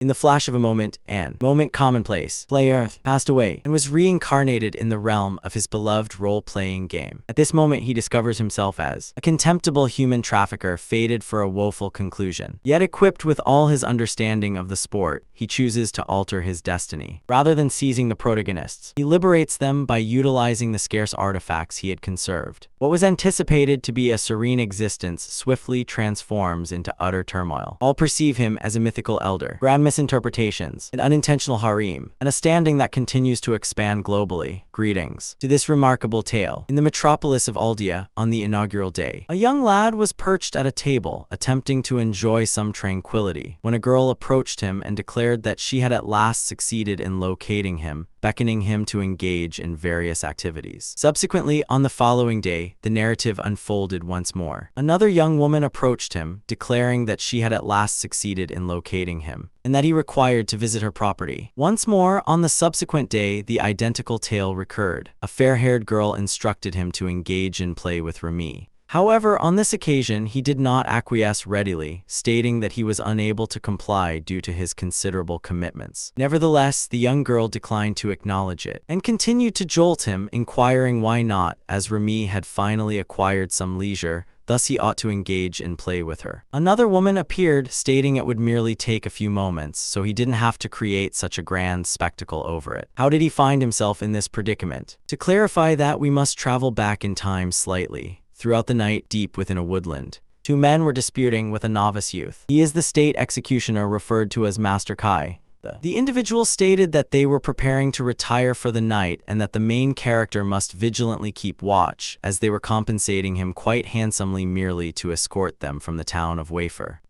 In the flash of a moment, an moment commonplace, player passed away and was reincarnated in the realm of his beloved role-playing game. At this moment, he discovers himself as a contemptible human trafficker fated for a woeful conclusion. Yet equipped with all his understanding of the sport, he chooses to alter his destiny. Rather than seizing the protagonists, he liberates them by utilizing the scarce artifacts he had conserved. What was anticipated to be a serene existence swiftly transforms into utter turmoil. All perceive him as a mythical elder, grand misinterpretations, an unintentional harem, and a standing that continues to expand globally. Greetings to this remarkable tale. In the metropolis of Aldea, on the inaugural day, a young lad was perched at a table, attempting to enjoy some tranquility, when a girl approached him and declared that she had at last succeeded in locating him, beckoning him to engage in various activities. Subsequently, on the following day, the narrative unfolded once more. Another young woman approached him, declaring that she had at last succeeded in locating him, and that he required to visit her property. Once more, on the subsequent day, the identical tale recurred. A fair-haired girl instructed him to engage in play with Remy. However, on this occasion, he did not acquiesce readily, stating that he was unable to comply due to his considerable commitments. Nevertheless, the young girl declined to acknowledge it, and continued to jolt him, inquiring why not, as Remy had finally acquired some leisure, thus he ought to engage in play with her. Another woman appeared, stating it would merely take a few moments, so he didn't have to create such a grand spectacle over it. How did he find himself in this predicament? To clarify that, we must travel back in time slightly. Throughout the night, deep within a woodland, two men were disputing with a novice youth. He is the state executioner referred to as Master Kai. The individual stated that they were preparing to retire for the night and that the main character must vigilantly keep watch, as they were compensating him quite handsomely merely to escort them from the town of Wafer.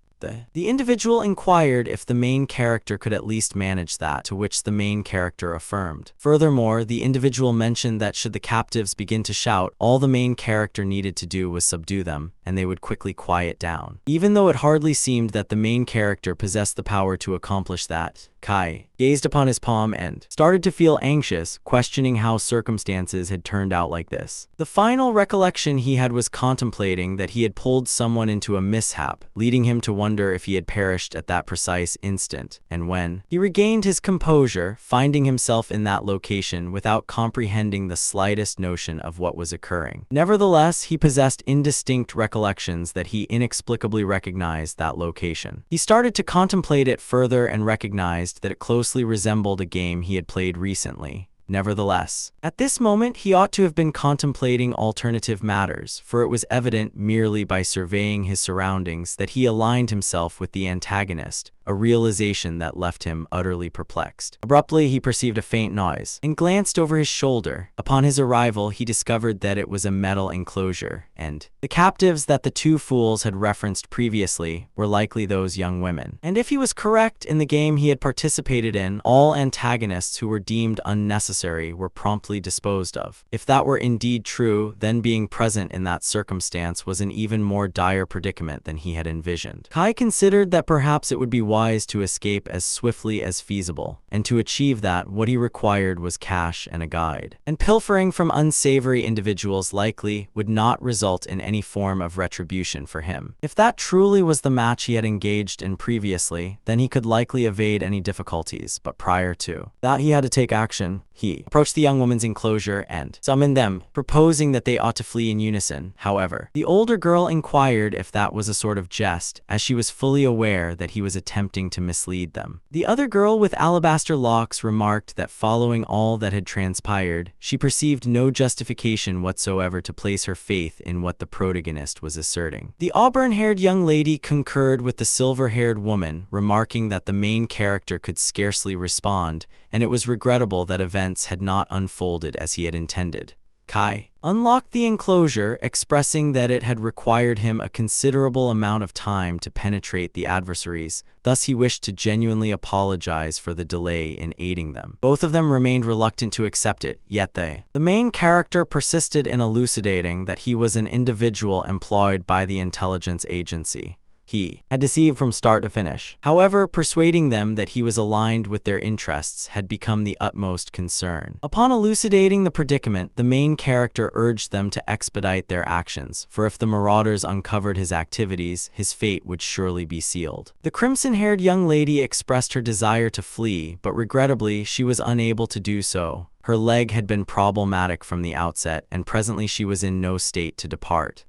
The individual inquired if the main character could at least manage that, to which the main character affirmed. Furthermore, the individual mentioned that should the captives begin to shout, all the main character needed to do was subdue them, and they would quickly quiet down. Even though it hardly seemed that the main character possessed the power to accomplish that, Kai gazed upon his palm and started to feel anxious, questioning how circumstances had turned out like this. The final recollection he had was contemplating that he had pulled someone into a mishap, leading him to wonder if he had perished at that precise instant, and when he regained his composure, finding himself in that location without comprehending the slightest notion of what was occurring. Nevertheless, he possessed indistinct recollections that he inexplicably recognized that location. He started to contemplate it further and recognized that it closely resembled a game he had played recently. Nevertheless, at this moment he ought to have been contemplating alternative matters, for it was evident merely by surveying his surroundings that he aligned himself with the antagonist, a realization that left him utterly perplexed. Abruptly, he perceived a faint noise and glanced over his shoulder. Upon his arrival, he discovered that it was a metal enclosure, and the captives that the two fools had referenced previously were likely those young women. And if he was correct in the game he had participated in, all antagonists who were deemed unnecessary were promptly disposed of. If that were indeed true, then being present in that circumstance was an even more dire predicament than he had envisioned. Kai considered that perhaps it would be wise to escape as swiftly as feasible, and to achieve that, what he required was cash and a guide. And pilfering from unsavory individuals likely would not result in any form of retribution for him. If that truly was the match he had engaged in previously, then he could likely evade any difficulties, but prior to that he had to take action. He approached the young woman's enclosure and summoned them, proposing that they ought to flee in unison. However, the older girl inquired if that was a sort of jest, as she was fully aware that he was attempting to mislead them. The other girl with alabaster locks remarked that following all that had transpired, she perceived no justification whatsoever to place her faith in what the protagonist was asserting. The auburn-haired young lady concurred with the silver-haired woman, remarking that the main character could scarcely respond, and it was regrettable that events had not unfolded as he had intended. Kai unlocked the enclosure, expressing that it had required him a considerable amount of time to penetrate the adversaries, thus he wished to genuinely apologize for the delay in aiding them. Both of them remained reluctant to accept it, yet the main character persisted in elucidating that he was an individual employed by the intelligence agency. he had deceived from start to finish. However, persuading them that he was aligned with their interests had become the utmost concern. Upon elucidating the predicament, the main character urged them to expedite their actions, for if the marauders uncovered his activities, his fate would surely be sealed. The crimson-haired young lady expressed her desire to flee, but regrettably, she was unable to do so. Her leg had been problematic from the outset, and presently she was in no state to depart.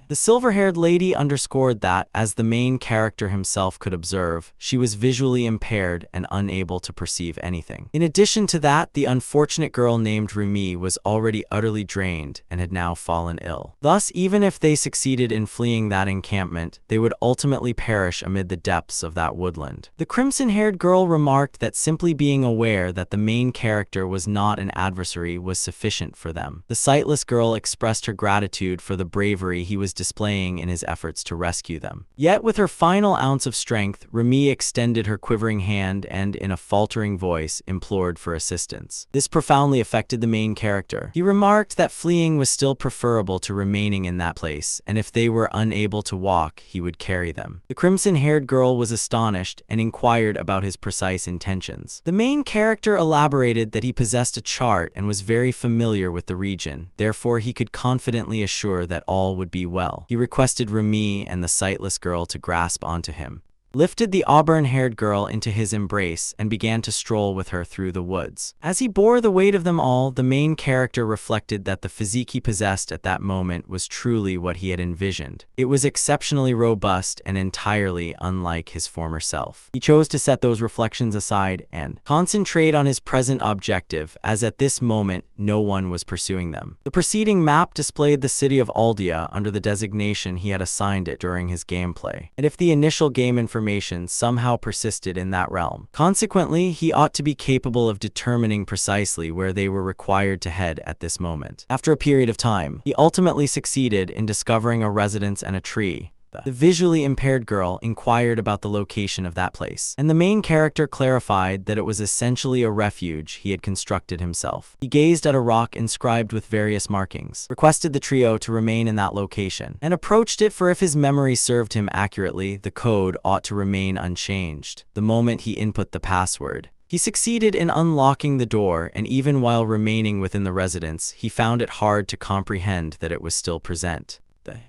The silver-haired lady underscored that, as the main character himself could observe, she was visually impaired and unable to perceive anything. In addition to that, the unfortunate girl named Rumi was already utterly drained and had now fallen ill. Thus, even if they succeeded in fleeing that encampment, they would ultimately perish amid the depths of that woodland. The crimson-haired girl remarked that simply being aware that the main character was not an adversary was sufficient for them. The sightless girl expressed her gratitude for the bravery he was displaying in his efforts to rescue them. Yet, with her final ounce of strength, Rumi extended her quivering hand and, in a faltering voice, implored for assistance. This profoundly affected the main character. He remarked that fleeing was still preferable to remaining in that place, and if they were unable to walk, he would carry them. The crimson-haired girl was astonished and inquired about his precise intentions. The main character elaborated that he possessed a chart and was very familiar with the region, therefore he could confidently assure that all would be well. He requested Rumi and the sightless girl to grasp onto him, lifted the auburn-haired girl into his embrace, and began to stroll with her through the woods. As he bore the weight of them all, the main character reflected that the physique he possessed at that moment was truly what he had envisioned. It was exceptionally robust and entirely unlike his former self. He chose to set those reflections aside and concentrate on his present objective, as at this moment no one was pursuing them. The preceding map displayed the city of Aldea under the designation he had assigned it during his gameplay, and if the initial game information somehow persisted in that realm. Consequently, he ought to be capable of determining precisely where they were required to head at this moment. After a period of time, he ultimately succeeded in discovering a residence and a tree. The visually impaired girl inquired about the location of that place, and the main character clarified that it was essentially a refuge he had constructed himself. He gazed at a rock inscribed with various markings, requested the trio to remain in that location, and approached it, for if his memory served him accurately, the code ought to remain unchanged the moment he input the password. He succeeded in unlocking the door, and even while remaining within the residence, he found it hard to comprehend that it was still present.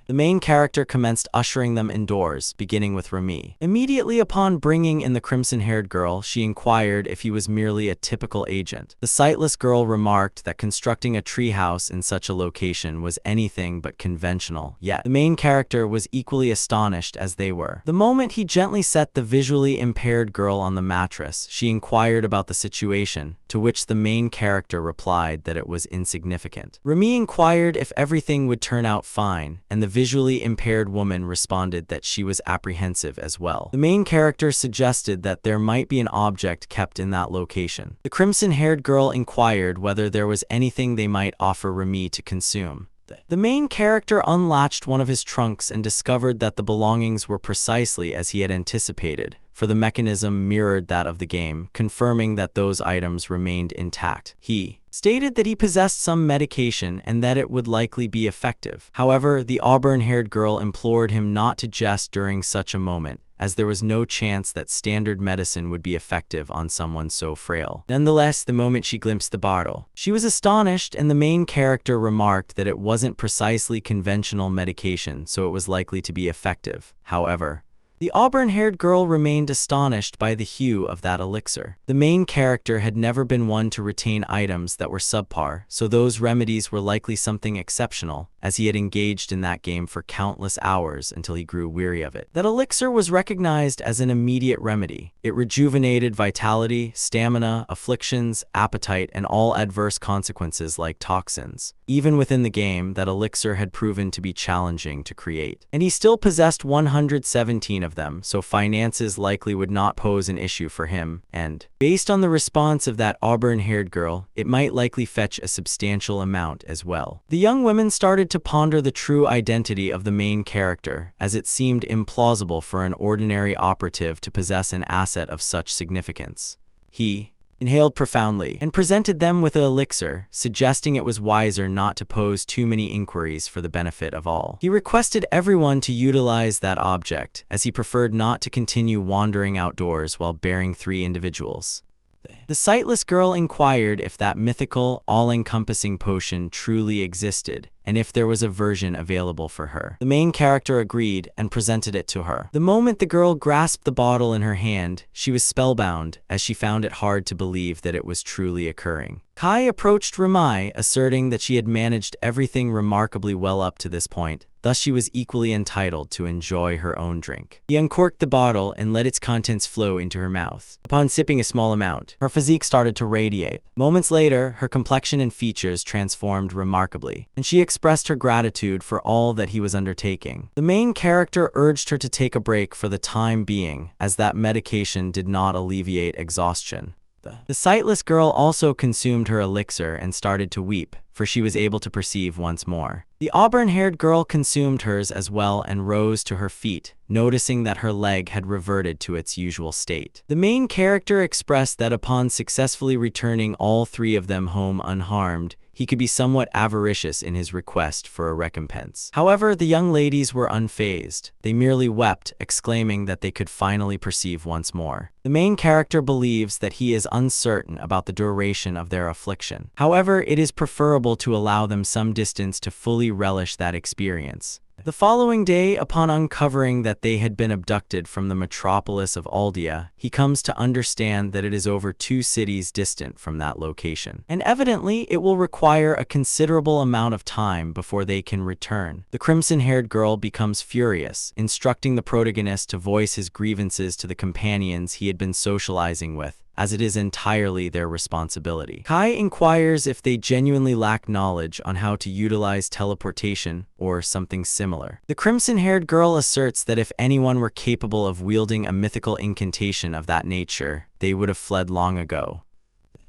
The main character commenced ushering them indoors, beginning with Rumi. Immediately upon bringing in the crimson-haired girl, she inquired if he was merely a typical agent. The sightless girl remarked that constructing a treehouse in such a location was anything but conventional, yet the main character was equally astonished as they were. The moment he gently set the visually impaired girl on the mattress, she inquired about the situation, to which the main character replied that it was insignificant. Rumi inquired if everything would turn out fine, and the visually impaired woman responded that she was apprehensive as well. The main character suggested that there might be an object kept in that location. The crimson-haired girl inquired whether there was anything they might offer Rumi to consume. The main character unlatched one of his trunks and discovered that the belongings were precisely as he had anticipated, for the mechanism mirrored that of the game, confirming that those items remained intact. He stated that he possessed some medication and that it would likely be effective. However, the auburn-haired girl implored him not to jest during such a moment, as there was no chance that standard medicine would be effective on someone so frail. Nonetheless, the moment she glimpsed the bottle, she was astonished, and the main character remarked that it wasn't precisely conventional medication, so it was likely to be effective. However, the auburn-haired girl remained astonished by the hue of that elixir. The main character had never been one to retain items that were subpar, so those remedies were likely something exceptional, as he had engaged in that game for countless hours until he grew weary of it. That elixir was recognized as an immediate remedy. It rejuvenated vitality, stamina, afflictions, appetite, and all adverse consequences like toxins. Even within the game, that elixir had proven to be challenging to create. And he still possessed 117 of them, so finances likely would not pose an issue for him, and, based on the response of that auburn-haired girl, it might likely fetch a substantial amount as well. The young women started to ponder the true identity of the main character, as it seemed implausible for an ordinary operative to possess an asset of such significance. He inhaled profoundly, and presented them with an elixir, suggesting it was wiser not to pose too many inquiries for the benefit of all. He requested everyone to utilize that object, as he preferred not to continue wandering outdoors while bearing 3 individuals. The sightless girl inquired if that mythical, all-encompassing potion truly existed, and if there was a version available for her. The main character agreed and presented it to her. The moment the girl grasped the bottle in her hand, she was spellbound, as she found it hard to believe that it was truly occurring. Kai approached Ramai, asserting that she had managed everything remarkably well up to this point, thus she was equally entitled to enjoy her own drink. He uncorked the bottle and let its contents flow into her mouth. Upon sipping a small amount, her physique started to radiate. Moments later, her complexion and features transformed remarkably, and she expressed her gratitude for all that he was undertaking. The main character urged her to take a break for the time being, as that medication did not alleviate exhaustion. The sightless girl also consumed her elixir and started to weep, for she was able to perceive once more. The auburn-haired girl consumed hers as well and rose to her feet, noticing that her leg had reverted to its usual state. The main character expressed that upon successfully returning all 3 of them home unharmed, he could be somewhat avaricious in his request for a recompense. However, the young ladies were unfazed. They merely wept, exclaiming that they could finally perceive once more. The main character believes that he is uncertain about the duration of their affliction. However, it is preferable to allow them some distance to fully relish that experience. The following day, upon uncovering that they had been abducted from the metropolis of Aldea, he comes to understand that it is over 2 cities distant from that location. And evidently, it will require a considerable amount of time before they can return. The crimson-haired girl becomes furious, instructing the protagonist to voice his grievances to the companions he had been socializing with, as it is entirely their responsibility. Kai inquires if they genuinely lack knowledge on how to utilize teleportation or something similar. The crimson-haired girl asserts that if anyone were capable of wielding a mythical incantation of that nature, they would have fled long ago.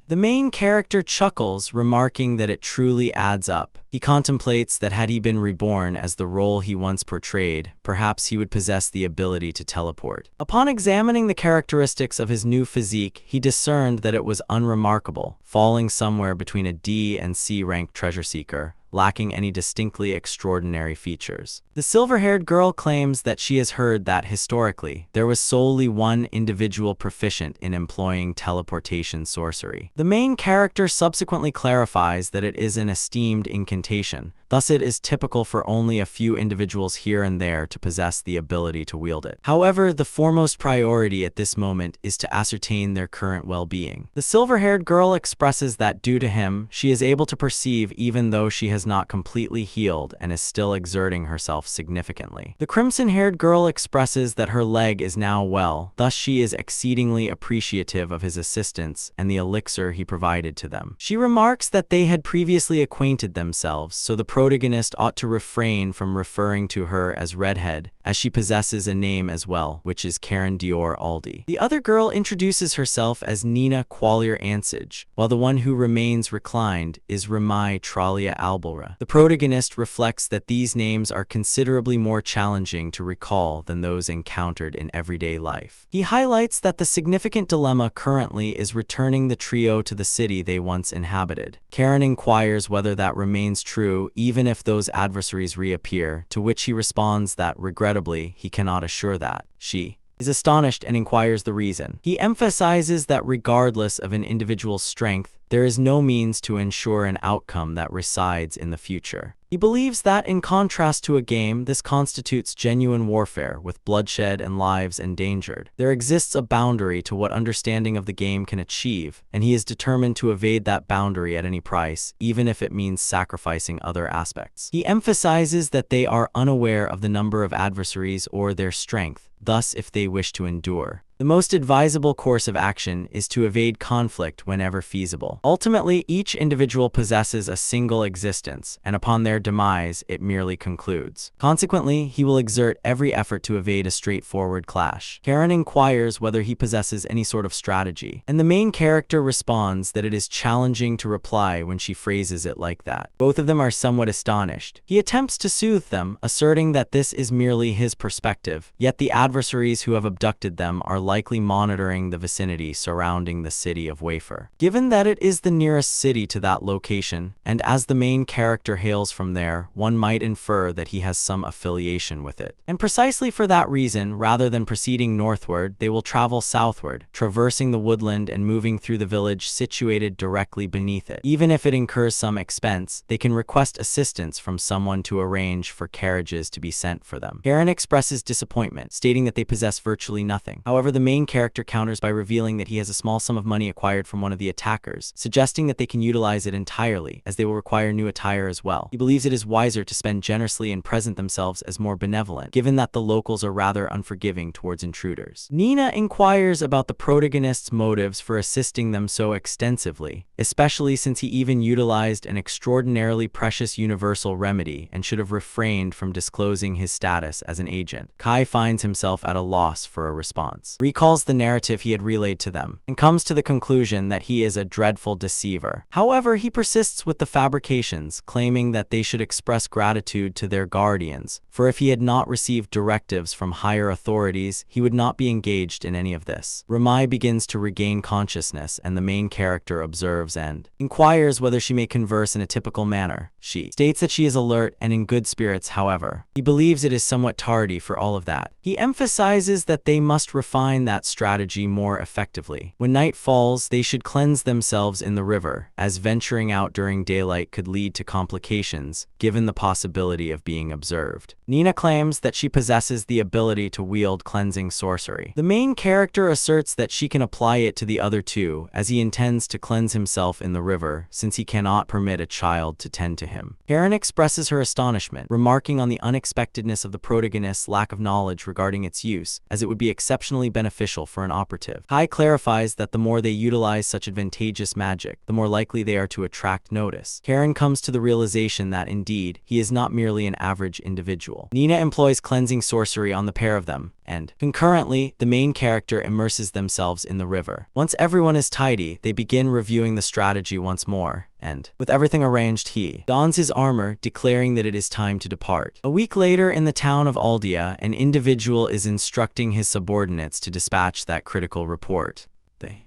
The main character chuckles, remarking that it truly adds up. He contemplates that had he been reborn as the role he once portrayed, perhaps he would possess the ability to teleport. Upon examining the characteristics of his new physique, he discerned that it was unremarkable, falling somewhere between a D and C rank treasure seeker, lacking any distinctly extraordinary features. The silver-haired girl claims that she has heard that historically, there was solely one individual proficient in employing teleportation sorcery. The main character subsequently clarifies that it is an esteemed incantation, thus it is typical for only a few individuals here and there to possess the ability to wield it. However, the foremost priority at this moment is to ascertain their current well-being. The silver-haired girl expresses that due to him, she is able to perceive even though she has not completely healed and is still exerting herself significantly. The crimson-haired girl expresses that her leg is now well, thus she is exceedingly appreciative of his assistance and the elixir he provided to them. She remarks that they had previously acquainted themselves, so the protagonist ought to refrain from referring to her as Redhead, as she possesses a name as well, which is Karen Dior Aldi. The other girl introduces herself as Nina Qualier Ansage, while the one who remains reclined is Ramai Tralia Albolra. The protagonist reflects that these names are considerably more challenging to recall than those encountered in everyday life. He highlights that the significant dilemma currently is returning the trio to the city they once inhabited. Karen inquires whether that remains true even if those adversaries reappear, to which he responds that, regrettably, he cannot assure that. She is astonished and inquires the reason. He emphasizes that regardless of an individual's strength, there is no means to ensure an outcome that resides in the future. He believes that, in contrast to a game, this constitutes genuine warfare, with bloodshed and lives endangered. There exists a boundary to what understanding of the game can achieve, and he is determined to evade that boundary at any price, even if it means sacrificing other aspects. He emphasizes that they are unaware of the number of adversaries or their strength, thus if they wish to endure, the most advisable course of action is to evade conflict whenever feasible. Ultimately, each individual possesses a single existence, and upon their demise, it merely concludes. Consequently, he will exert every effort to evade a straightforward clash. Karen inquires whether he possesses any sort of strategy, and the main character responds that it is challenging to reply when she phrases it like that. Both of them are somewhat astonished. He attempts to soothe them, asserting that this is merely his perspective, yet the adversaries who have abducted them are likely monitoring the vicinity surrounding the city of Wafer. Given that it is the nearest city to that location, and as the main character hails from there, one might infer that he has some affiliation with it. And precisely for that reason, rather than proceeding northward, they will travel southward, traversing the woodland and moving through the village situated directly beneath it. Even if it incurs some expense, they can request assistance from someone to arrange for carriages to be sent for them. Harem expresses disappointment, stating that they possess virtually nothing. However, the main character counters by revealing that he has a small sum of money acquired from one of the attackers, suggesting that they can utilize it entirely, as they will require new attire as well. He believes it is wiser to spend generously and present themselves as more benevolent, given that the locals are rather unforgiving towards intruders. Nina inquires about the protagonist's motives for assisting them so extensively, especially since he even utilized an extraordinarily precious universal remedy and should have refrained from disclosing his status as an agent. Kai finds himself at a loss for a response, recalls the narrative he had relayed to them, and comes to the conclusion that he is a dreadful deceiver. However, he persists with the fabrications, claiming that they should express gratitude to their guardians, for if he had not received directives from higher authorities, he would not be engaged in any of this. Ramai begins to regain consciousness, and the main character observes and inquires whether she may converse in a typical manner. She states that she is alert and in good spirits. However, he believes it is somewhat tardy for all of that. He emphasizes that they must refine that strategy more effectively. When night falls, they should cleanse themselves in the river, as venturing out during daylight could lead to complications, given the possibility of being observed. Nina claims that she possesses the ability to wield cleansing sorcery. The main character asserts that she can apply it to the other two, as he intends to cleanse himself in the river, since he cannot permit a child to tend to him. Harem expresses her astonishment, remarking on the unexpectedness of the protagonist's lack of knowledge regarding its use, as it would be exceptionally beneficial for an operative. Kai clarifies that the more they utilize such advantageous magic, the more likely they are to attract notice. Harem comes to the realization that, indeed, he is not merely an average individual. Nina employs cleansing sorcery on the pair of them, and concurrently, the main character immerses themselves in the river. Once everyone is tidy, they begin reviewing the strategy once more, and, with everything arranged, he dons his armor, declaring that it is time to depart. A week later, in the town of Aldia, an individual is instructing his subordinates to dispatch that critical report.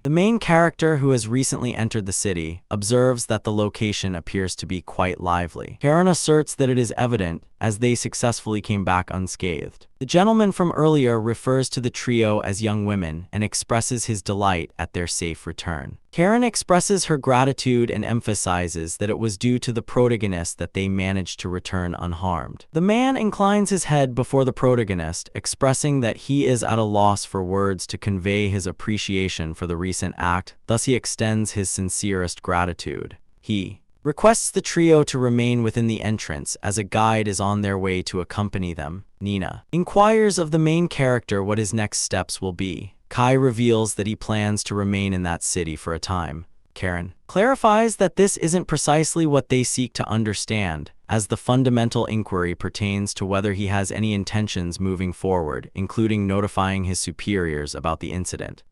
The main character, who has recently entered the city, observes that the location appears to be quite lively. Harem asserts that it is evident, as they successfully came back unscathed. The gentleman from earlier refers to the trio as young women and expresses his delight at their safe return. Harem expresses her gratitude and emphasizes that it was due to the protagonist that they managed to return unharmed. The man inclines his head before the protagonist, expressing that he is at a loss for words to convey his appreciation for the recent act, thus he extends his sincerest gratitude. He requests the trio to remain within the entrance, as a guide is on their way to accompany them. Nina inquires of the main character what his next steps will be. Kai reveals that he plans to remain in that city for a time. Karen clarifies that this isn't precisely what they seek to understand, as the fundamental inquiry pertains to whether he has any intentions moving forward, including notifying his superiors about the incident.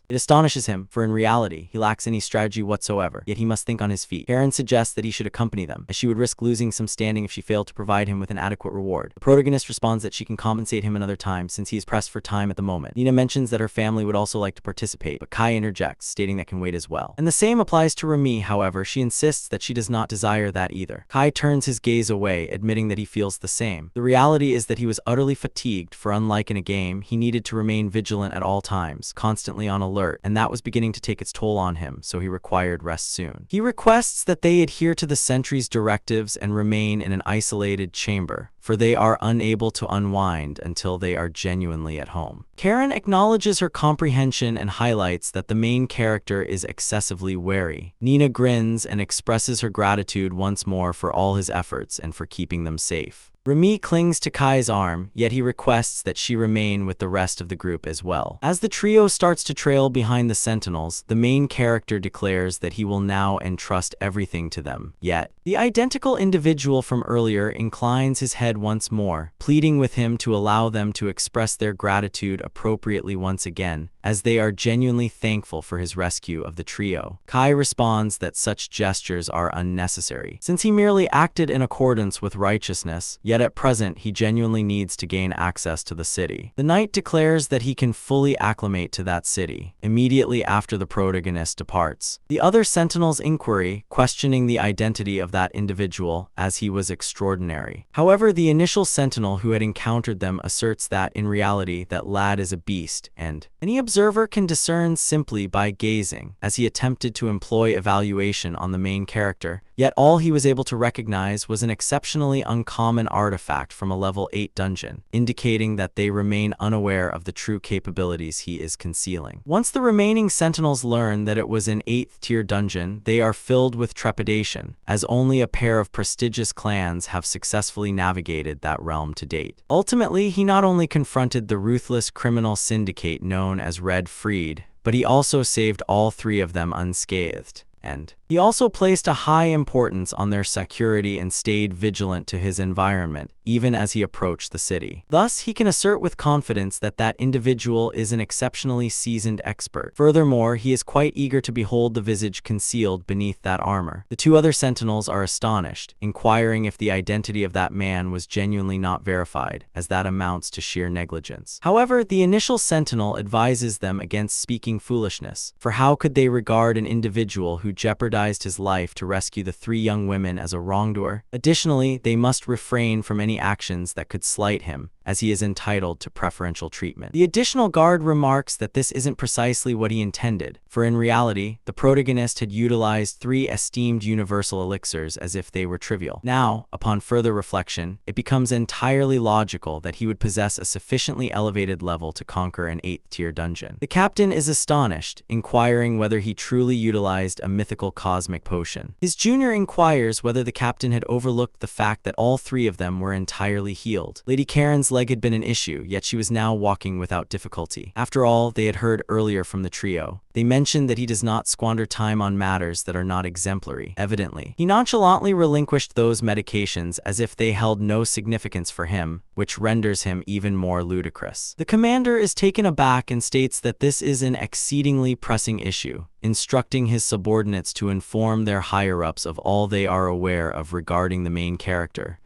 It astonishes him, for in reality, he lacks any strategy whatsoever, yet he must think on his feet. Harem suggests that he should accompany them, as she would risk losing some standing if she failed to provide him with an adequate reward. The protagonist responds that she can compensate him another time, since he is pressed for time at the moment. Nina mentions that her family would also like to participate, but Kai interjects, stating that can wait as well. And the same applies to Remy. However, she insists that she does not desire that either. Kai turns his gaze away, admitting that he feels the same. The reality is that he was utterly fatigued, for unlike in a game, he needed to remain vigilant at all times, constantly on alert, and that was beginning to take its toll on him, so he required rest soon. He requests that they adhere to the sentry's directives and remain in an isolated chamber, for they are unable to unwind until they are genuinely at home. Karen acknowledges her comprehension and highlights that the main character is excessively wary. Nina grins and expresses her gratitude once more for all his efforts and for keeping them safe. Remy clings to Kai's arm, yet he requests that she remain with the rest of the group as well. As the trio starts to trail behind the sentinels, the main character declares that he will now entrust everything to them. Yet, the identical individual from earlier inclines his head once more, pleading with him to allow them to express their gratitude appropriately once again, as they are genuinely thankful for his rescue of the trio. Kai responds that such gestures are unnecessary, since he merely acted in accordance with righteousness, yet at present he genuinely needs to gain access to the city. The knight declares that he can fully acclimate to that city immediately after the protagonist departs. The other sentinel's inquiry, questioning the identity of that individual, as he was extraordinary. However, the initial sentinel who had encountered them asserts that, in reality, that lad is a beast, and any observer can discern simply by gazing, as he attempted to employ evaluation on the main character, yet all he was able to recognize was an exceptionally uncommon artifact from a level 8 dungeon, indicating that they remain unaware of the true capabilities he is concealing. Once the remaining sentinels learn that it was an 8th tier dungeon, they are filled with trepidation, as only a pair of prestigious clans have successfully navigated that realm to date. Ultimately, he not only confronted the ruthless criminal syndicate known as Red Freed, but he also saved all 3 of them unscathed. And he also placed a high importance on their security and stayed vigilant to his environment, even as he approached the city. Thus, he can assert with confidence that that individual is an exceptionally seasoned expert. Furthermore, he is quite eager to behold the visage concealed beneath that armor. The 2 other sentinels are astonished, inquiring if the identity of that man was genuinely not verified, as that amounts to sheer negligence. However, the initial sentinel advises them against speaking foolishness, for how could they regard an individual who jeopardized his life to rescue the 3 young women as a wrongdoer? Additionally, they must refrain from any actions that could slight him, as he is entitled to preferential treatment. The additional guard remarks that this isn't precisely what he intended, for in reality, the protagonist had utilized 3 esteemed universal elixirs as if they were trivial. Now, upon further reflection, it becomes entirely logical that he would possess a sufficiently elevated level to conquer an 8th tier dungeon. The captain is astonished, inquiring whether he truly utilized a mythical cosmic potion. His junior inquires whether the captain had overlooked the fact that all 3 of them were entirely healed. Lady Karen's leg had been an issue, yet she was now walking without difficulty. After all, they had heard earlier from the trio. They mentioned that he does not squander time on matters that are not exemplary. Evidently, he nonchalantly relinquished those medications as if they held no significance for him, which renders him even more ludicrous. The commander is taken aback and states that this is an exceedingly pressing issue, instructing his subordinates to inform their higher-ups of all they are aware of regarding the main character,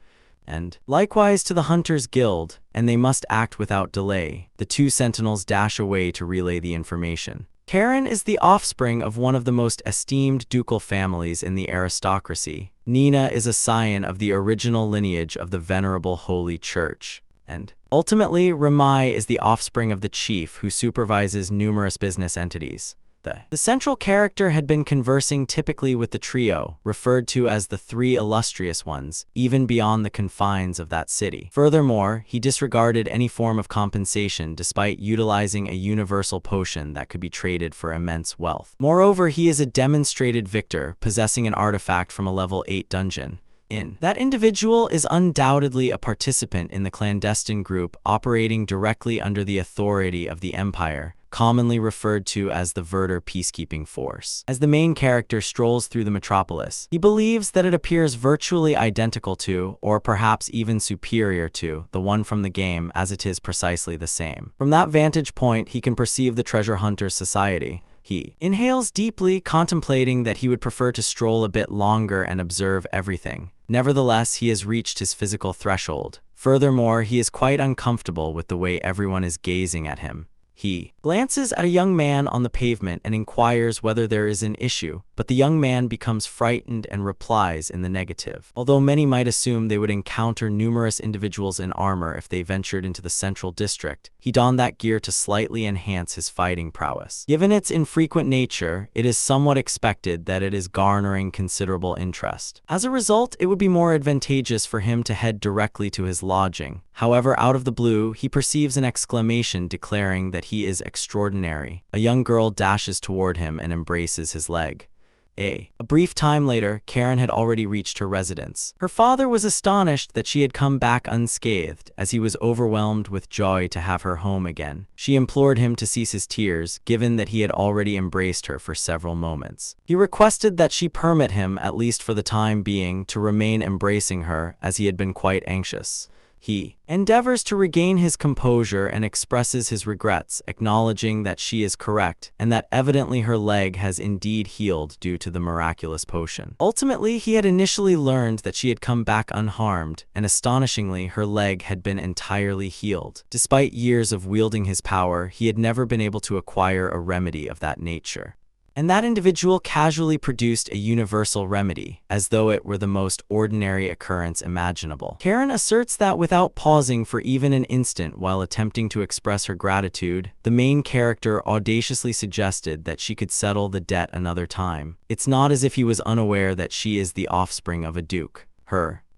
and likewise to the Hunters Guild, and they must act without delay. The 2 sentinels dash away to relay the information. Karen is the offspring of one of the most esteemed ducal families in the aristocracy. Nina is a scion of the original lineage of the Venerable Holy Church. And ultimately, Ramai is the offspring of the chief who supervises numerous business entities. The central character had been conversing typically with the trio, referred to as the 3 illustrious ones, even beyond the confines of that city. Furthermore, he disregarded any form of compensation despite utilizing a universal potion that could be traded for immense wealth. Moreover, he is a demonstrated victor, possessing an artifact from a level 8 dungeon. That individual is undoubtedly a participant in the clandestine group operating directly under the authority of the Empire, commonly referred to as the Verter Peacekeeping Force. As the main character strolls through the metropolis, he believes that it appears virtually identical to, or perhaps even superior to, the one from the game, as it is precisely the same. From that vantage point, he can perceive the treasure hunter's society. He inhales deeply, contemplating that he would prefer to stroll a bit longer and observe everything. Nevertheless, he has reached his physical threshold. Furthermore, he is quite uncomfortable with the way everyone is gazing at him. He glances at a young man on the pavement and inquires whether there is an issue, but the young man becomes frightened and replies in the negative. Although many might assume they would encounter numerous individuals in armor if they ventured into the central district, he donned that gear to slightly enhance his fighting prowess. Given its infrequent nature, it is somewhat expected that it is garnering considerable interest. As a result, it would be more advantageous for him to head directly to his lodging. However, out of the blue, he perceives an exclamation declaring that he is extraordinary. A young girl dashes toward him and embraces his leg. A brief time later, Karen had already reached her residence. Her father was astonished that she had come back unscathed, as he was overwhelmed with joy to have her home again. She implored him to cease his tears, given that he had already embraced her for several moments. He requested that she permit him, at least for the time being, to remain embracing her, as he had been quite anxious. He endeavors to regain his composure and expresses his regrets, acknowledging that she is correct and that evidently her leg has indeed healed due to the miraculous potion. Ultimately, he had initially learned that she had come back unharmed, and astonishingly, her leg had been entirely healed. Despite years of wielding his power, he had never been able to acquire a remedy of that nature. And that individual casually produced a universal remedy, as though it were the most ordinary occurrence imaginable. Karen asserts that without pausing for even an instant while attempting to express her gratitude, the main character audaciously suggested that she could settle the debt another time. It's not as if he was unaware that she is the offspring of a duke.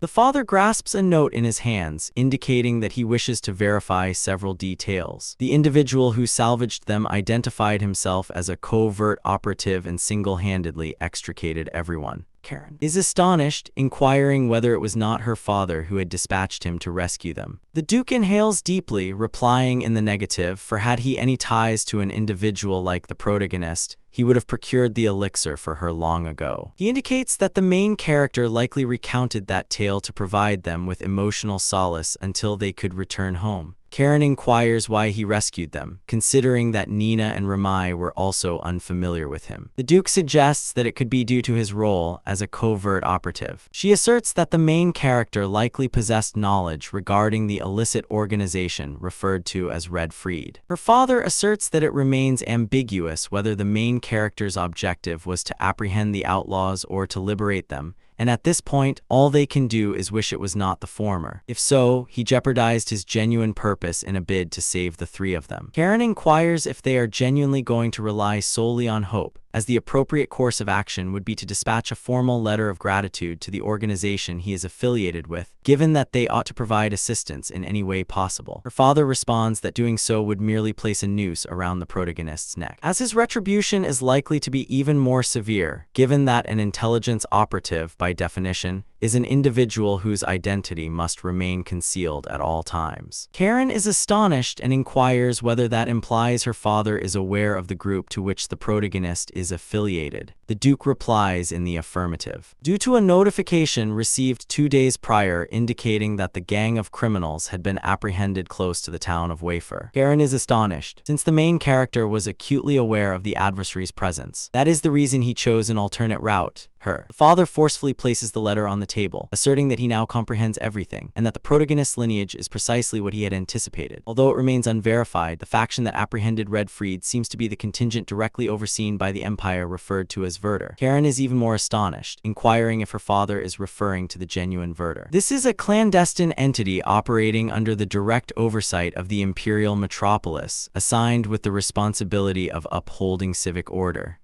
The father grasps a note in his hands, indicating that he wishes to verify several details. The individual who salvaged them identified himself as a covert operative and single-handedly extricated everyone. Karen is astonished, inquiring whether it was not her father who had dispatched him to rescue them. The Duke inhales deeply, replying in the negative, for had he any ties to an individual like the protagonist, he would have procured the elixir for her long ago. He indicates that the main character likely recounted that tale to provide them with emotional solace until they could return home. Karen inquires why he rescued them, considering that Nina and Ramai were also unfamiliar with him. The Duke suggests that it could be due to his role as a covert operative. She asserts that the main character likely possessed knowledge regarding the illicit organization referred to as Red Freed. Her father asserts that it remains ambiguous whether the main character's objective was to apprehend the outlaws or to liberate them, and at this point, all they can do is wish it was not the former. If so, he jeopardized his genuine purpose in a bid to save the three of them. Karen inquires if they are genuinely going to rely solely on hope, as the appropriate course of action would be to dispatch a formal letter of gratitude to the organization he is affiliated with, given that they ought to provide assistance in any way possible. Her father responds that doing so would merely place a noose around the protagonist's neck, as his retribution is likely to be even more severe, given that an intelligence operative, by definition, is an individual whose identity must remain concealed at all times. Karen is astonished and inquires whether that implies her father is aware of the group to which the protagonist is affiliated. The Duke replies in the affirmative. Due to a notification received 2 days prior indicating that the gang of criminals had been apprehended close to the town of Wafer, Karen is astonished, since the main character was acutely aware of the adversary's presence. That is the reason he chose an alternate route. The father forcefully places the letter on the table, asserting that he now comprehends everything, and that the protagonist's lineage is precisely what he had anticipated. Although it remains unverified, the faction that apprehended Red Freed seems to be the contingent directly overseen by the Empire referred to as Verder. Karen is even more astonished, inquiring if her father is referring to the genuine Verder. This is a clandestine entity operating under the direct oversight of the Imperial Metropolis, assigned with the responsibility of upholding civic order.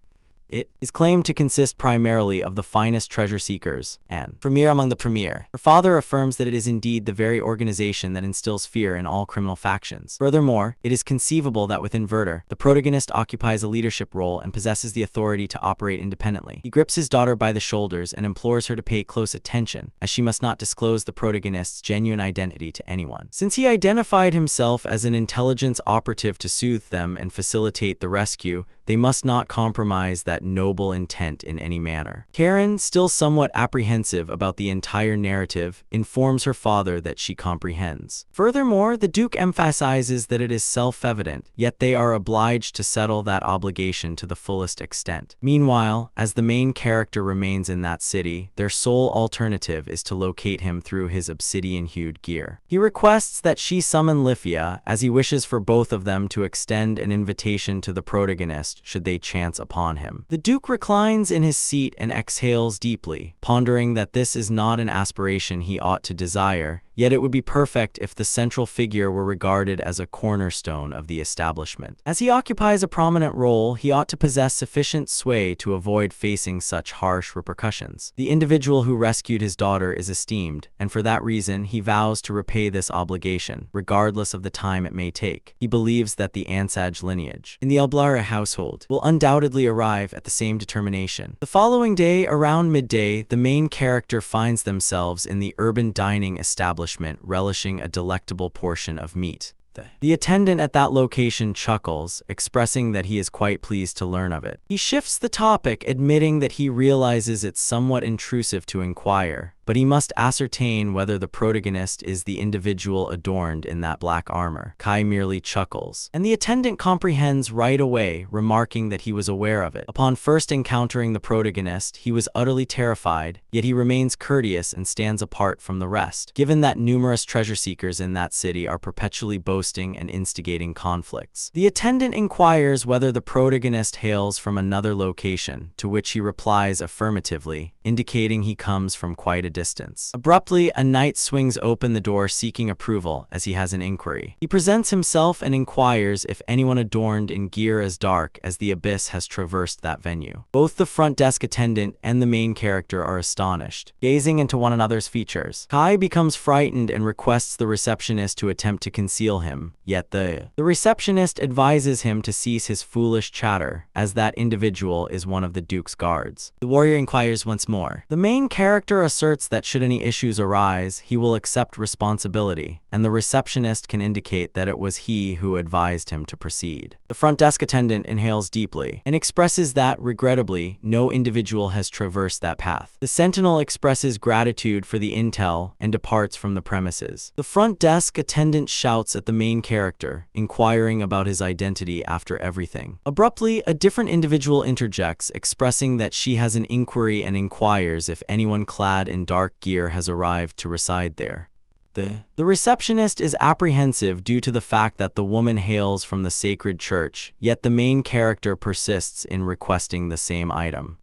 It is claimed to consist primarily of the finest treasure seekers and premier among the premier. Her father affirms that it is indeed the very organization that instills fear in all criminal factions. Furthermore, it is conceivable that within Verder, the protagonist occupies a leadership role and possesses the authority to operate independently. He grips his daughter by the shoulders and implores her to pay close attention, as she must not disclose the protagonist's genuine identity to anyone. Since he identified himself as an intelligence operative to soothe them and facilitate the rescue, they must not compromise that noble intent in any manner. Karen, still somewhat apprehensive about the entire narrative, informs her father that she comprehends. Furthermore, the Duke emphasizes that it is self-evident, yet they are obliged to settle that obligation to the fullest extent. Meanwhile, as the main character remains in that city, their sole alternative is to locate him through his obsidian-hued gear. He requests that she summon Lithia, as he wishes for both of them to extend an invitation to the protagonist should they chance upon him. The Duke reclines in his seat and exhales deeply, pondering that this is not an aspiration he ought to desire, yet it would be perfect if the central figure were regarded as a cornerstone of the establishment. As he occupies a prominent role, he ought to possess sufficient sway to avoid facing such harsh repercussions. The individual who rescued his daughter is esteemed, and for that reason he vows to repay this obligation, regardless of the time it may take. He believes that the Ansaj lineage in the Elblara household will undoubtedly arrive at the same determination. The following day, around midday, the main character finds themselves in the urban dining establishment relishing a delectable portion of meat. The attendant at that location chuckles, expressing that he is quite pleased to learn of it. He shifts the topic, admitting that he realizes it's somewhat intrusive to inquire, but he must ascertain whether the protagonist is the individual adorned in that black armor. Kai merely chuckles, and the attendant comprehends right away, remarking that he was aware of it. Upon first encountering the protagonist, he was utterly terrified, yet he remains courteous and stands apart from the rest, given that numerous treasure seekers in that city are perpetually boasting and instigating conflicts. The attendant inquires whether the protagonist hails from another location, to which he replies affirmatively, indicating he comes from quite a distance. Abruptly, a knight swings open the door seeking approval as he has an inquiry. He presents himself and inquires if anyone adorned in gear as dark as the abyss has traversed that venue. Both the front desk attendant and the main character are astonished, gazing into one another's features. Kai becomes frightened and requests the receptionist to attempt to conceal him, yet the receptionist advises him to cease his foolish chatter, as that individual is one of the Duke's guards. The warrior inquires once more. The main character asserts that should any issues arise, he will accept responsibility, and the receptionist can indicate that it was he who advised him to proceed. The front desk attendant inhales deeply and expresses that, regrettably, no individual has traversed that path. The sentinel expresses gratitude for the intel and departs from the premises. The front desk attendant shouts at the main character, inquiring about his identity after everything. Abruptly, a different individual interjects, expressing that she has an inquiry and inquires if anyone clad in dark gear has arrived to reside there. The receptionist is apprehensive due to the fact that the woman hails from the sacred church, yet the main character persists in requesting the same item.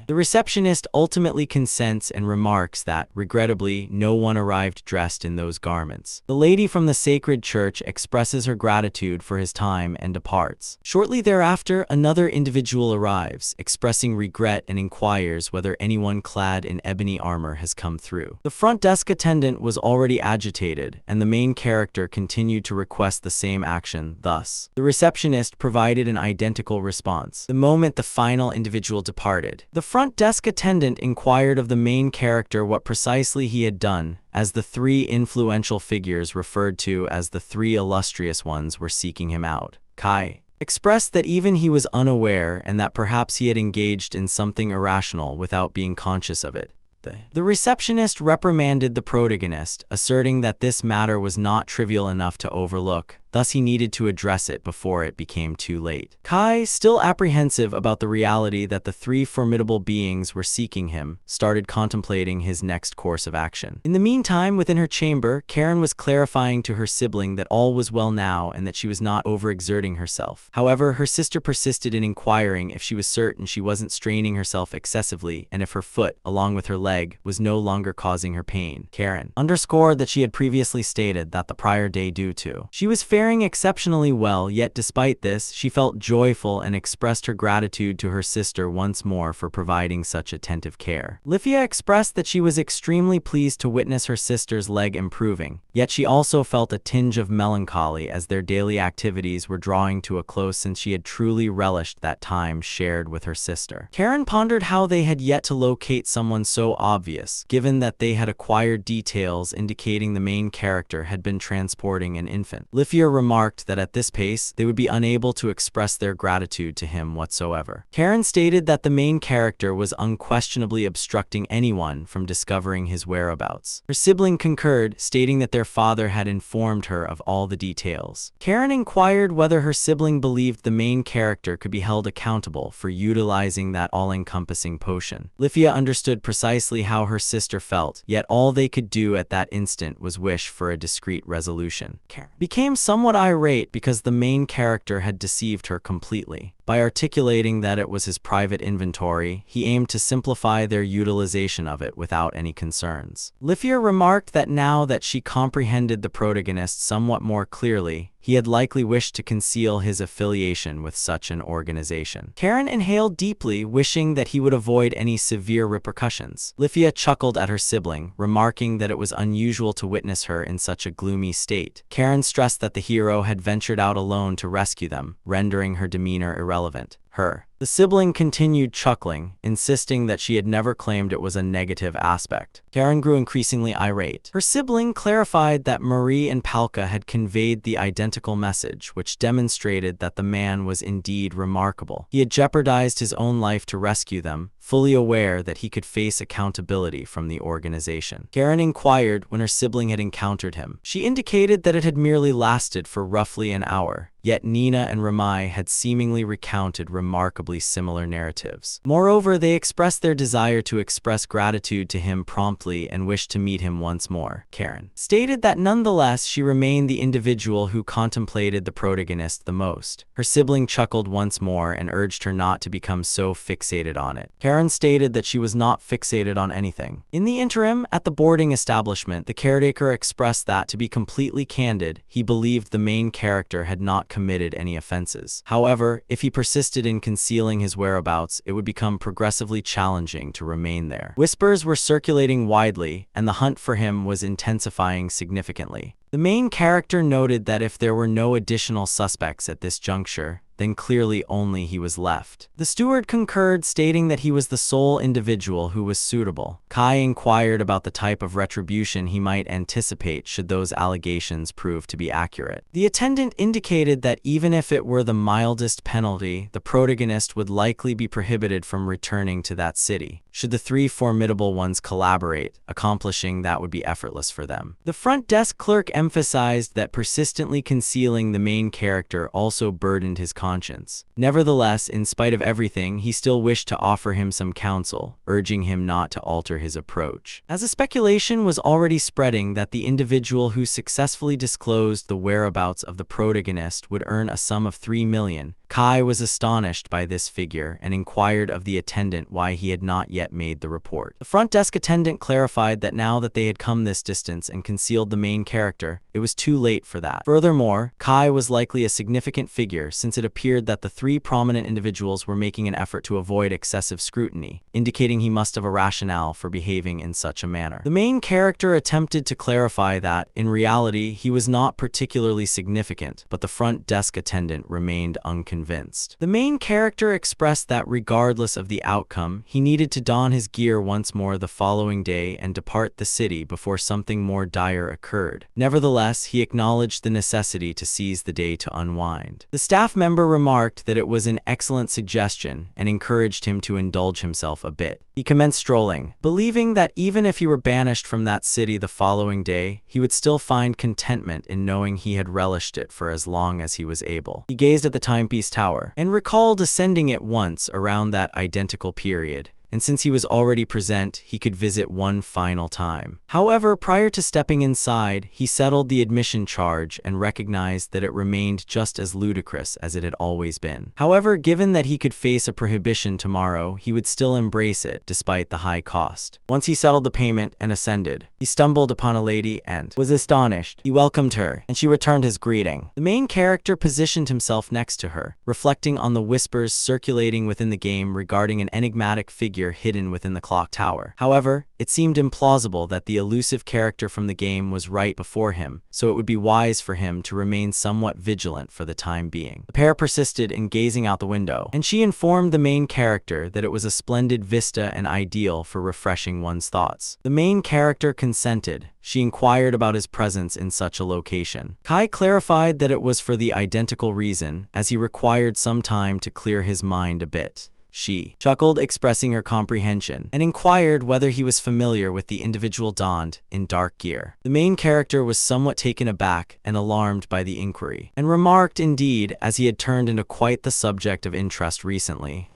The receptionist ultimately consents and remarks that, regrettably, no one arrived dressed in those garments. The lady from the sacred church expresses her gratitude for his time and departs. Shortly thereafter, another individual arrives, expressing regret and inquires whether anyone clad in ebony armor has come through. The front desk attendant was already agitated, and the main character continued to request the same action. Thus, the receptionist provided an identical response. The moment the final individual departed, the front desk attendant inquired of the main character what precisely he had done, as the three influential figures referred to as the three illustrious ones were seeking him out. Kai expressed that even he was unaware and that perhaps he had engaged in something irrational without being conscious of it. The receptionist reprimanded the protagonist, asserting that this matter was not trivial enough to overlook, thus he needed to address it before it became too late. Kai, still apprehensive about the reality that the three formidable beings were seeking him, started contemplating his next course of action. In the meantime, within her chamber, Karen was clarifying to her sibling that all was well now and that she was not overexerting herself. However, her sister persisted in inquiring if she was certain she wasn't straining herself excessively and if her foot, along with her leg, was no longer causing her pain. Karen underscored that she had previously stated that the prior day due to she was faring exceptionally well, yet despite this, she felt joyful and expressed her gratitude to her sister once more for providing such attentive care. Lifia expressed that she was extremely pleased to witness her sister's leg improving, yet she also felt a tinge of melancholy as their daily activities were drawing to a close since she had truly relished that time shared with her sister. Karen pondered how they had yet to locate someone so obvious, given that they had acquired details indicating the main character had been transporting an infant. Lifia remarked that at this pace, they would be unable to express their gratitude to him whatsoever. Karen stated that the main character was unquestionably obstructing anyone from discovering his whereabouts. Her sibling concurred, stating that their father had informed her of all the details. Karen inquired whether her sibling believed the main character could be held accountable for utilizing that all-encompassing potion. Lifia understood precisely how her sister felt, yet all they could do at that instant was wish for a discreet resolution. Karen became somewhat irate because the main character had deceived her completely. By articulating that it was his private inventory, he aimed to simplify their utilization of it without any concerns. Lifia remarked that now that she comprehended the protagonist somewhat more clearly, he had likely wished to conceal his affiliation with such an organization. Karen inhaled deeply, wishing that he would avoid any severe repercussions. Lifia chuckled at her sibling, remarking that it was unusual to witness her in such a gloomy state. Karen stressed that the hero had ventured out alone to rescue them, rendering her demeanor irrelevant. The sibling continued chuckling, insisting that she had never claimed it was a negative aspect. Karen grew increasingly irate. Her sibling clarified that Marie and Palka had conveyed the identical message, which demonstrated that the man was indeed remarkable. He had jeopardized his own life to rescue them, fully aware that he could face accountability from the organization. Karen inquired when her sibling had encountered him. She indicated that it had merely lasted for roughly an hour. Yet Nina and Ramai had seemingly recounted remarkably similar narratives. Moreover, they expressed their desire to express gratitude to him promptly and wished to meet him once more. Karen stated that nonetheless she remained the individual who contemplated the protagonist the most. Her sibling chuckled once more and urged her not to become so fixated on it. Karen stated that she was not fixated on anything. In the interim, at the boarding establishment, the caretaker expressed that, to be completely candid, he believed the main character had not committed any offenses. However, if he persisted in concealing his whereabouts, it would become progressively challenging to remain there. Whispers were circulating widely, and the hunt for him was intensifying significantly. The main character noted that if there were no additional suspects at this juncture, then clearly only he was left. The steward concurred, stating that he was the sole individual who was suitable. Kai inquired about the type of retribution he might anticipate should those allegations prove to be accurate. The attendant indicated that even if it were the mildest penalty, the protagonist would likely be prohibited from returning to that city. Should the three formidable ones collaborate, accomplishing that would be effortless for them. The front desk clerk emphasized that persistently concealing the main character also burdened his conscience. Nevertheless, in spite of everything, he still wished to offer him some counsel, urging him not to alter his approach. As a speculation was already spreading that the individual who successfully disclosed the whereabouts of the protagonist would earn a sum of 3 million, Kai was astonished by this figure and inquired of the attendant why he had not yet made the report. The front desk attendant clarified that now that they had come this distance and concealed the main character, it was too late for that. Furthermore, Kai was likely a significant figure, since it appeared that the three prominent individuals were making an effort to avoid excessive scrutiny, indicating he must have a rationale for behaving in such a manner. The main character attempted to clarify that, in reality, he was not particularly significant, but the front desk attendant remained unconvinced. The main character expressed that regardless of the outcome, he needed to don his gear once more the following day and depart the city before something more dire occurred. Nevertheless, he acknowledged the necessity to seize the day to unwind. The staff member remarked that it was an excellent suggestion and encouraged him to indulge himself a bit. He commenced strolling, believing that even if he were banished from that city the following day, he would still find contentment in knowing he had relished it for as long as he was able. He gazed at the timepiece tower and recalled ascending it once around that identical period. And since he was already present, he could visit one final time. However, prior to stepping inside, he settled the admission charge and recognized that it remained just as ludicrous as it had always been. However, given that he could face a prohibition tomorrow, he would still embrace it, despite the high cost. Once he settled the payment and ascended, he stumbled upon a lady and was astonished. He welcomed her, and she returned his greeting. The main character positioned himself next to her, reflecting on the whispers circulating within the game regarding an enigmatic figure hidden within the clock tower. However, it seemed implausible that the elusive character from the game was right before him, so it would be wise for him to remain somewhat vigilant for the time being. The pair persisted in gazing out the window, and she informed the main character that it was a splendid vista and ideal for refreshing one's thoughts. The main character consented. She inquired about his presence in such a location. Kai clarified that it was for the identical reason, as he required some time to clear his mind a bit. She chuckled, expressing her comprehension, and inquired whether he was familiar with the individual donned in dark gear. The main character was somewhat taken aback and alarmed by the inquiry, and remarked, indeed, as he had turned into quite the subject of interest recently.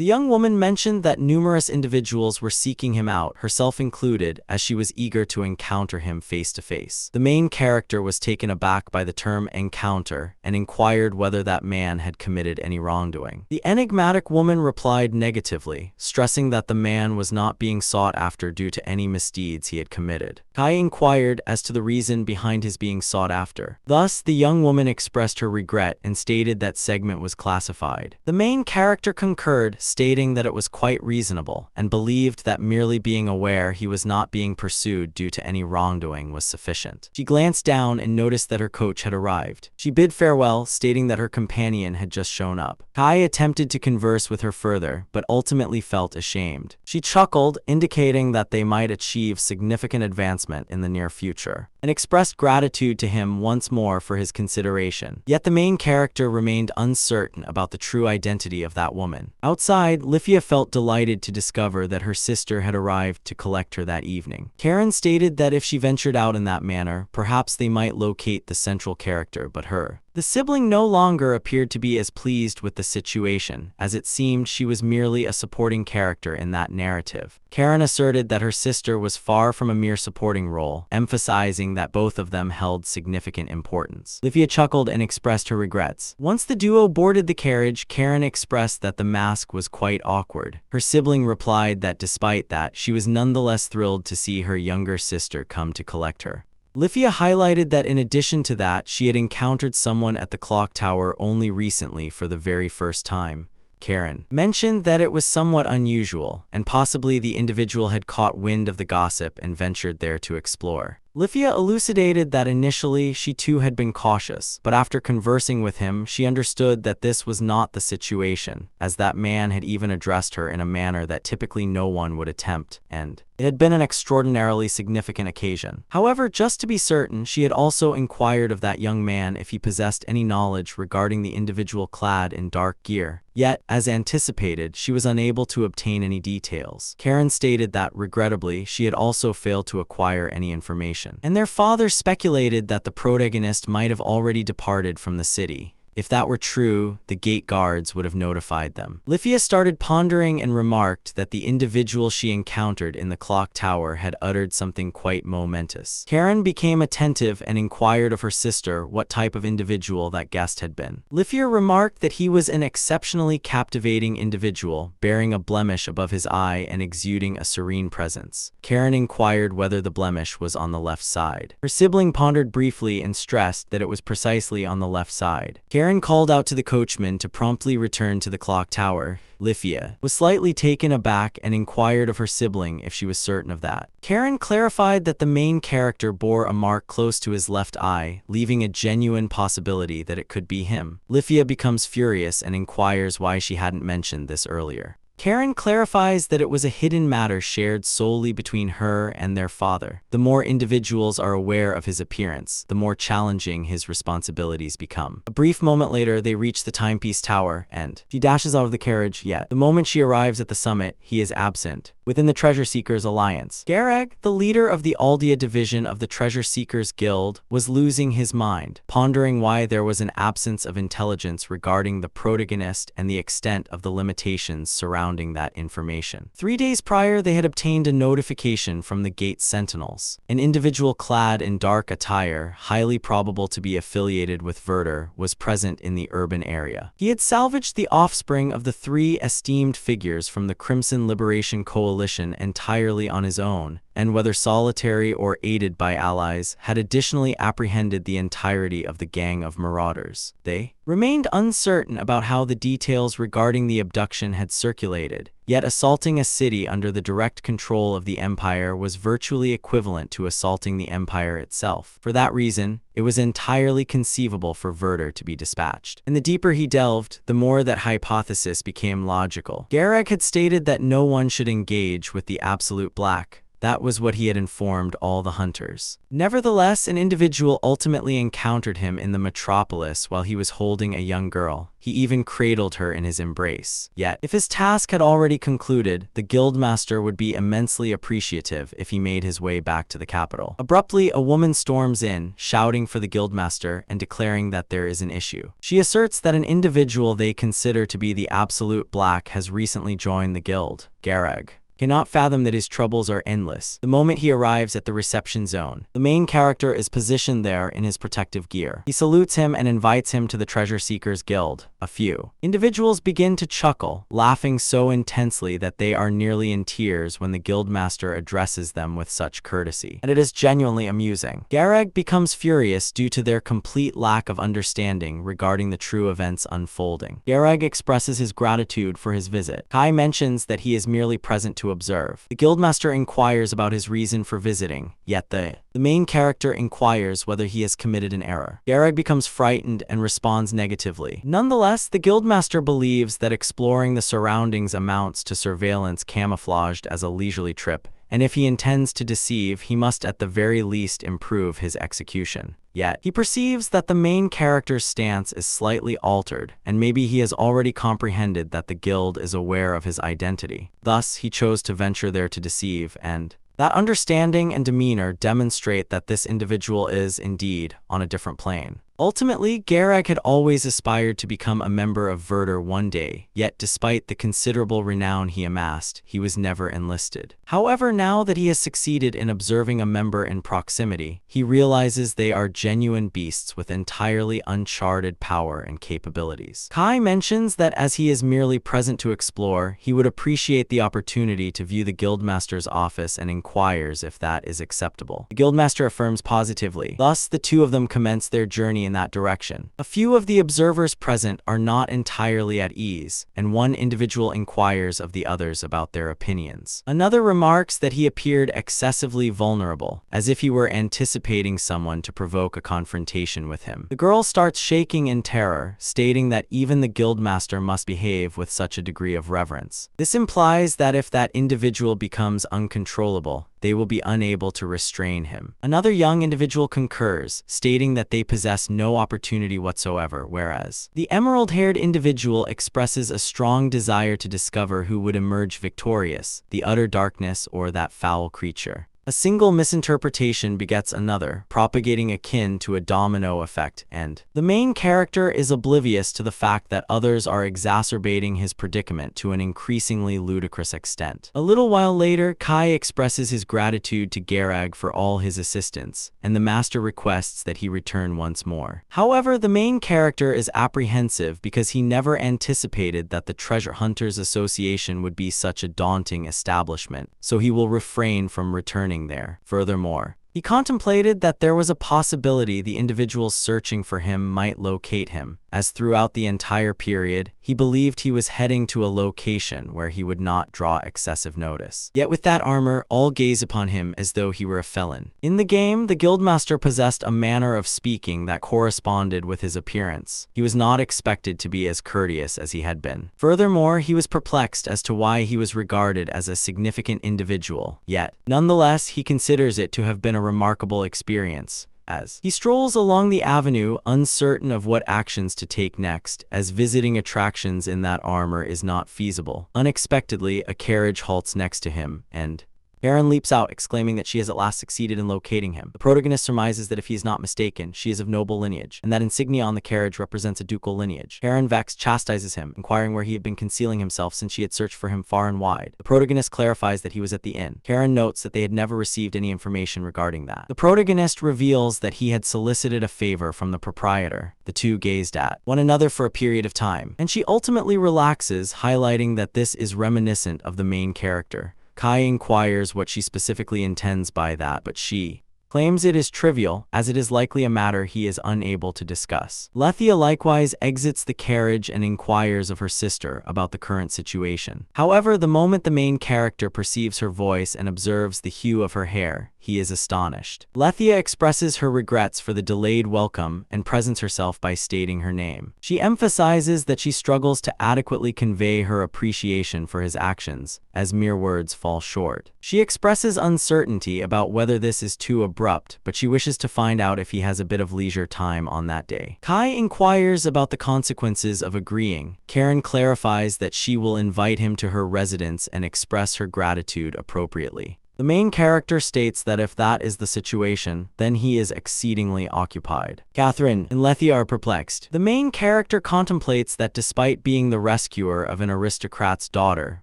The young woman mentioned that numerous individuals were seeking him out, herself included, as she was eager to encounter him face to face. The main character was taken aback by the term encounter and inquired whether that man had committed any wrongdoing. The enigmatic woman replied negatively, stressing that the man was not being sought after due to any misdeeds he had committed. Kai inquired as to the reason behind his being sought after. Thus, the young woman expressed her regret and stated that segment was classified. The main character concurred, stating that it was quite reasonable, and believed that merely being aware he was not being pursued due to any wrongdoing was sufficient. She glanced down and noticed that her coach had arrived. She bid farewell, stating that her companion had just shown up. Kai attempted to converse with her further, but ultimately felt ashamed. She chuckled, indicating that they might achieve significant advancement in the near future, and expressed gratitude to him once more for his consideration. Yet the main character remained uncertain about the true identity of that woman. woman. Outside, Lifia felt delighted to discover that her sister had arrived to collect her that evening. Karen stated that if she ventured out in that manner, perhaps they might locate the central character but her. The sibling no longer appeared to be as pleased with the situation, as it seemed she was merely a supporting character in that narrative. Karen asserted that her sister was far from a mere supporting role, emphasizing that both of them held significant importance. Lifia chuckled and expressed her regrets. Once the duo boarded the carriage, Karen expressed that the mask was quite awkward. Her sibling replied that despite that, she was nonetheless thrilled to see her younger sister come to collect her. Lifia highlighted that in addition to that, she had encountered someone at the clock tower only recently for the very first time. Karen mentioned that it was somewhat unusual, and possibly the individual had caught wind of the gossip and ventured there to explore. Lifia elucidated that initially she too had been cautious, but after conversing with him, she understood that this was not the situation, as that man had even addressed her in a manner that typically no one would attempt, and it had been an extraordinarily significant occasion. However, just to be certain, she had also inquired of that young man if he possessed any knowledge regarding the individual clad in dark gear. Yet, as anticipated, she was unable to obtain any details. Karen stated that, regrettably, she had also failed to acquire any information, and their father speculated that the protagonist might have already departed from the city. If that were true, the gate guards would have notified them. Lifia started pondering and remarked that the individual she encountered in the clock tower had uttered something quite momentous. Karen became attentive and inquired of her sister what type of individual that guest had been. Lifia remarked that he was an exceptionally captivating individual, bearing a blemish above his eye and exuding a serene presence. Karen inquired whether the blemish was on the left side. Her sibling pondered briefly and stressed that it was precisely on the left side. Karen called out to the coachman to promptly return to the clock tower. Lifia was slightly taken aback and inquired of her sibling if she was certain of that. Karen clarified that the main character bore a mark close to his left eye, leaving a genuine possibility that it could be him. Lifia becomes furious and inquires why she hadn't mentioned this earlier. Karen clarifies that it was a hidden matter shared solely between her and their father. The more individuals are aware of his appearance, the more challenging his responsibilities become. A brief moment later, they reach the timepiece tower, and she dashes out of the carriage, yet the moment she arrives at the summit, he is absent. Within the Treasure Seekers Alliance, Garag, the leader of the Aldia division of the Treasure Seekers Guild, was losing his mind, pondering why there was an absence of intelligence regarding the protagonist and the extent of the limitations surrounding that information. 3 days prior, they had obtained a notification from the Gate Sentinels. An individual clad in dark attire, highly probable to be affiliated with Verter, was present in the urban area. He had salvaged the offspring of the 3 esteemed figures from the Crimson Liberation Coalition entirely on his own, and whether solitary or aided by allies, had additionally apprehended the entirety of the gang of marauders. They remained uncertain about how the details regarding the abduction had circulated, yet assaulting a city under the direct control of the Empire was virtually equivalent to assaulting the Empire itself. For that reason, it was entirely conceivable for Verter to be dispatched. And the deeper he delved, the more that hypothesis became logical. Garag had stated that no one should engage with the Absolute Black. That was what he had informed all the hunters. Nevertheless, an individual ultimately encountered him in the metropolis while he was holding a young girl. He even cradled her in his embrace. Yet, if his task had already concluded, the guildmaster would be immensely appreciative if he made his way back to the capital. Abruptly, a woman storms in, shouting for the guildmaster and declaring that there is an issue. She asserts that an individual they consider to be the Absolute Black has recently joined the guild. Garag cannot fathom that his troubles are endless. The moment he arrives at the reception zone, the main character is positioned there in his protective gear. He salutes him and invites him to the Treasure Seekers Guild. A few individuals begin to chuckle, laughing so intensely that they are nearly in tears when the guildmaster addresses them with such courtesy, and it is genuinely amusing. Garag becomes furious due to their complete lack of understanding regarding the true events unfolding. Garag expresses his gratitude for his visit. Kai mentions that he is merely present to observe. The guildmaster inquires about his reason for visiting, yet the main character inquires whether he has committed an error. Garag becomes frightened and responds negatively. Nonetheless, the guildmaster believes that exploring the surroundings amounts to surveillance camouflaged as a leisurely trip, and if he intends to deceive, he must at the very least improve his execution. Yet, he perceives that the main character's stance is slightly altered, and maybe he has already comprehended that the guild is aware of his identity. Thus, he chose to venture there to deceive, and that understanding and demeanor demonstrate that this individual is, indeed, on a different plane. Ultimately, Garag had always aspired to become a member of Verder one day, yet despite the considerable renown he amassed, he was never enlisted. However, now that he has succeeded in observing a member in proximity, he realizes they are genuine beasts with entirely uncharted power and capabilities. Kai mentions that as he is merely present to explore, he would appreciate the opportunity to view the Guildmaster's office and inquires if that is acceptable. The Guildmaster affirms positively. Thus, the two of them commence their journey in that direction. A few of the observers present are not entirely at ease, and one individual inquires of the others about their opinions. Another remarks that he appeared excessively vulnerable, as if he were anticipating someone to provoke a confrontation with him. The girl starts shaking in terror, stating that even the Guildmaster must behave with such a degree of reverence. This implies that if that individual becomes uncontrollable, they will be unable to restrain him. Another young individual concurs, stating that they possess no opportunity whatsoever, whereas the emerald-haired individual expresses a strong desire to discover who would emerge victorious, the utter darkness or that foul creature. A single misinterpretation begets another, propagating akin to a domino effect, and the main character is oblivious to the fact that others are exacerbating his predicament to an increasingly ludicrous extent. A little while later, Kai expresses his gratitude to Garag for all his assistance, and the master requests that he return once more. However, the main character is apprehensive because he never anticipated that the Treasure Hunters Association would be such a daunting establishment, so he will refrain from returning there. Furthermore, he contemplated that there was a possibility the individuals searching for him might locate him, as throughout the entire period, he believed he was heading to a location where he would not draw excessive notice. Yet with that armor, all gaze upon him as though he were a felon. In the game, the Guildmaster possessed a manner of speaking that corresponded with his appearance. He was not expected to be as courteous as he had been. Furthermore, he was perplexed as to why he was regarded as a significant individual. Yet, nonetheless, he considers it to have been a remarkable experience. As he strolls along the avenue, uncertain of what actions to take next, as visiting attractions in that armor is not feasible. Unexpectedly, a carriage halts next to him, and Aaron leaps out, exclaiming that she has at last succeeded in locating him. The protagonist surmises that if he is not mistaken, she is of noble lineage, and that insignia on the carriage represents a ducal lineage. Aaron, vexed, chastises him, inquiring where he had been concealing himself since she had searched for him far and wide. The protagonist clarifies that he was at the inn. Karen notes that they had never received any information regarding that. The protagonist reveals that he had solicited a favor from the proprietor. The two gazed at one another for a period of time, and she ultimately relaxes, highlighting that this is reminiscent of the main character. Kai inquires what she specifically intends by that, but she claims it is trivial, as it is likely a matter he is unable to discuss. Lethia likewise exits the carriage and inquires of her sister about the current situation. However, the moment the main character perceives her voice and observes the hue of her hair, he is astonished. Lethia expresses her regrets for the delayed welcome and presents herself by stating her name. She emphasizes that she struggles to adequately convey her appreciation for his actions, as mere words fall short. She expresses uncertainty about whether this is too abrupt, but she wishes to find out if he has a bit of leisure time on that day. Kai inquires about the consequences of agreeing. Karen clarifies that she will invite him to her residence and express her gratitude appropriately. The main character states that if that is the situation, then he is exceedingly occupied. Catherine and Lethia are perplexed. The main character contemplates that despite being the rescuer of an aristocrat's daughter,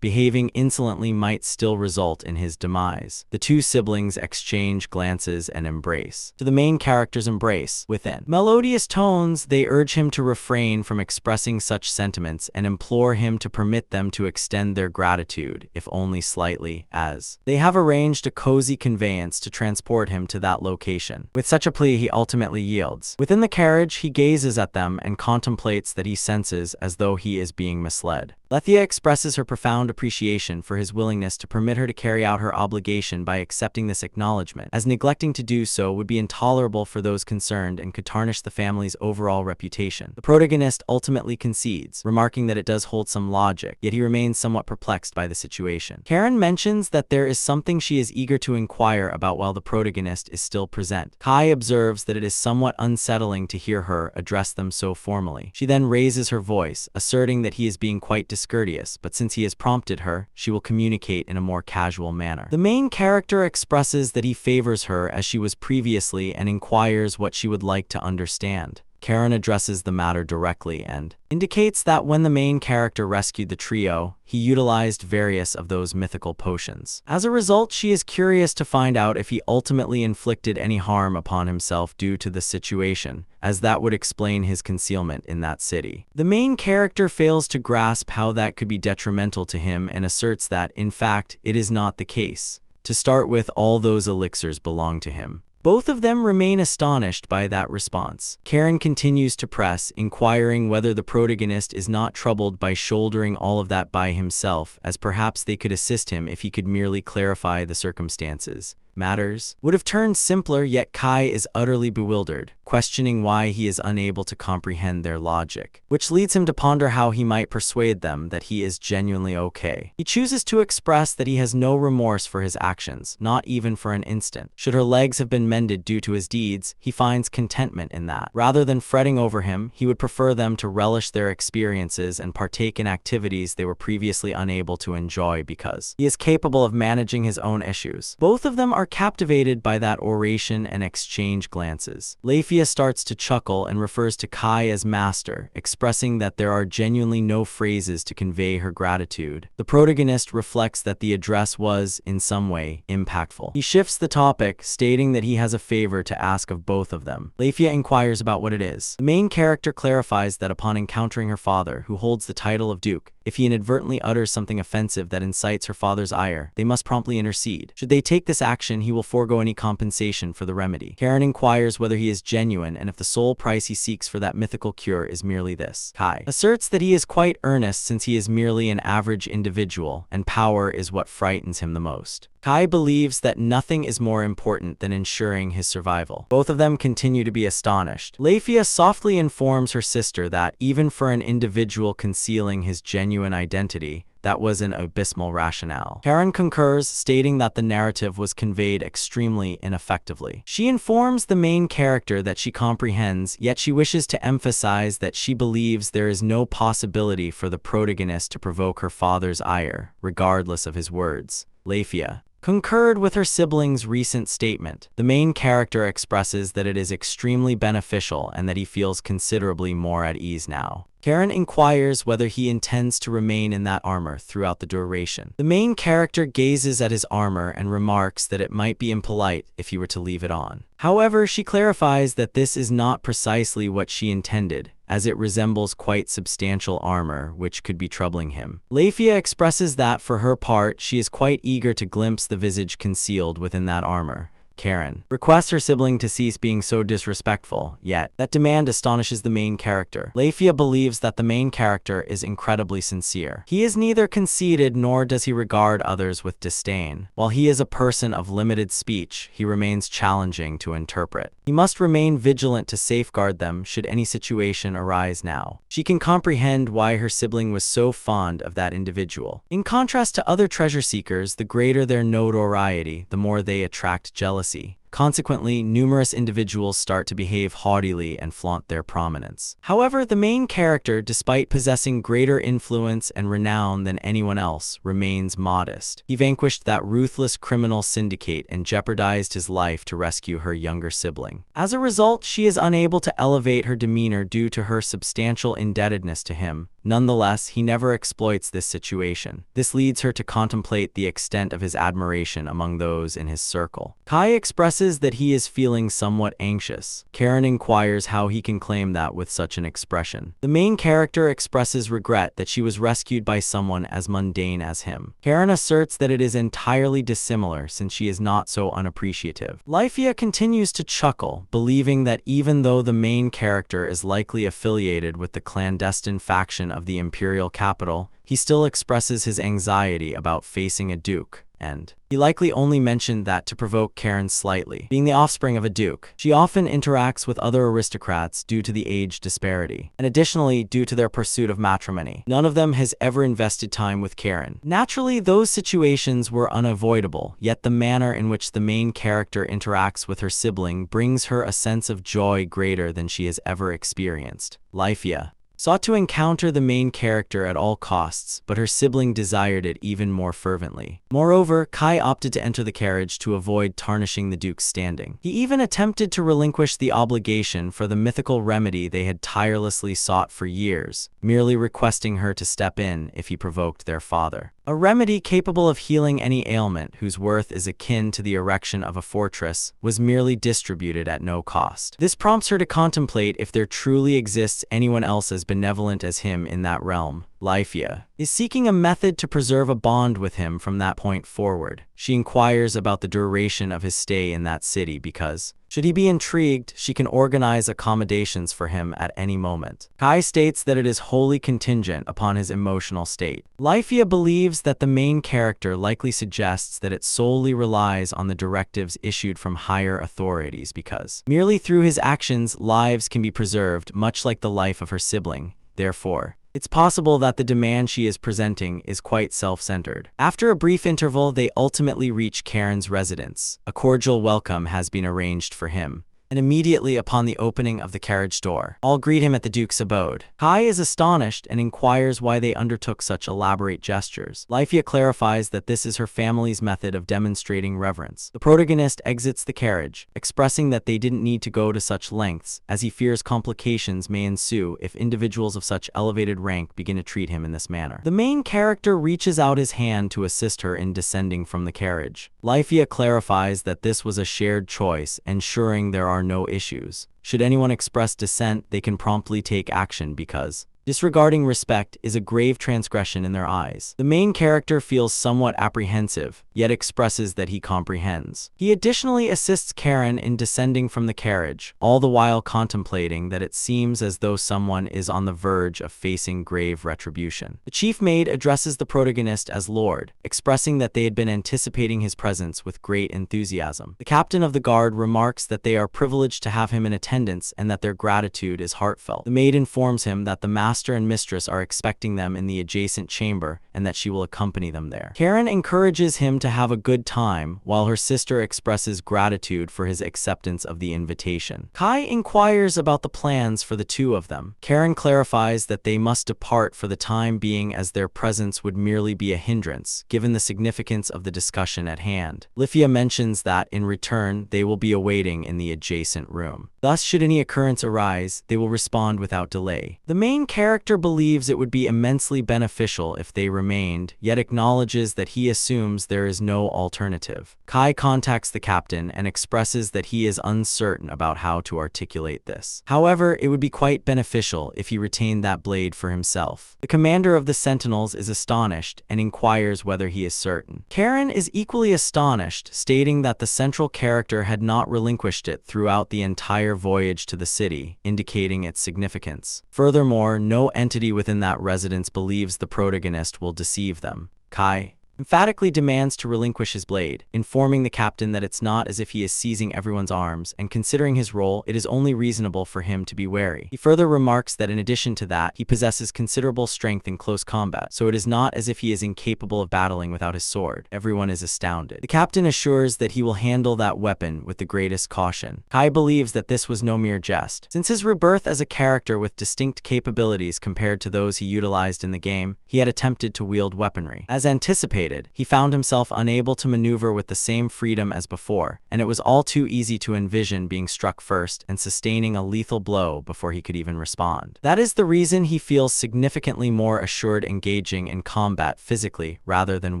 behaving insolently might still result in his demise. The two siblings exchange glances and embrace. To the main character's embrace, within melodious tones, they urge him to refrain from expressing such sentiments and implore him to permit them to extend their gratitude, if only slightly, as they have arranged a cozy conveyance to transport him to that location. With such a plea, he ultimately yields. Within the carriage, he gazes at them and contemplates that he senses as though he is being misled. Lethia expresses her profound appreciation for his willingness to permit her to carry out her obligation by accepting this acknowledgement, as neglecting to do so would be intolerable for those concerned and could tarnish the family's overall reputation. The protagonist ultimately concedes, remarking that it does hold some logic, yet he remains somewhat perplexed by the situation. Karen mentions that there is something she is eager to inquire about while the protagonist is still present. Kai observes that it is somewhat unsettling to hear her address them so formally. She then raises her voice, asserting that he is being quite discourteous, but since he has prompted her, she will communicate in a more casual manner. The main character expresses that he favors her as she was previously and inquires what she would like to understand. Karen addresses the matter directly and indicates that when the main character rescued the trio, he utilized various of those mythical potions. As a result, she is curious to find out if he ultimately inflicted any harm upon himself due to the situation, as that would explain his concealment in that city. The main character fails to grasp how that could be detrimental to him and asserts that, in fact, it is not the case. To start with, all those elixirs belong to him. Both of them remain astonished by that response. Karen continues to press, inquiring whether the protagonist is not troubled by shouldering all of that by himself, as perhaps they could assist him if he could merely clarify the circumstances. Matters would have turned simpler, yet Kai is utterly bewildered, questioning why he is unable to comprehend their logic, which leads him to ponder how he might persuade them that he is genuinely okay. He chooses to express that he has no remorse for his actions, not even for an instant. Should her legs have been mended due to his deeds, he finds contentment in that. Rather than fretting over him, he would prefer them to relish their experiences and partake in activities they were previously unable to enjoy because he is capable of managing his own issues. Both of them are captivated by that oration and exchange glances. Lethia starts to chuckle and refers to Kai as master, expressing that there are genuinely no phrases to convey her gratitude. The protagonist reflects that the address was, in some way, impactful. He shifts the topic, stating that he has a favor to ask of both of them. Lethia inquires about what it is. The main character clarifies that upon encountering her father, who holds the title of Duke, if he inadvertently utters something offensive that incites her father's ire, they must promptly intercede. Should they take this action, he will forego any compensation for the remedy. Karen inquires whether he is genuine and if the sole price he seeks for that mythical cure is merely this. Kai asserts that he is quite earnest since he is merely an average individual, and power is what frightens him the most. Kai believes that nothing is more important than ensuring his survival. Both of them continue to be astonished. Lethia softly informs her sister that, even for an individual concealing his genuine identity, that was an abysmal rationale. Karen concurs, stating that the narrative was conveyed extremely ineffectively. She informs the main character that she comprehends, yet she wishes to emphasize that she believes there is no possibility for the protagonist to provoke her father's ire, regardless of his words. Lethia concurred with her sibling's recent statement. The main character expresses that it is extremely beneficial and that he feels considerably more at ease now. Karen inquires whether he intends to remain in that armor throughout the duration. The main character gazes at his armor and remarks that it might be impolite if he were to leave it on. However, she clarifies that this is not precisely what she intended, as it resembles quite substantial armor, which could be troubling him. Lethia expresses that, for her part, she is quite eager to glimpse the visage concealed within that armor. Karen requests her sibling to cease being so disrespectful, yet that demand astonishes the main character. Lethia believes that the main character is incredibly sincere. He is neither conceited nor does he regard others with disdain. While he is a person of limited speech, he remains challenging to interpret. He must remain vigilant to safeguard them should any situation arise now. She can comprehend why her sibling was so fond of that individual. In contrast to other treasure seekers, the greater their notoriety, the more they attract jealousy. Consequently, numerous individuals start to behave haughtily and flaunt their prominence. However, the main character, despite possessing greater influence and renown than anyone else, remains modest. He vanquished that ruthless criminal syndicate and jeopardized his life to rescue her younger sibling. As a result, she is unable to elevate her demeanor due to her substantial indebtedness to him. Nonetheless, he never exploits this situation. This leads her to contemplate the extent of his admiration among those in his circle. Kai expresses expresses that he is feeling somewhat anxious. Karen inquires how he can claim that with such an expression. The main character expresses regret that she was rescued by someone as mundane as him. Karen asserts that it is entirely dissimilar since she is not so unappreciative. Lifea continues to chuckle, believing that even though the main character is likely affiliated with the clandestine faction of the imperial capital, he still expresses his anxiety about facing a duke, and he likely only mentioned that to provoke Karen slightly. Being the offspring of a duke, she often interacts with other aristocrats due to the age disparity, and additionally due to their pursuit of matrimony. None of them has ever invested time with Karen. Naturally, those situations were unavoidable, yet the manner in which the main character interacts with her sibling brings her a sense of joy greater than she has ever experienced. Lifea sought to encounter the main character at all costs, but her sibling desired it even more fervently. Moreover, Kai opted to enter the carriage to avoid tarnishing the Duke's standing. He even attempted to relinquish the obligation for the mythical remedy they had tirelessly sought for years, merely requesting her to step in if he provoked their father. A remedy capable of healing any ailment whose worth is akin to the erection of a fortress was merely distributed at no cost. This prompts her to contemplate if there truly exists anyone else as benevolent as him in that realm. Lifea is seeking a method to preserve a bond with him from that point forward. She inquires about the duration of his stay in that city because, should he be intrigued, she can organize accommodations for him at any moment. Kai states that it is wholly contingent upon his emotional state. Lifea believes that the main character likely suggests that it solely relies on the directives issued from higher authorities because, merely through his actions, lives can be preserved, much like the life of her sibling. Therefore, it's possible that the demand she is presenting is quite self-centered. After a brief interval, they ultimately reach Karen's residence. A cordial welcome has been arranged for him, and immediately upon the opening of the carriage door, all greet him at the Duke's abode. Kai is astonished and inquires why they undertook such elaborate gestures. Lifea clarifies that this is her family's method of demonstrating reverence. The protagonist exits the carriage, expressing that they didn't need to go to such lengths, as he fears complications may ensue if individuals of such elevated rank begin to treat him in this manner. The main character reaches out his hand to assist her in descending from the carriage. Lifea clarifies that this was a shared choice, ensuring there are no issues. Should anyone express dissent, they can promptly take action because disregarding respect is a grave transgression in their eyes. The main character feels somewhat apprehensive, yet expresses that he comprehends. He additionally assists Karen in descending from the carriage, all the while contemplating that it seems as though someone is on the verge of facing grave retribution. The chief maid addresses the protagonist as Lord, expressing that they had been anticipating his presence with great enthusiasm. The captain of the guard remarks that they are privileged to have him in attendance and that their gratitude is heartfelt. The maid informs him that the master and mistress are expecting them in the adjacent chamber and that she will accompany them there. Karen encourages him to have a good time, while her sister expresses gratitude for his acceptance of the invitation. Kai inquires about the plans for the two of them. Karen clarifies that they must depart for the time being as their presence would merely be a hindrance, given the significance of the discussion at hand. Lifea mentions that, in return, they will be awaiting in the adjacent room. Thus, should any occurrence arise, they will respond without delay. The main character believes it would be immensely beneficial if they remained, yet acknowledges that he assumes there is no alternative. Kai contacts the captain and expresses that he is uncertain about how to articulate this. However, it would be quite beneficial if he retained that blade for himself. The commander of the Sentinels is astonished and inquires whether he is certain. Karen is equally astonished, stating that the central character had not relinquished it throughout the entire voyage to the city, indicating its significance. Furthermore, no entity within that residence believes the protagonist will deceive them. Kai emphatically demands to relinquish his blade, informing the captain that it's not as if he is seizing everyone's arms, and considering his role, it is only reasonable for him to be wary. He further remarks that in addition to that, he possesses considerable strength in close combat, so it is not as if he is incapable of battling without his sword. Everyone is astounded. The captain assures that he will handle that weapon with the greatest caution. Kai believes that this was no mere jest. Since his rebirth as a character with distinct capabilities compared to those he utilized in the game, he had attempted to wield weaponry. As anticipated, devastated. He found himself unable to maneuver with the same freedom as before, and it was all too easy to envision being struck first and sustaining a lethal blow before he could even respond. That is the reason he feels significantly more assured engaging in combat physically rather than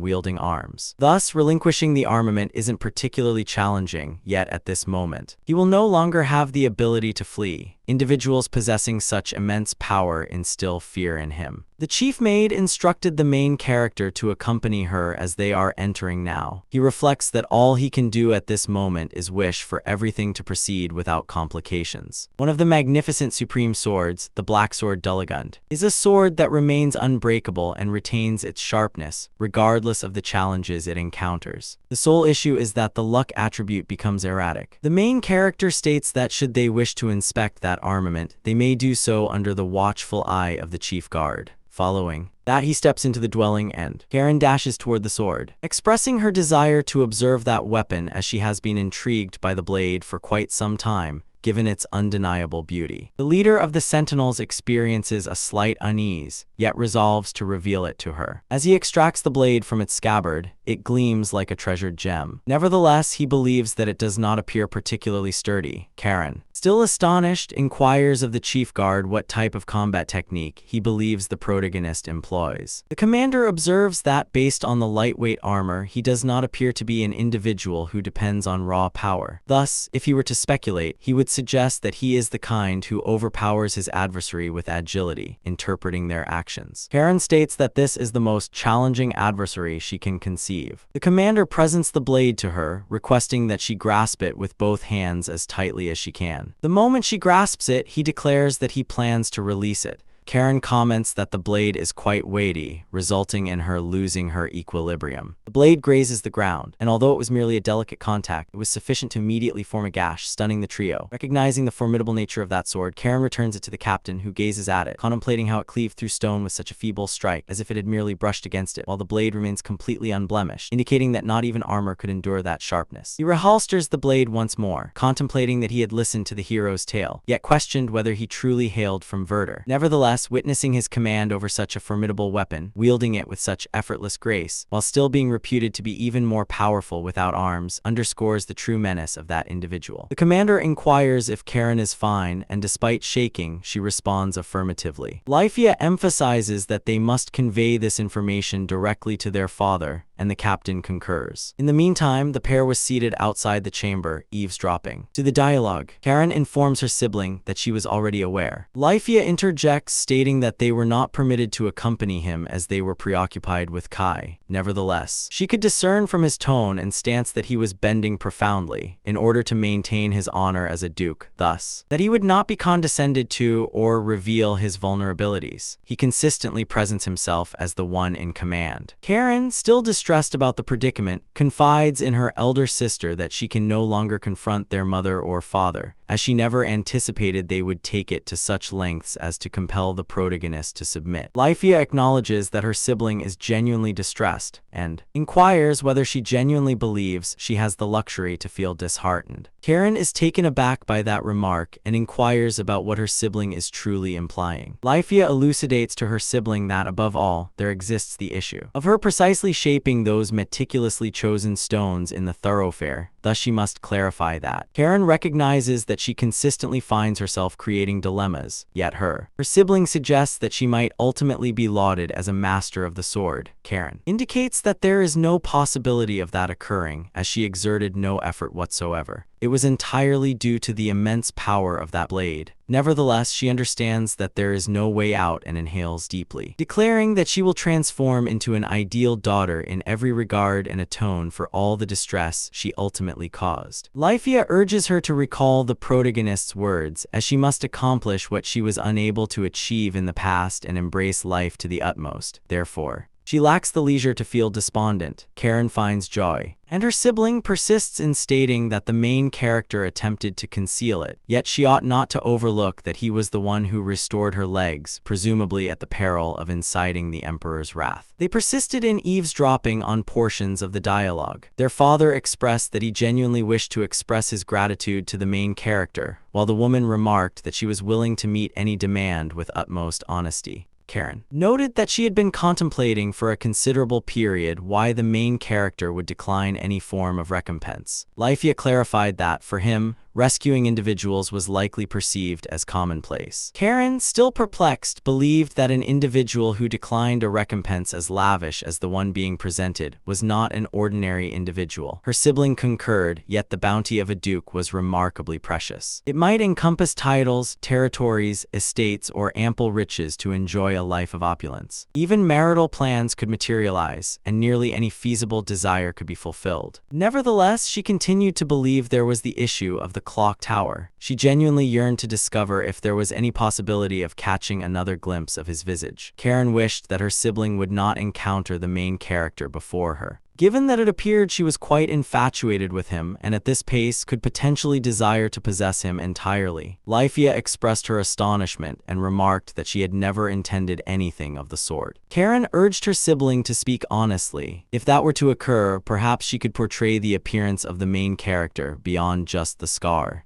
wielding arms. Thus, relinquishing the armament isn't particularly challenging yet at this moment. He will no longer have the ability to flee. Individuals possessing such immense power instill fear in him. The chief maid instructed the main character to accompany her as they are entering now. He reflects that all he can do at this moment is wish for everything to proceed without complications. One of the magnificent supreme swords, the Black Sword Dullagund, is a sword that remains unbreakable and retains its sharpness, regardless of the challenges it encounters. The sole issue is that the luck attribute becomes erratic. The main character states that should they wish to inspect that armament, they may do so under the watchful eye of the chief guard. Following that, he steps into the dwelling and Karen dashes toward the sword, expressing her desire to observe that weapon as she has been intrigued by the blade for quite some time, given its undeniable beauty. The leader of the Sentinels experiences a slight unease, yet resolves to reveal it to her. As he extracts the blade from its scabbard, it gleams like a treasured gem. Nevertheless, he believes that it does not appear particularly sturdy. Karen, still astonished, inquires of the chief guard what type of combat technique he believes the protagonist employs. The commander observes that, based on the lightweight armor, he does not appear to be an individual who depends on raw power. Thus, if he were to speculate, he would suggest that he is the kind who overpowers his adversary with agility, interpreting their actions. Karen states that this is the most challenging adversary she can conceive. The commander presents the blade to her, requesting that she grasp it with both hands as tightly as she can. The moment she grasps it, he declares that he plans to release it. Karen comments that the blade is quite weighty, resulting in her losing her equilibrium. The blade grazes the ground, and although it was merely a delicate contact, it was sufficient to immediately form a gash, stunning the trio. Recognizing the formidable nature of that sword, Karen returns it to the captain, who gazes at it, contemplating how it cleaved through stone with such a feeble strike, as if it had merely brushed against it, while the blade remains completely unblemished, indicating that not even armor could endure that sharpness. He reholsters the blade once more, contemplating that he had listened to the hero's tale, yet questioned whether he truly hailed from Verdure. Nevertheless, witnessing his command over such a formidable weapon, wielding it with such effortless grace, while still being reputed to be even more powerful without arms, underscores the true menace of that individual. The commander inquires if Karen is fine, and despite shaking, she responds affirmatively. Lyphia emphasizes that they must convey this information directly to their father, and the captain concurs. In the meantime, the pair was seated outside the chamber, eavesdropping. To the dialogue, Karen informs her sibling that she was already aware. Lyphia interjects, stating that they were not permitted to accompany him as they were preoccupied with Kai. Nevertheless, she could discern from his tone and stance that he was bending profoundly, in order to maintain his honor as a duke, thus, that he would not be condescended to or reveal his vulnerabilities. He consistently presents himself as the one in command. Karen, still distressed about the predicament, confides in her elder sister that she can no longer confront their mother or father, as she never anticipated they would take it to such lengths as to compel the protagonist to submit. Lyphia acknowledges that her sibling is genuinely distressed, and inquires whether she genuinely believes she has the luxury to feel disheartened. Karen is taken aback by that remark and inquires about what her sibling is truly implying. Lyphia elucidates to her sibling that, above all, there exists the issue of her precisely shaping those meticulously chosen stones in the thoroughfare. Thus she must clarify that. Karen recognizes that she consistently finds herself creating dilemmas, yet her sibling suggests that she might ultimately be lauded as a master of the sword. Karen indicates that there is no possibility of that occurring, as she exerted no effort whatsoever. It was entirely due to the immense power of that blade. Nevertheless, she understands that there is no way out and inhales deeply, declaring that she will transform into an ideal daughter in every regard and atone for all the distress she ultimately caused. Lyphia urges her to recall the protagonist's words, as she must accomplish what she was unable to achieve in the past and embrace life to the utmost. Therefore, she lacks the leisure to feel despondent. Karen finds joy, and her sibling persists in stating that the main character attempted to conceal it, yet she ought not to overlook that he was the one who restored her legs, presumably at the peril of inciting the Emperor's wrath. They persisted in eavesdropping on portions of the dialogue. Their father expressed that he genuinely wished to express his gratitude to the main character, while the woman remarked that she was willing to meet any demand with utmost honesty. Karen noted that she had been contemplating for a considerable period why the main character would decline any form of recompense. Lifea clarified that, for him, rescuing individuals was likely perceived as commonplace. Karen, still perplexed, believed that an individual who declined a recompense as lavish as the one being presented was not an ordinary individual. Her sibling concurred, yet the bounty of a duke was remarkably precious. It might encompass titles, territories, estates, or ample riches to enjoy a life of opulence. Even marital plans could materialize, and nearly any feasible desire could be fulfilled. Nevertheless, she continued to believe there was the issue of the clock tower. She genuinely yearned to discover if there was any possibility of catching another glimpse of his visage. Karen wished that her sibling would not encounter the main character before her, given that it appeared she was quite infatuated with him and at this pace could potentially desire to possess him entirely. Lifea expressed her astonishment and remarked that she had never intended anything of the sort. Karen urged her sibling to speak honestly. If that were to occur, perhaps she could portray the appearance of the main character beyond just the scar.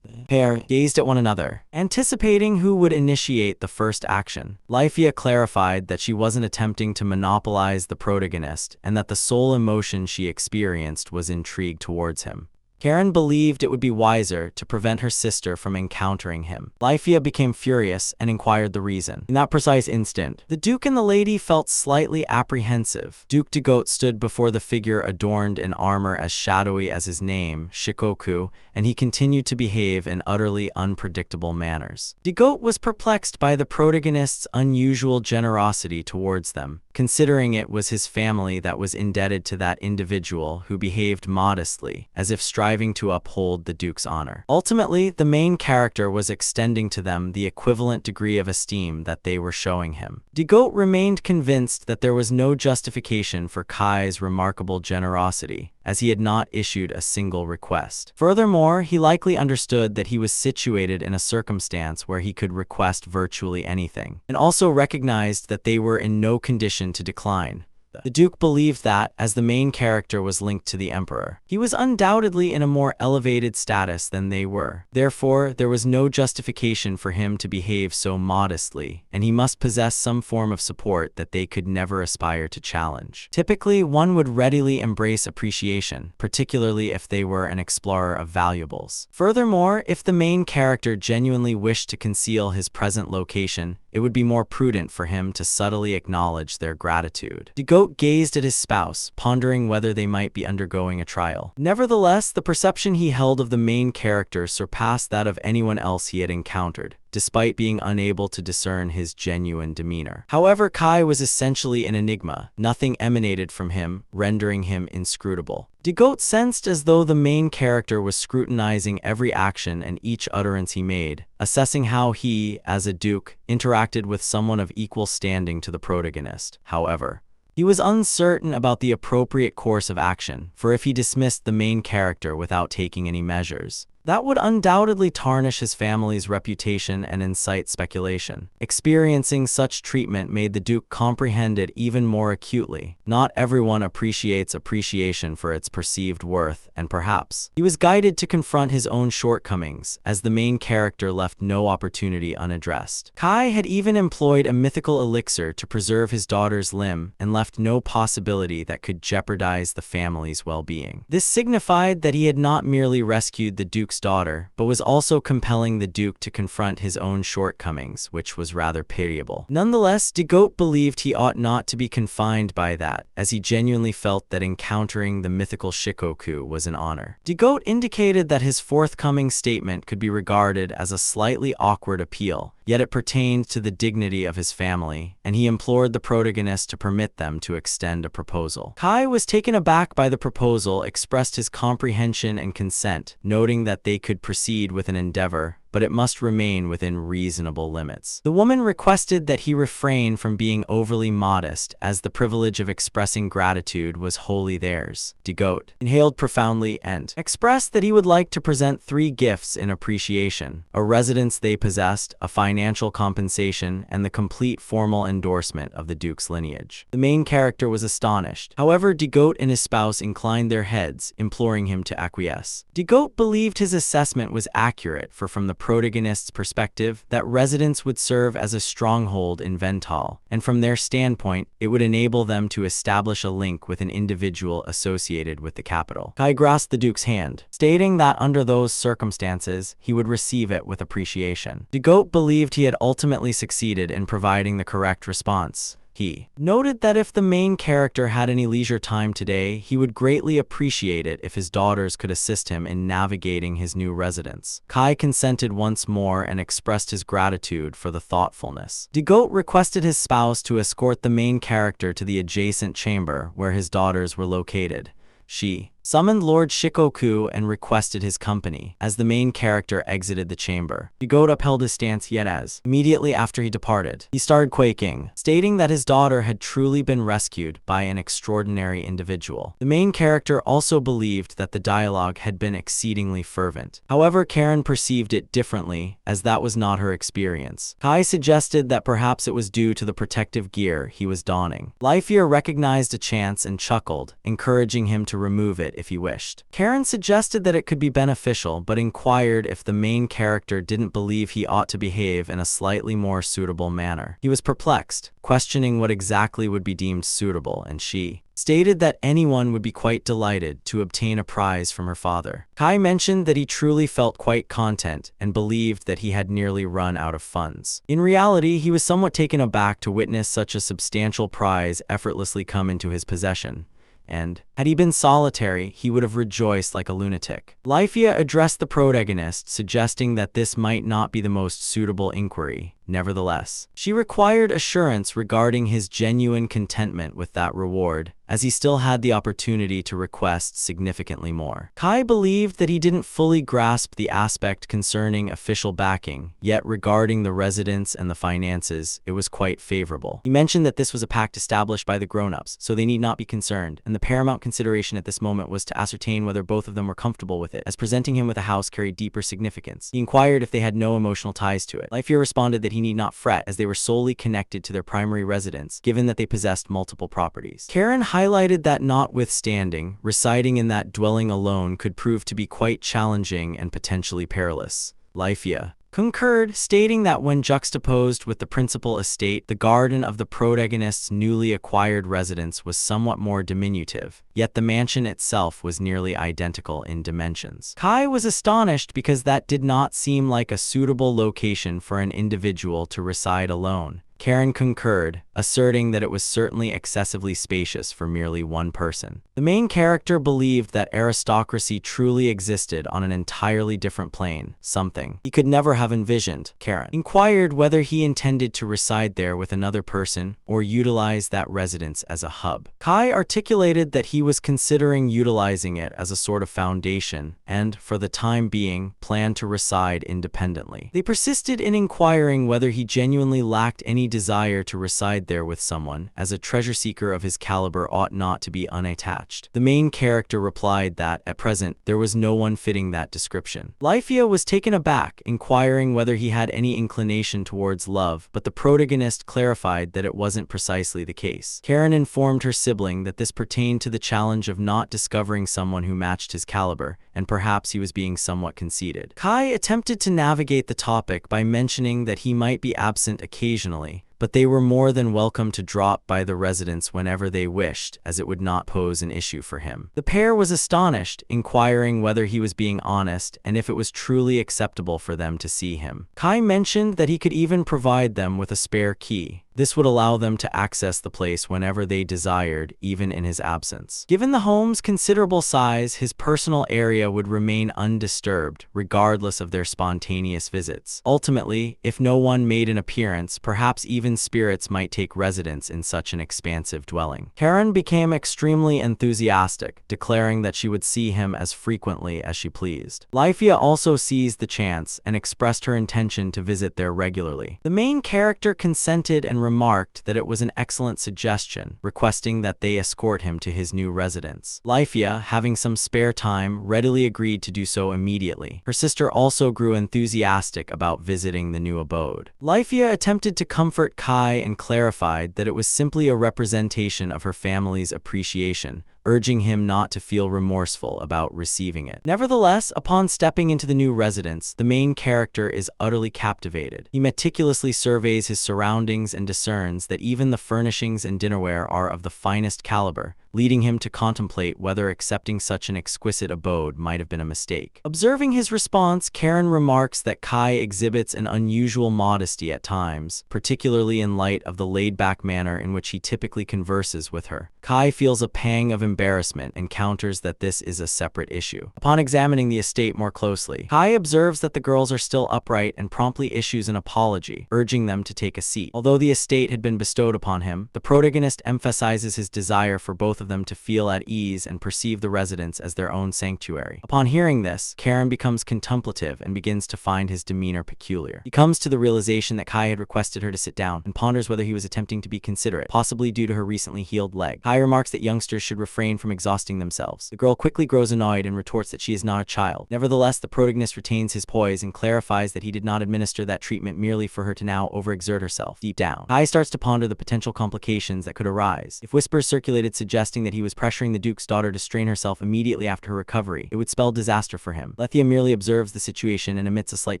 The pair gazed at one another, anticipating who would initiate the first action. Lifea clarified that she wasn't attempting to monopolize the protagonist and that the sole emotion she experienced was intrigue towards him. Karen believed it would be wiser to prevent her sister from encountering him. Lifea became furious and inquired the reason. In that precise instant, the Duke and the lady felt slightly apprehensive. Duke Digote stood before the figure adorned in armor as shadowy as his name, Shikoku, and he continued to behave in utterly unpredictable manners. Digote was perplexed by the protagonist's unusual generosity towards them, considering it was his family that was indebted to that individual who behaved modestly, as if striving to uphold the Duke's honor. Ultimately, the main character was extending to them the equivalent degree of esteem that they were showing him. Digote remained convinced that there was no justification for Kai's remarkable generosity, as he had not issued a single request. Furthermore, he likely understood that he was situated in a circumstance where he could request virtually anything, and also recognized that they were in no condition to decline. The Duke believed that, as the main character was linked to the Emperor, he was undoubtedly in a more elevated status than they were. Therefore, there was no justification for him to behave so modestly, and he must possess some form of support that they could never aspire to challenge. Typically, one would readily embrace appreciation, particularly if they were an explorer of valuables. Furthermore, if the main character genuinely wished to conceal his present location, it would be more prudent for him to subtly acknowledge their gratitude. Digote gazed at his spouse, pondering whether they might be undergoing a trial. Nevertheless, the perception he held of the main character surpassed that of anyone else he had encountered, despite being unable to discern his genuine demeanor. However, Kai was essentially an enigma. Nothing emanated from him, rendering him inscrutable. Digote sensed as though the main character was scrutinizing every action and each utterance he made, assessing how he, as a duke, interacted with someone of equal standing to the protagonist. However, he was uncertain about the appropriate course of action, for if he dismissed the main character without taking any measures, that would undoubtedly tarnish his family's reputation and incite speculation. Experiencing such treatment made the Duke comprehend it even more acutely. Not everyone appreciates appreciation for its perceived worth, and perhaps he was guided to confront his own shortcomings, as the main character left no opportunity unaddressed. Kai had even employed a mythical elixir to preserve his daughter's limb, and left no possibility that could jeopardize the family's well-being. This signified that he had not merely rescued the Duke's daughter, but was also compelling the Duke to confront his own shortcomings, which was rather pitiable. Nonetheless, Digote believed he ought not to be confined by that, as he genuinely felt that encountering the mythical Shikoku was an honor. Digote indicated that his forthcoming statement could be regarded as a slightly awkward appeal, yet it pertained to the dignity of his family, and he implored the protagonist to permit them to extend a proposal. Kai was taken aback by the proposal, expressed his comprehension and consent, noting that they could proceed with an endeavor, but it must remain within reasonable limits. The woman requested that he refrain from being overly modest, as the privilege of expressing gratitude was wholly theirs. Digote inhaled profoundly and expressed that he would like to present 3 gifts in appreciation: a residence they possessed, a financial compensation, and the complete formal endorsement of the Duke's lineage. The main character was astonished. However, Digote and his spouse inclined their heads, imploring him to acquiesce. Digote believed his assessment was accurate, for from the protagonist's perspective, that residence would serve as a stronghold in Vental, and from their standpoint, it would enable them to establish a link with an individual associated with the capital. Kai grasped the Duke's hand, stating that under those circumstances, he would receive it with appreciation. De Goat believed he had ultimately succeeded in providing the correct response. He noted that if the main character had any leisure time today, he would greatly appreciate it if his daughters could assist him in navigating his new residence. Kai consented once more and expressed his gratitude for the thoughtfulness. De Goat requested his spouse to escort the main character to the adjacent chamber where his daughters were located. She summoned Lord Shikoku and requested his company. As the main character exited the chamber, De Goat upheld his stance yet as, immediately after he departed, he started quaking, stating that his daughter had truly been rescued by an extraordinary individual. The main character also believed that the dialogue had been exceedingly fervent. However, Karen perceived it differently, as that was not her experience. Kai suggested that perhaps it was due to the protective gear he was donning. Lifeyear recognized a chance and chuckled, encouraging him to remove it if he wished. Karen suggested that it could be beneficial, but inquired if the main character didn't believe he ought to behave in a slightly more suitable manner. He was perplexed, questioning what exactly would be deemed suitable, and she stated that anyone would be quite delighted to obtain a prize from her father. Kai mentioned that he truly felt quite content and believed that he had nearly run out of funds. In reality, he was somewhat taken aback to witness such a substantial prize effortlessly come into his possession. And, had he been solitary, he would have rejoiced like a lunatic. Lifeyear addressed the protagonist, suggesting that this might not be the most suitable inquiry. Nevertheless, she required assurance regarding his genuine contentment with that reward, as he still had the opportunity to request significantly more. Kai believed that he didn't fully grasp the aspect concerning official backing, yet regarding the residence and the finances, it was quite favorable. He mentioned that this was a pact established by the grown-ups, so they need not be concerned, and the paramount consideration at this moment was to ascertain whether both of them were comfortable with it, as presenting him with a house carried deeper significance. He inquired if they had no emotional ties to it. Lifeyear responded that he need not fret, as they were solely connected to their primary residence, given that they possessed multiple properties. Karen highlighted that notwithstanding, residing in that dwelling alone could prove to be quite challenging and potentially perilous. Lifeyear concurred, stating that when juxtaposed with the principal estate, the garden of the protagonist's newly acquired residence was somewhat more diminutive, yet the mansion itself was nearly identical in dimensions. Kai was astonished because that did not seem like a suitable location for an individual to reside alone. Karen concurred, asserting that it was certainly excessively spacious for merely one person. The main character believed that aristocracy truly existed on an entirely different plane, something he could never have envisioned. Karen inquired whether he intended to reside there with another person or utilize that residence as a hub. Kai articulated that he was considering utilizing it as a sort of foundation and, for the time being, planned to reside independently. They persisted in inquiring whether he genuinely lacked any desire to reside there with someone, as a treasure seeker of his caliber ought not to be unattached. The main character replied that, at present, there was no one fitting that description. Lifeyear was taken aback, inquiring whether he had any inclination towards love, but the protagonist clarified that it wasn't precisely the case. Karen informed her sibling that this pertained to the challenge of not discovering someone who matched his caliber, and perhaps he was being somewhat conceited. Kai attempted to navigate the topic by mentioning that he might be absent occasionally, but they were more than welcome to drop by the residence whenever they wished, as it would not pose an issue for him. The pair was astonished, inquiring whether he was being honest and if it was truly acceptable for them to see him. Kai mentioned that he could even provide them with a spare key. This would allow them to access the place whenever they desired, even in his absence. Given the home's considerable size, his personal area would remain undisturbed, regardless of their spontaneous visits. Ultimately, if no one made an appearance, perhaps even spirits might take residence in such an expansive dwelling. Karen became extremely enthusiastic, declaring that she would see him as frequently as she pleased. Lifeyear also seized the chance and expressed her intention to visit there regularly. The main character consented and remarked that it was an excellent suggestion, requesting that they escort him to his new residence. Lifeyear, having some spare time, readily agreed to do so immediately. Her sister also grew enthusiastic about visiting the new abode. Lifeyear attempted to comfort Kai and clarified that it was simply a representation of her family's appreciation, urging him not to feel remorseful about receiving it. Nevertheless, upon stepping into the new residence, the main character is utterly captivated. He meticulously surveys his surroundings and discerns that even the furnishings and dinnerware are of the finest caliber, leading him to contemplate whether accepting such an exquisite abode might have been a mistake. Observing his response, Karen remarks that Kai exhibits an unusual modesty at times, particularly in light of the laid-back manner in which he typically converses with her. Kai feels a pang of embarrassment and counters that this is a separate issue. Upon examining the estate more closely, Kai observes that the girls are still upright and promptly issues an apology, urging them to take a seat. Although the estate had been bestowed upon him, the protagonist emphasizes his desire for both of them to feel at ease and perceive the residence as their own sanctuary. Upon hearing this, Karen becomes contemplative and begins to find his demeanor peculiar. He comes to the realization that Kai had requested her to sit down and ponders whether he was attempting to be considerate, possibly due to her recently healed leg. Kai remarks that youngsters should refrain from exhausting themselves. The girl quickly grows annoyed and retorts that she is not a child. Nevertheless, the protagonist retains his poise and clarifies that he did not administer that treatment merely for her to now overexert herself. Deep down, Kai starts to ponder the potential complications that could arise. If whispers circulated suggesting that he was pressuring the Duke's daughter to strain herself immediately after her recovery, it would spell disaster for him. Lethia merely observes the situation and emits a slight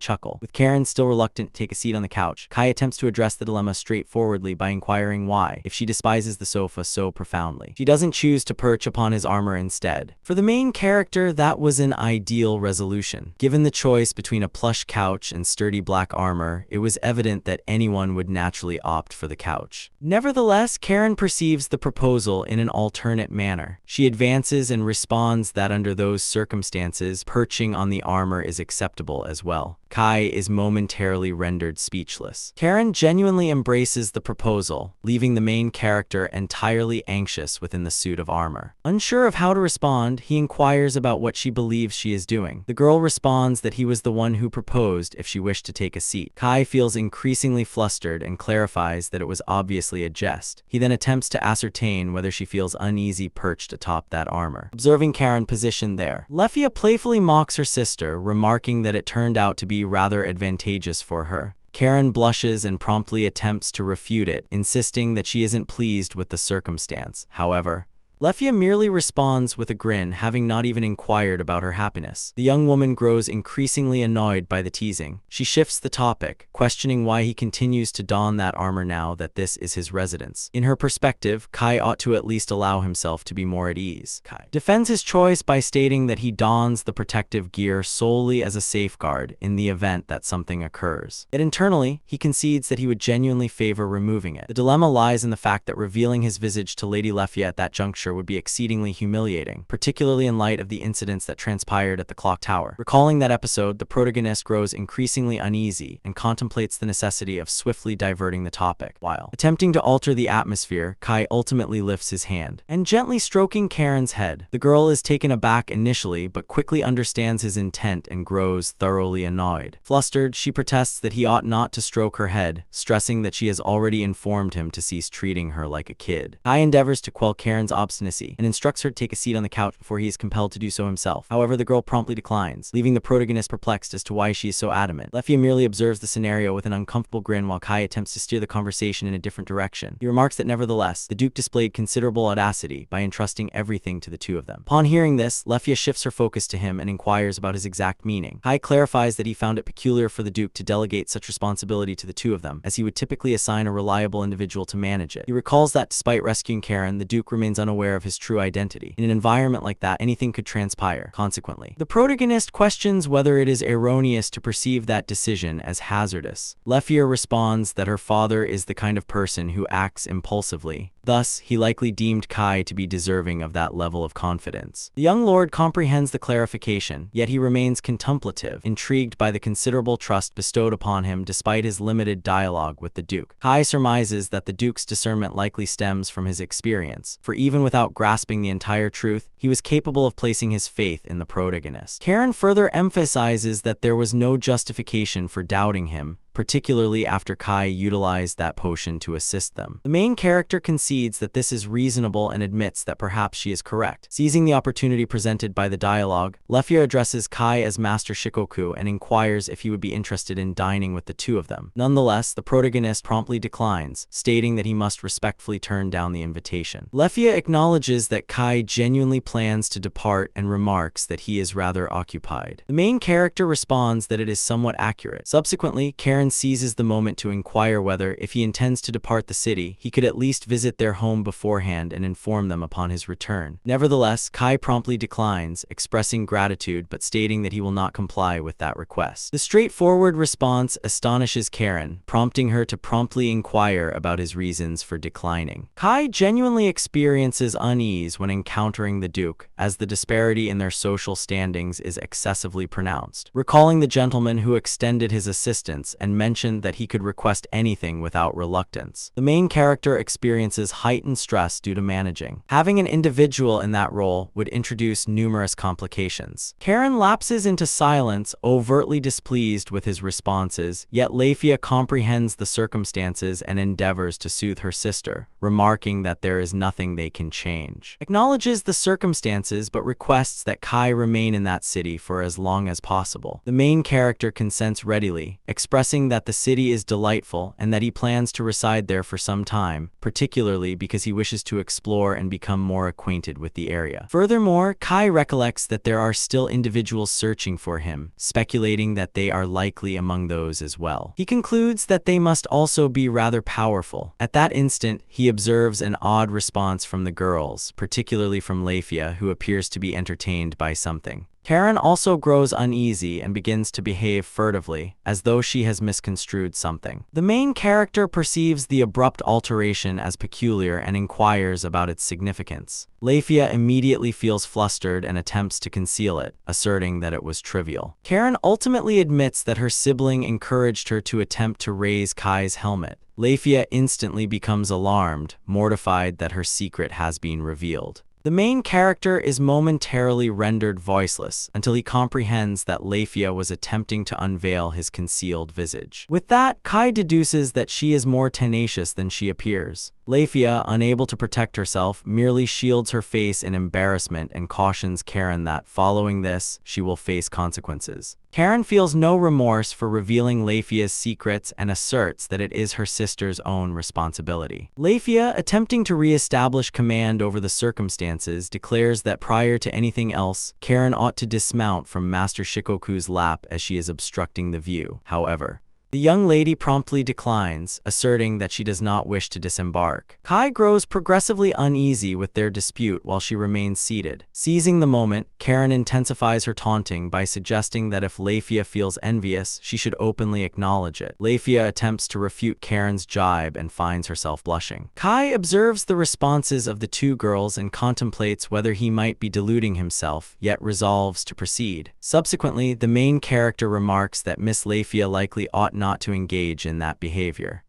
chuckle. With Karen still reluctant to take a seat on the couch, Kai attempts to address the dilemma straightforwardly by inquiring why, if she despises the sofa so profoundly, she doesn't choose to perch upon his armor instead. For the main character, that was an ideal resolution. Given the choice between a plush couch and sturdy black armor, it was evident that anyone would naturally opt for the couch. Nevertheless, Karen perceives the proposal in an alternate manner. She advances and responds that under those circumstances, perching on the armor is acceptable as well. Kai is momentarily rendered speechless. Karen genuinely embraces the proposal, leaving the main character entirely anxious within the suit of armor. Unsure of how to respond, he inquires about what she believes she is doing. The girl responds that he was the one who proposed if she wished to take a seat. Kai feels increasingly flustered and clarifies that it was obviously a jest. He then attempts to ascertain whether she feels uneasy perched atop that armor. Observing Karen positioned there, Lethia playfully mocks her sister, remarking that it turned out to be rather advantageous for her. Karen blushes and promptly attempts to refute it, insisting that she isn't pleased with the circumstance. However, Lethia merely responds with a grin, having not even inquired about her happiness. The young woman grows increasingly annoyed by the teasing. She shifts the topic, questioning why he continues to don that armor now that this is his residence. In her perspective, Kai ought to at least allow himself to be more at ease. Kai defends his choice by stating that he dons the protective gear solely as a safeguard in the event that something occurs. Yet internally, he concedes that he would genuinely favor removing it. The dilemma lies in the fact that revealing his visage to Lady Lethia at that juncture would be exceedingly humiliating, particularly in light of the incidents that transpired at the clock tower. Recalling that episode, the protagonist grows increasingly uneasy and contemplates the necessity of swiftly diverting the topic. While attempting to alter the atmosphere, Kai ultimately lifts his hand and gently stroking Karen's head. The girl is taken aback initially, but quickly understands his intent and grows thoroughly annoyed. Flustered, she protests that he ought not to stroke her head, stressing that she has already informed him to cease treating her like a kid. Kai endeavors to quell Karen's obstinacy and instructs her to take a seat on the couch before he is compelled to do so himself. However, the girl promptly declines, leaving the protagonist perplexed as to why she is so adamant. Lethia merely observes the scenario with an uncomfortable grin while Kai attempts to steer the conversation in a different direction. He remarks that nevertheless, the Duke displayed considerable audacity by entrusting everything to the two of them. Upon hearing this, Lethia shifts her focus to him and inquires about his exact meaning. Kai clarifies that he found it peculiar for the Duke to delegate such responsibility to the two of them, as he would typically assign a reliable individual to manage it. He recalls that despite rescuing Karen, the Duke remains unaware of his true identity. In an environment like that, anything could transpire. Consequently, the protagonist questions whether it is erroneous to perceive that decision as hazardous. Lethia responds that her father is the kind of person who acts impulsively. Thus, he likely deemed Kai to be deserving of that level of confidence. The young lord comprehends the clarification, yet he remains contemplative, intrigued by the considerable trust bestowed upon him despite his limited dialogue with the Duke. Kai surmises that the Duke's discernment likely stems from his experience, for even without grasping the entire truth, he was capable of placing his faith in the protagonist. Karen further emphasizes that there was no justification for doubting him, particularly after Kai utilized that potion to assist them. The main character concedes that this is reasonable and admits that perhaps she is correct. Seizing the opportunity presented by the dialogue, Lefia addresses Kai as Master Shikoku and inquires if he would be interested in dining with the two of them. Nonetheless, the protagonist promptly declines, stating that he must respectfully turn down the invitation. Lefia acknowledges that Kai genuinely plans to depart and remarks that he is rather occupied. The main character responds that it is somewhat accurate. Subsequently, Karen seizes the moment to inquire whether, if he intends to depart the city, he could at least visit their home beforehand and inform them upon his return. Nevertheless, Kai promptly declines, expressing gratitude but stating that he will not comply with that request. The straightforward response astonishes Karen, prompting her to promptly inquire about his reasons for declining. Kai genuinely experiences unease when encountering the Duke, as the disparity in their social standings is excessively pronounced. Recalling the gentleman who extended his assistance and mentioned that he could request anything without reluctance, the main character experiences heightened stress due to managing. Having an individual in that role would introduce numerous complications. Karen lapses into silence, overtly displeased with his responses, yet Lefia comprehends the circumstances and endeavors to soothe her sister, remarking that there is nothing they can change. Acknowledges the circumstances but requests that Kai remain in that city for as long as possible. The main character consents readily, expressing that the city is delightful and that he plans to reside there for some time, particularly because he wishes to explore and become more acquainted with the area. Furthermore, Kai recollects that there are still individuals searching for him, speculating that they are likely among those as well. He concludes that they must also be rather powerful. At that instant, he observes an odd response from the girls, particularly from Lefia, who appears to be entertained by something. Karen also grows uneasy and begins to behave furtively, as though she has misconstrued something. The main character perceives the abrupt alteration as peculiar and inquires about its significance. Lefia immediately feels flustered and attempts to conceal it, asserting that it was trivial. Karen ultimately admits that her sibling encouraged her to attempt to raise Kai's helmet. Lefia instantly becomes alarmed, mortified that her secret has been revealed. The main character is momentarily rendered voiceless until he comprehends that Lefia was attempting to unveil his concealed visage. With that, Kai deduces that she is more tenacious than she appears. Lefia, unable to protect herself, merely shields her face in embarrassment and cautions Karen that, following this, she will face consequences. Karen feels no remorse for revealing Lefia's secrets and asserts that it is her sister's own responsibility. Lefia, attempting to re-establish command over the circumstances, declares that prior to anything else, Karen ought to dismount from Master Shikoku's lap as she is obstructing the view. However, the young lady promptly declines, asserting that she does not wish to disembark. Kai grows progressively uneasy with their dispute while she remains seated. Seizing the moment, Karen intensifies her taunting by suggesting that if Lefia feels envious, she should openly acknowledge it. Lefia attempts to refute Karen's jibe and finds herself blushing. Kai observes the responses of the two girls and contemplates whether he might be deluding himself, yet resolves to proceed. Subsequently, the main character remarks that Miss Lefia likely ought not to engage in that behavior.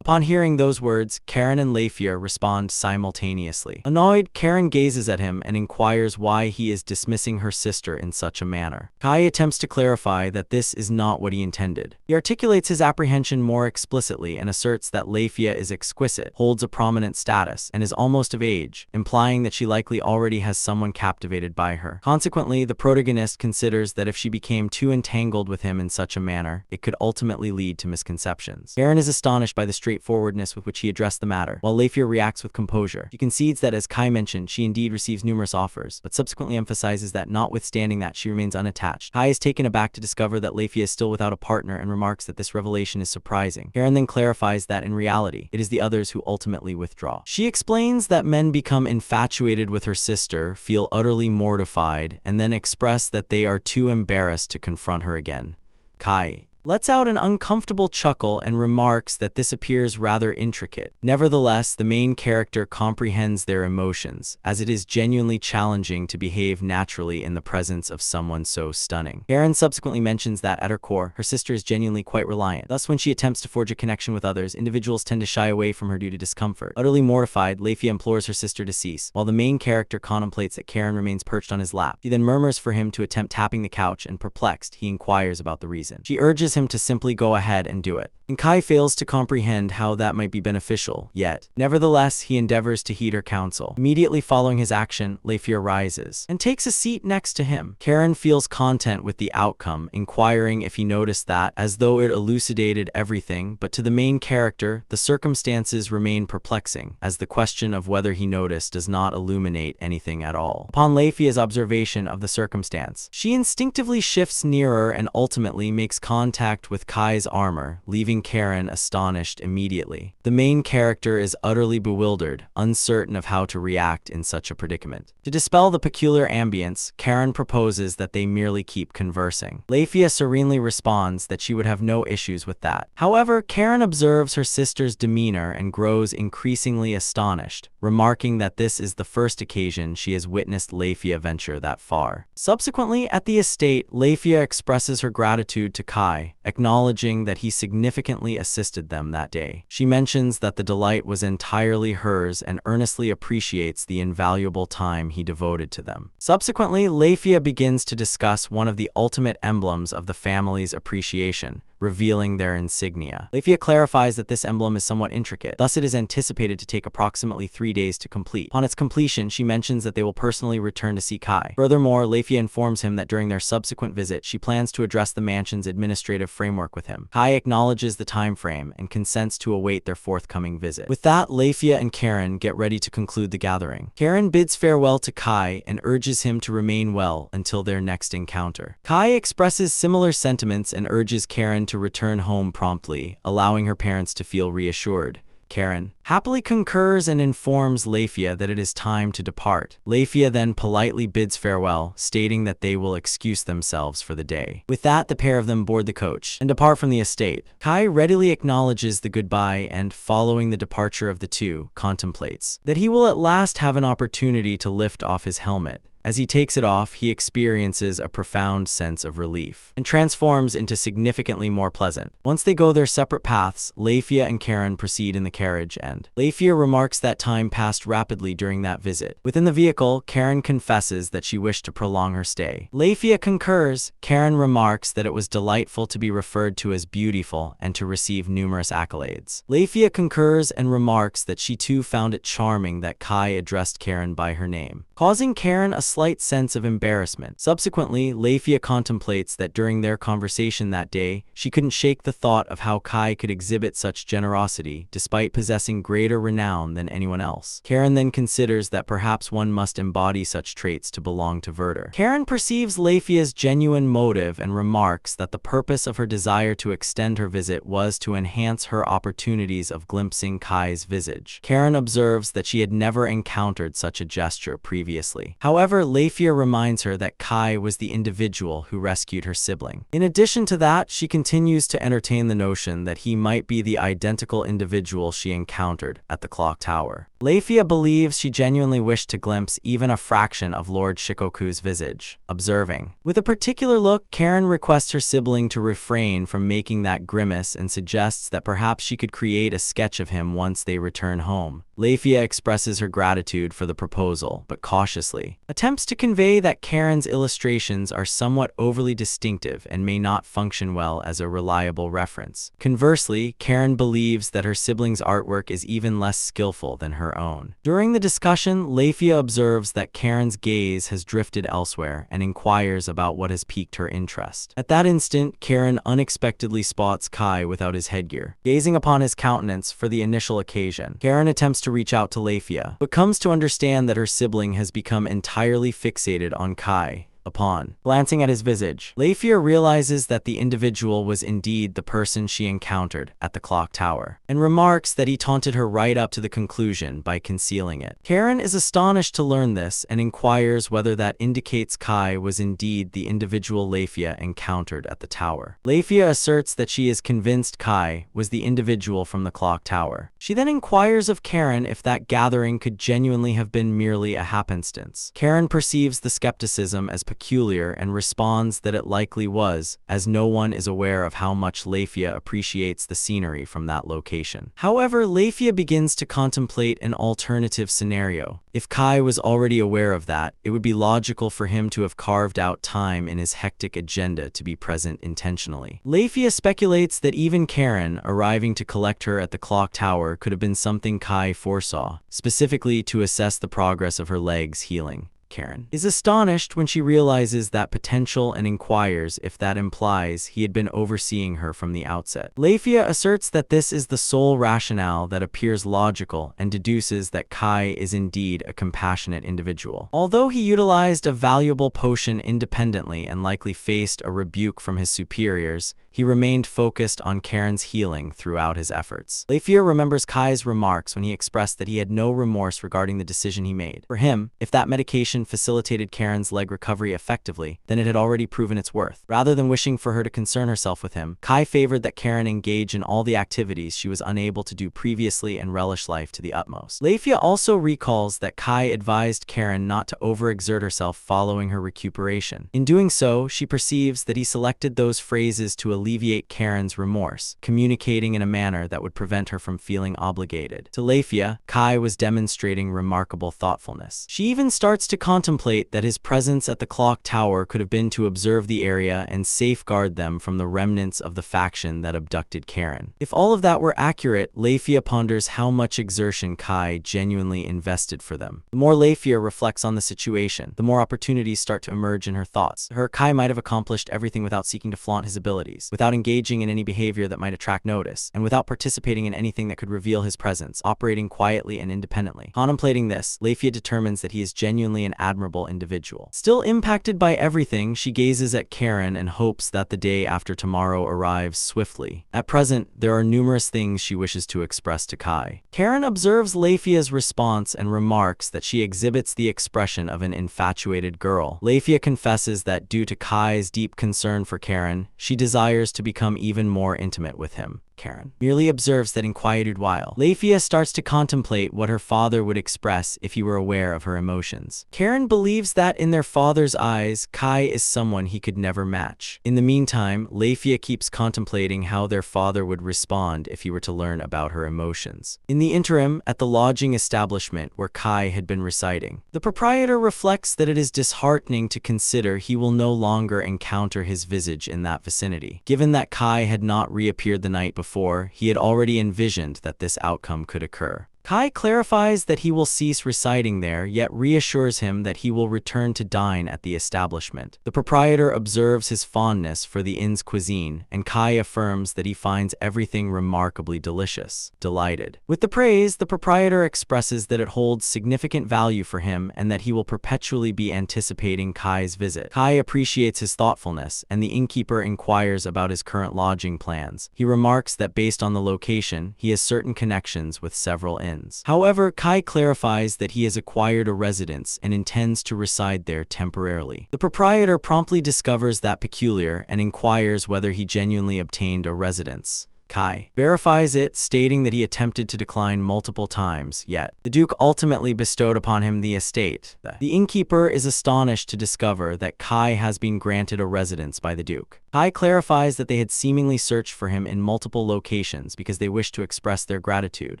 Upon hearing those words, Karen and Lefia respond simultaneously. Annoyed, Karen gazes at him and inquires why he is dismissing her sister in such a manner. Kai attempts to clarify that this is not what he intended. He articulates his apprehension more explicitly and asserts that Lefia is exquisite, holds a prominent status, and is almost of age, implying that she likely already has someone captivated by her. Consequently, the protagonist considers that if she became too entangled with him in such a manner, it could ultimately lead to misconceptions. Karen is astonished by the straightforwardness with which he addressed the matter, while Lefia reacts with composure. She concedes that, as Kai mentioned, she indeed receives numerous offers, but subsequently emphasizes that notwithstanding that, she remains unattached. Kai is taken aback to discover that Lefia is still without a partner and remarks that this revelation is surprising. Karen then clarifies that in reality, it is the others who ultimately withdraw. She explains that men become infatuated with her sister, feel utterly mortified, and then express that they are too embarrassed to confront her again. Kai lets out an uncomfortable chuckle and remarks that this appears rather intricate. Nevertheless, the main character comprehends their emotions, as it is genuinely challenging to behave naturally in the presence of someone so stunning. Karen subsequently mentions that, at her core, her sister is genuinely quite reliant. Thus, when she attempts to forge a connection with others, individuals tend to shy away from her due to discomfort. Utterly mortified, Lefia implores her sister to cease, while the main character contemplates that Karen remains perched on his lap. She then murmurs for him to attempt tapping the couch, and perplexed, he inquires about the reason. She urges implores him to simply go ahead and do it. And Kai fails to comprehend how that might be beneficial, yet. Nevertheless, he endeavors to heed her counsel. Immediately following his action, Leifia rises and takes a seat next to him. Karen feels content with the outcome, inquiring if he noticed that, as though it elucidated everything, but to the main character, the circumstances remain perplexing, as the question of whether he noticed does not illuminate anything at all. Upon Leifia's observation of the circumstance, she instinctively shifts nearer and ultimately makes contact with Kai's armor, leaving Karen astonished immediately. The main character is utterly bewildered, uncertain of how to react in such a predicament. To dispel the peculiar ambience, Karen proposes that they merely keep conversing. Leifia serenely responds that she would have no issues with that. However, Karen observes her sister's demeanor and grows increasingly astonished, remarking that this is the first occasion she has witnessed Leifia venture that far. Subsequently, at the estate, Leifia expresses her gratitude to Kai, acknowledging that he significantly assisted them that day. She mentions that the delight was entirely hers and earnestly appreciates the invaluable time he devoted to them. Subsequently, Leifia begins to discuss one of the ultimate emblems of the family's appreciation, revealing their insignia. Leifia clarifies that this emblem is somewhat intricate, thus it is anticipated to take approximately 3 days to complete. Upon its completion, she mentions that they will personally return to see Kai. Furthermore, Leifia informs him that during their subsequent visit, she plans to address the mansion's administrative framework with him. Kai acknowledges the time frame and consents to await their forthcoming visit. With that, Leifia and Karen get ready to conclude the gathering. Karen bids farewell to Kai and urges him to remain well until their next encounter. Kai expresses similar sentiments and urges Karen to return home promptly, allowing her parents to feel reassured. Karen happily concurs and informs Leifia that it is time to depart. Leifia then politely bids farewell, stating that they will excuse themselves for the day. With that, the pair of them board the coach and depart from the estate. Kai readily acknowledges the goodbye and, following the departure of the two, contemplates that he will at last have an opportunity to lift off his helmet. As he takes it off, he experiences a profound sense of relief and transforms into significantly more pleasant. Once they go their separate paths, Leifia and Karen proceed in the carriage and Leifia remarks that time passed rapidly during that visit. Within the vehicle, Karen confesses that she wished to prolong her stay. Leifia concurs. Karen remarks that it was delightful to be referred to as beautiful and to receive numerous accolades. Leifia concurs and remarks that she too found it charming that Kai addressed Karen by her name, causing Karen a slight sense of embarrassment. Subsequently, Leifia contemplates that during their conversation that day, she couldn't shake the thought of how Kai could exhibit such generosity despite possessing greater renown than anyone else. Karen then considers that perhaps one must embody such traits to belong to Werther. Karen perceives Leifia's genuine motive and remarks that the purpose of her desire to extend her visit was to enhance her opportunities of glimpsing Kai's visage. Karen observes that she had never encountered such a gesture previously. However, Leifia reminds her that Kai was the individual who rescued her sibling. In addition to that, she continues to entertain the notion that he might be the identical individual she encountered at the clock tower. Leifia believes she genuinely wished to glimpse even a fraction of Lord Shikoku's visage, observing. With a particular look, Karen requests her sibling to refrain from making that grimace and suggests that perhaps she could create a sketch of him once they return home. Leifia expresses her gratitude for the proposal, but cautiously attempts to convey that Karen's illustrations are somewhat overly distinctive and may not function well as a reliable reference. Conversely, Karen believes that her sibling's artwork is even less skillful than her own. During the discussion, Leifia observes that Karen's gaze has drifted elsewhere and inquires about what has piqued her interest. At that instant, Karen unexpectedly spots Kai without his headgear, gazing upon his countenance for the initial occasion. Karen attempts to reach out to Leifia, but comes to understand that her sibling has become entirely fixated on Kai. Upon glancing at his visage, Leifia realizes that the individual was indeed the person she encountered at the clock tower, and remarks that he taunted her right up to the conclusion by concealing it. Karen is astonished to learn this and inquires whether that indicates Kai was indeed the individual Leifia encountered at the tower. Leifia asserts that she is convinced Kai was the individual from the clock tower. She then inquires of Karen if that gathering could genuinely have been merely a happenstance. Karen perceives the skepticism as peculiar and responds that it likely was, as no one is aware of how much Lafia appreciates the scenery from that location. However, Lafia begins to contemplate an alternative scenario. If Kai was already aware of that, it would be logical for him to have carved out time in his hectic agenda to be present intentionally. Lafia speculates that even Karen, arriving to collect her at the clock tower, could have been something Kai foresaw, specifically to assess the progress of her leg's healing. Karen is astonished when she realizes that potential and inquires if that implies he had been overseeing her from the outset. Lafia asserts that this is the sole rationale that appears logical and deduces that Kai is indeed a compassionate individual. Although he utilized a valuable potion independently and likely faced a rebuke from his superiors, he remained focused on Karen's healing throughout his efforts. Lafia remembers Kai's remarks when he expressed that he had no remorse regarding the decision he made. For him, if that medication facilitated Karen's leg recovery effectively, then it had already proven its worth. Rather than wishing for her to concern herself with him, Kai favored that Karen engage in all the activities she was unable to do previously and relish life to the utmost. Lafia also recalls that Kai advised Karen not to overexert herself following her recuperation. In doing so, she perceives that he selected those phrases to alleviate Karen's remorse, communicating in a manner that would prevent her from feeling obligated. To Lafia, Kai was demonstrating remarkable thoughtfulness. She even starts to contemplate that his presence at the clock tower could have been to observe the area and safeguard them from the remnants of the faction that abducted Karen. If all of that were accurate, Lafia ponders how much exertion Kai genuinely invested for them. The more Lafia reflects on the situation, the more opportunities start to emerge in her thoughts. Kai might have accomplished everything without seeking to flaunt his abilities, without engaging in any behavior that might attract notice, and without participating in anything that could reveal his presence, operating quietly and independently. Contemplating this, Lafia determines that he is genuinely an admirable individual. Still impacted by everything, she gazes at Karen and hopes that the day after tomorrow arrives swiftly. At present, there are numerous things she wishes to express to Kai. Karen observes Lafia's response and remarks that she exhibits the expression of an infatuated girl. Lafia confesses that due to Kai's deep concern for Karen, she desires to become even more intimate with him. Karen merely observes that inquietude while Lafia starts to contemplate what her father would express if he were aware of her emotions. Karen believes that in their father's eyes, Kai is someone he could never match. In the meantime, Lafia keeps contemplating how their father would respond if he were to learn about her emotions. In the interim, at the lodging establishment where Kai had been residing, the proprietor reflects that it is disheartening to consider he will no longer encounter his visage in that vicinity. Given that Kai had not reappeared the night before, he had already envisioned that this outcome could occur. Kai clarifies that he will cease residing there, yet reassures him that he will return to dine at the establishment. The proprietor observes his fondness for the inn's cuisine, and Kai affirms that he finds everything remarkably delicious. Delighted with the praise, the proprietor expresses that it holds significant value for him and that he will perpetually be anticipating Kai's visit. Kai appreciates his thoughtfulness, and the innkeeper inquires about his current lodging plans. He remarks that based on the location, he has certain connections with several inns. However, Kai clarifies that he has acquired a residence and intends to reside there temporarily. The proprietor promptly discovers that peculiar and inquires whether he genuinely obtained a residence. Kai verifies it, stating that he attempted to decline multiple times, yet the Duke ultimately bestowed upon him the estate. The innkeeper is astonished to discover that Kai has been granted a residence by the Duke. Kai clarifies that they had seemingly searched for him in multiple locations because they wished to express their gratitude.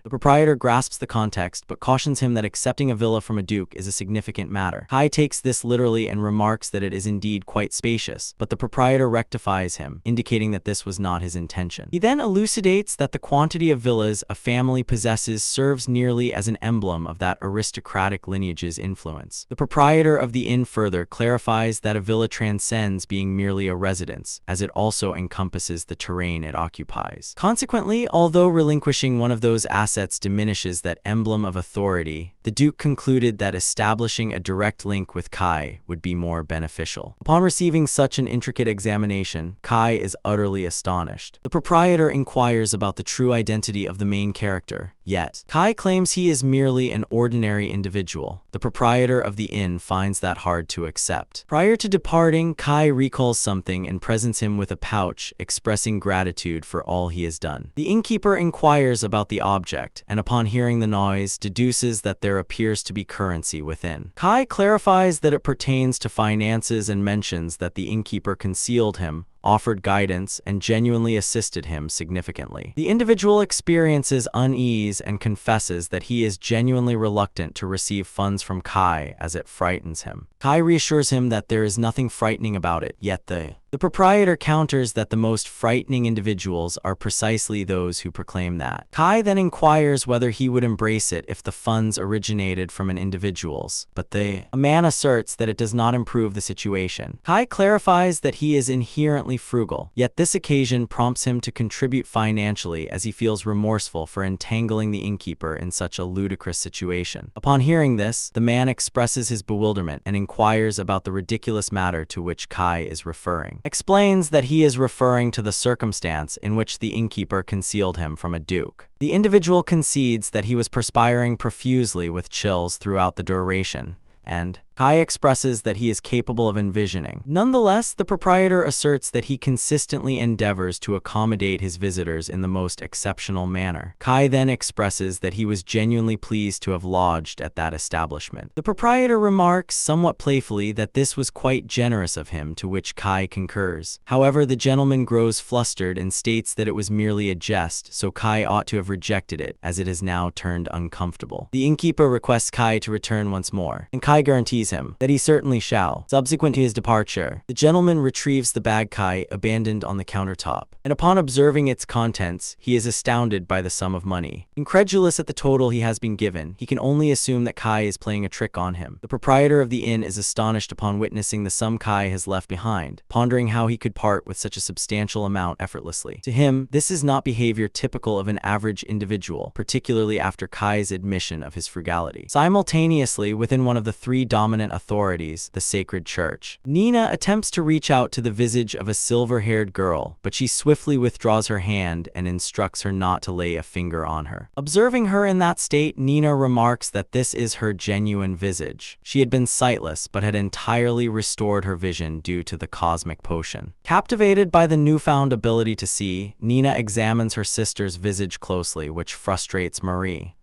The proprietor grasps the context, but cautions him that accepting a villa from a duke is a significant matter. Kai takes this literally and remarks that it is indeed quite spacious, but the proprietor rectifies him, indicating that this was not his intention. He then elucidates that the quantity of villas a family possesses serves nearly as an emblem of that aristocratic lineage's influence. The proprietor of the inn further clarifies that a villa transcends being merely a residence, as it also encompasses the terrain it occupies. Consequently, although relinquishing one of those assets diminishes that emblem of authority, the Duke concluded that establishing a direct link with Kai would be more beneficial. Upon receiving such an intricate examination, Kai is utterly astonished. The proprietor inquires about the true identity of the main character. Yet, Kai claims he is merely an ordinary individual. The proprietor of the inn finds that hard to accept. Prior to departing, Kai recalls something and presents him with a pouch, expressing gratitude for all he has done. The innkeeper inquires about the object, and upon hearing the noise, deduces that there appears to be currency within. Kai clarifies that it pertains to finances and mentions that the innkeeper concealed him, offered guidance, and genuinely assisted him significantly. The individual experiences unease and confesses that he is genuinely reluctant to receive funds from Kai as it frightens him. Kai reassures him that there is nothing frightening about it, yet the proprietor counters that the most frightening individuals are precisely those who proclaim that. Kai then inquires whether he would embrace it if the funds originated from an individual's, but a man asserts that it does not improve the situation. Kai clarifies that he is inherently frugal, yet this occasion prompts him to contribute financially as he feels remorseful for entangling the innkeeper in such a ludicrous situation. Upon hearing this, the man expresses his bewilderment and inquires about the ridiculous matter to which Kai is referring. Explains that he is referring to the circumstance in which the innkeeper concealed him from a duke. The individual concedes that he was perspiring profusely with chills throughout the duration, and Kai expresses that he is capable of envisioning. Nonetheless, the proprietor asserts that he consistently endeavors to accommodate his visitors in the most exceptional manner. Kai then expresses that he was genuinely pleased to have lodged at that establishment. The proprietor remarks somewhat playfully that this was quite generous of him, to which Kai concurs. However, the gentleman grows flustered and states that it was merely a jest, so Kai ought to have rejected it, as it has now turned uncomfortable. The innkeeper requests Kai to return once more, and Kai guarantees him that he certainly shall. Subsequent to his departure, the gentleman retrieves the bag Kai abandoned on the countertop, and upon observing its contents, he is astounded by the sum of money. Incredulous at the total he has been given, he can only assume that Kai is playing a trick on him. The proprietor of the inn is astonished upon witnessing the sum Kai has left behind, pondering how he could part with such a substantial amount effortlessly. To him, this is not behavior typical of an average individual, particularly after Kai's admission of his frugality. Simultaneously, within one of the three dominant authorities, the sacred church, Nina attempts to reach out to the visage of a silver-haired girl, but she swiftly withdraws her hand and instructs her not to lay a finger on her. Observing her in that state, Nina remarks that this is her genuine visage. She had been sightless, but had entirely restored her vision due to the cosmic potion. Captivated by the newfound ability to see, Nina examines her sister's visage closely, which frustrates Marie.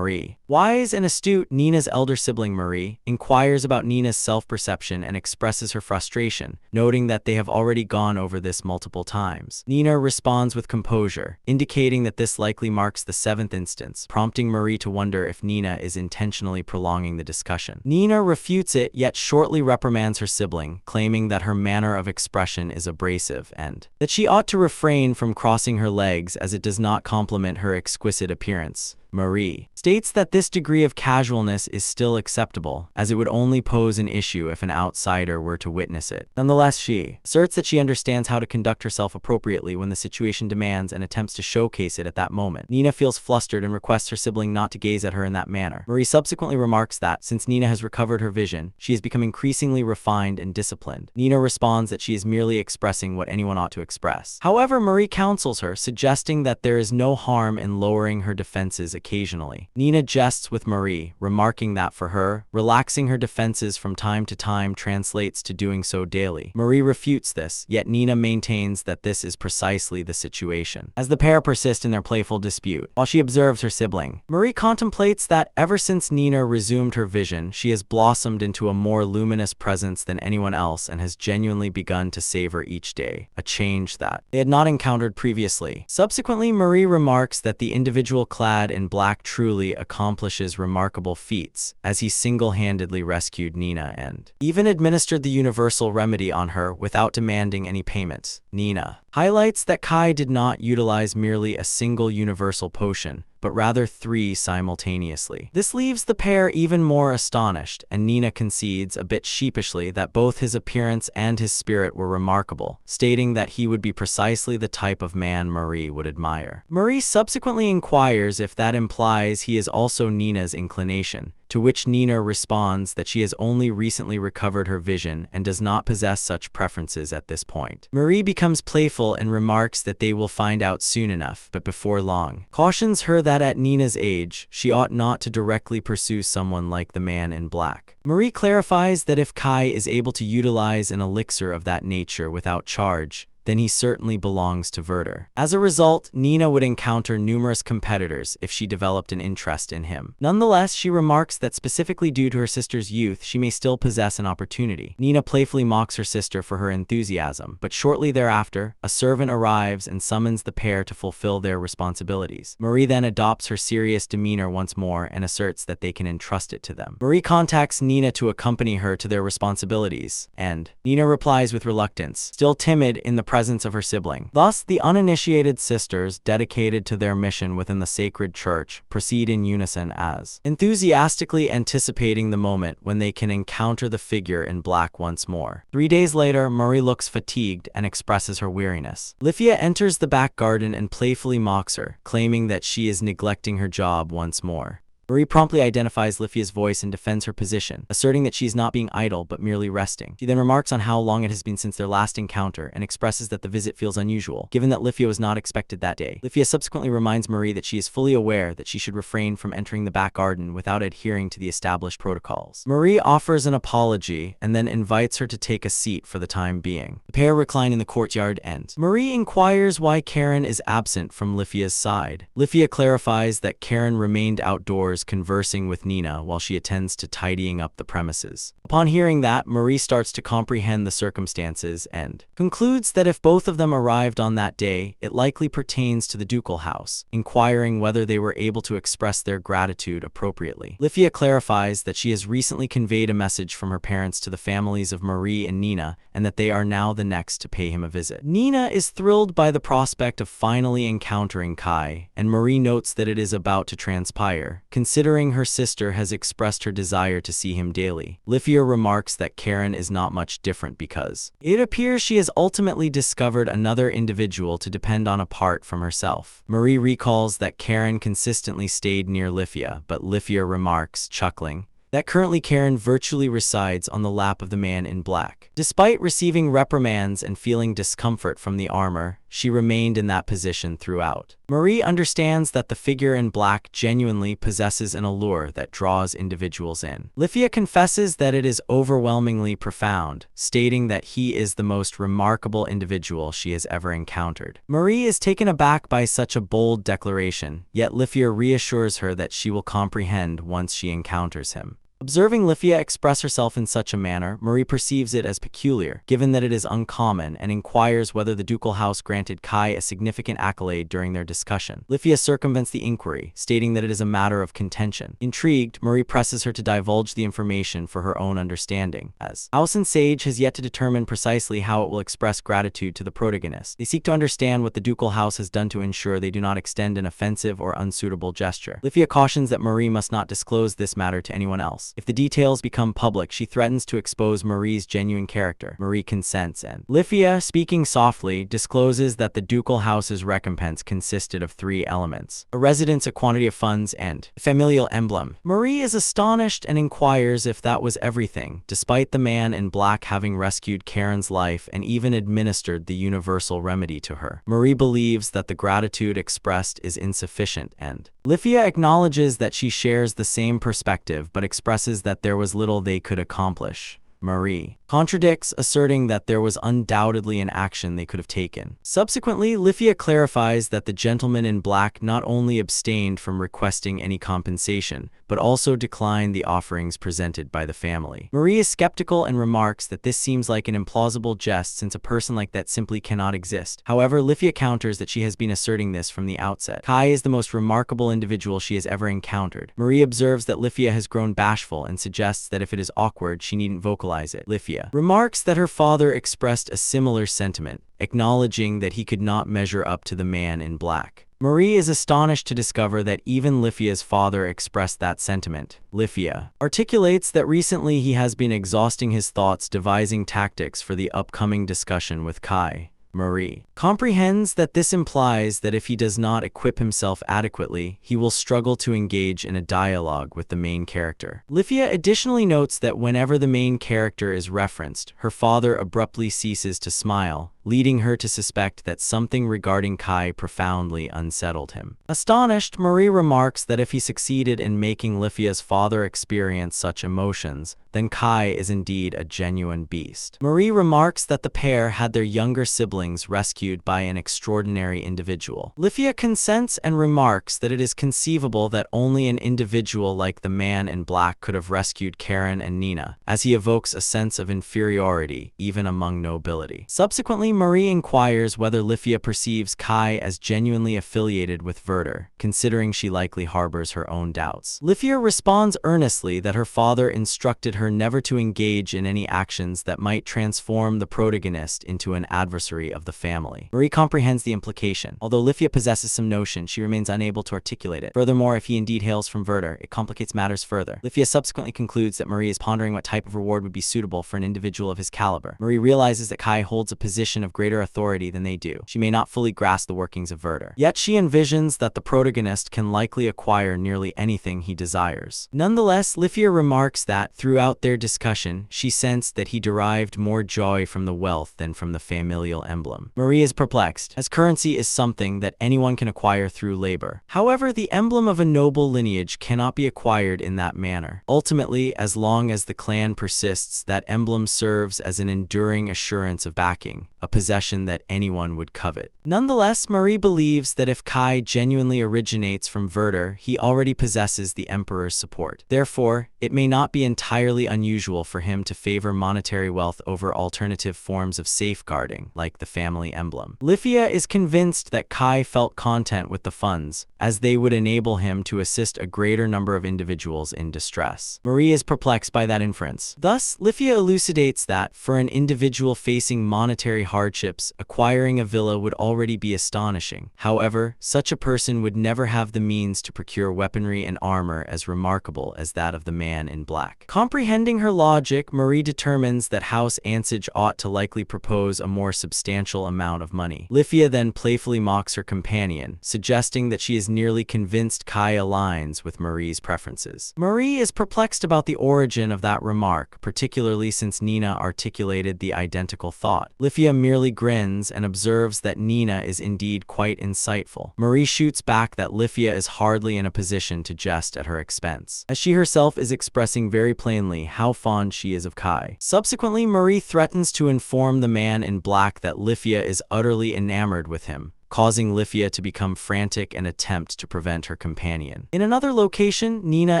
Wise and astute, Nina's elder sibling Marie inquires about Nina's self-perception and expresses her frustration, noting that they have already gone over this multiple times. Nina responds with composure, indicating that this likely marks the 7th instance, prompting Marie to wonder if Nina is intentionally prolonging the discussion. Nina refutes it, yet shortly reprimands her sibling, claiming that her manner of expression is abrasive and that she ought to refrain from crossing her legs as it does not complement her exquisite appearance. Marie states that this degree of casualness is still acceptable, as it would only pose an issue if an outsider were to witness it. Nonetheless, she asserts that she understands how to conduct herself appropriately when the situation demands and attempts to showcase it at that moment. Nina feels flustered and requests her sibling not to gaze at her in that manner. Marie subsequently remarks that, since Nina has recovered her vision, she has become increasingly refined and disciplined. Nina responds that she is merely expressing what anyone ought to express. However, Marie counsels her, suggesting that there is no harm in lowering her defenses occasionally. Nina jests with Marie, remarking that for her, relaxing her defenses from time to time translates to doing so daily. Marie refutes this, yet Nina maintains that this is precisely the situation. As the pair persist in their playful dispute, while she observes her sibling, Marie contemplates that ever since Nina resumed her vision, she has blossomed into a more luminous presence than anyone else and has genuinely begun to savor each day, a change that they had not encountered previously. Subsequently, Marie remarks that the individual clad in black truly accomplishes remarkable feats, as he single-handedly rescued Nina and even administered the universal remedy on her without demanding any payment. Nina highlights that Kai did not utilize merely a single universal potion, but rather 3 simultaneously. This leaves the pair even more astonished, and Nina concedes a bit sheepishly that both his appearance and his spirit were remarkable, stating that he would be precisely the type of man Marie would admire. Marie subsequently inquires if that implies he is also Nina's inclination, to which Nina responds that she has only recently recovered her vision and does not possess such preferences at this point. Marie becomes playful and remarks that they will find out soon enough, but before long, cautions her that at Nina's age, she ought not to directly pursue someone like the man in black. Marie clarifies that if Kai is able to utilize an elixir of that nature without charge, then he certainly belongs to Werther. As a result, Nina would encounter numerous competitors if she developed an interest in him. Nonetheless, she remarks that specifically due to her sister's youth, she may still possess an opportunity. Nina playfully mocks her sister for her enthusiasm, but shortly thereafter, a servant arrives and summons the pair to fulfill their responsibilities. Marie then adopts her serious demeanor once more and asserts that they can entrust it to them. Marie contacts Nina to accompany her to their responsibilities, and Nina replies with reluctance, still timid in the presence of her sibling. Thus, the uninitiated sisters, dedicated to their mission within the sacred church, proceed in unison as enthusiastically anticipating the moment when they can encounter the figure in black once more. 3 days later, Marie looks fatigued and expresses her weariness. Lifia enters the back garden and playfully mocks her, claiming that she is neglecting her job once more. Marie promptly identifies Lifia's voice and defends her position, asserting that she is not being idle but merely resting. She then remarks on how long it has been since their last encounter and expresses that the visit feels unusual, given that Lifia was not expected that day. Lifia subsequently reminds Marie that she is fully aware that she should refrain from entering the back garden without adhering to the established protocols. Marie offers an apology and then invites her to take a seat for the time being. The pair recline in the courtyard and Marie inquires why Karen is absent from Lifia's side. Lifia clarifies that Karen remained outdoors conversing with Nina while she attends to tidying up the premises. Upon hearing that, Marie starts to comprehend the circumstances and concludes that if both of them arrived on that day, it likely pertains to the ducal house, inquiring whether they were able to express their gratitude appropriately. Lifia clarifies that she has recently conveyed a message from her parents to the families of Marie and Nina, and that they are now the next to pay him a visit. Nina is thrilled by the prospect of finally encountering Kai, and Marie notes that it is about to transpire, considering her sister has expressed her desire to see him daily. Lifia remarks that Karen is not much different because it appears she has ultimately discovered another individual to depend on apart from herself. Marie recalls that Karen consistently stayed near Lifia, but Lifia remarks, chuckling, that currently Karen virtually resides on the lap of the man in black. Despite receiving reprimands and feeling discomfort from the armor, she remained in that position throughout. Marie understands that the figure in black genuinely possesses an allure that draws individuals in. Lifia confesses that it is overwhelmingly profound, stating that he is the most remarkable individual she has ever encountered. Marie is taken aback by such a bold declaration, yet Lifia reassures her that she will comprehend once she encounters him. Observing Lifia express herself in such a manner, Marie perceives it as peculiar, given that it is uncommon, and inquires whether the ducal house granted Kai a significant accolade during their discussion. Lifia circumvents the inquiry, stating that it is a matter of contention. Intrigued, Marie presses her to divulge the information for her own understanding, as House and Sage has yet to determine precisely how it will express gratitude to the protagonist. They seek to understand what the ducal house has done to ensure they do not extend an offensive or unsuitable gesture. Lifia cautions that Marie must not disclose this matter to anyone else. If the details become public, she threatens to expose Marie's genuine character. Marie consents, and Lifia, speaking softly, discloses that the ducal house's recompense consisted of 3 elements: a residence, a quantity of funds, and a familial emblem. Marie is astonished and inquires if that was everything, despite the man in black having rescued Karen's life and even administered the universal remedy to her. Marie believes that the gratitude expressed is insufficient, and Lifia acknowledges that she shares the same perspective but expresses that there was little they could accomplish. Marie contradicts, asserting that there was undoubtedly an action they could have taken. Subsequently, Lifia clarifies that the gentleman in black not only abstained from requesting any compensation, but also declined the offerings presented by the family. Marie is skeptical and remarks that this seems like an implausible jest since a person like that simply cannot exist. However, Lifia counters that she has been asserting this from the outset. Kai is the most remarkable individual she has ever encountered. Marie observes that Lifia has grown bashful and suggests that if it is awkward, she needn't vocalize it. Lifia remarks that her father expressed a similar sentiment, acknowledging that he could not measure up to the man in black. Marie is astonished to discover that even Lifia's father expressed that sentiment. Lifia articulates that recently he has been exhausting his thoughts devising tactics for the upcoming discussion with Kai. Marie comprehends that this implies that if he does not equip himself adequately, he will struggle to engage in a dialogue with the main character. Lifia additionally notes that whenever the main character is referenced, her father abruptly ceases to smile, leading her to suspect that something regarding Kai profoundly unsettled him. Astonished, Marie remarks that if he succeeded in making Lifia's father experience such emotions, then Kai is indeed a genuine beast. Marie remarks that the pair had their younger siblings rescued by an extraordinary individual. Lifia consents and remarks that it is conceivable that only an individual like the man in black could have rescued Karen and Nina, as he evokes a sense of inferiority even among nobility. Subsequently, Marie inquires whether Lifia perceives Kai as genuinely affiliated with Werther, considering she likely harbors her own doubts. Lifia responds earnestly that her father instructed her never to engage in any actions that might transform the protagonist into an adversary of the family. Marie comprehends the implication. Although Lifia possesses some notion, she remains unable to articulate it. Furthermore, if he indeed hails from Werther, it complicates matters further. Lifia subsequently concludes that Marie is pondering what type of reward would be suitable for an individual of his caliber. Marie realizes that Kai holds a position of greater authority than they do. She may not fully grasp the workings of Werther. Yet she envisions that the protagonist can likely acquire nearly anything he desires. Nonetheless, Lifia remarks that, throughout their discussion, she sensed that he derived more joy from the wealth than from the familial emblem. Marie is perplexed, as currency is something that anyone can acquire through labor. However, the emblem of a noble lineage cannot be acquired in that manner. Ultimately, as long as the clan persists, that emblem serves as an enduring assurance of backing, a possession that anyone would covet. Nonetheless, Marie believes that if Kai genuinely originates from Werther, he already possesses the Emperor's support. Therefore, it may not be entirely unusual for him to favor monetary wealth over alternative forms of safeguarding, like the family emblem. Lifia is convinced that Kai felt content with the funds, as they would enable him to assist a greater number of individuals in distress. Marie is perplexed by that inference. Thus, Lifia elucidates that, for an individual facing monetary hardships, acquiring a villa would already be astonishing. However, such a person would never have the means to procure weaponry and armor as remarkable as that of the man in black. Comprehending her logic, Marie determines that House Ansage ought to likely propose a more substantial amount of money. Lifia then playfully mocks her companion, suggesting that she is nearly convinced Kai aligns with Marie's preferences. Marie is perplexed about the origin of that remark, particularly since Nina articulated the identical thought. Lifia merely grins and observes that Nina is indeed quite insightful. Marie shoots back that Lifia is hardly in a position to jest at her expense, as she herself is expressing very plainly how fond she is of Kai. Subsequently, Marie threatens to inform the man in black that Lifia is utterly enamored with him, causing Lifia to become frantic and attempt to prevent her companion. In another location, Nina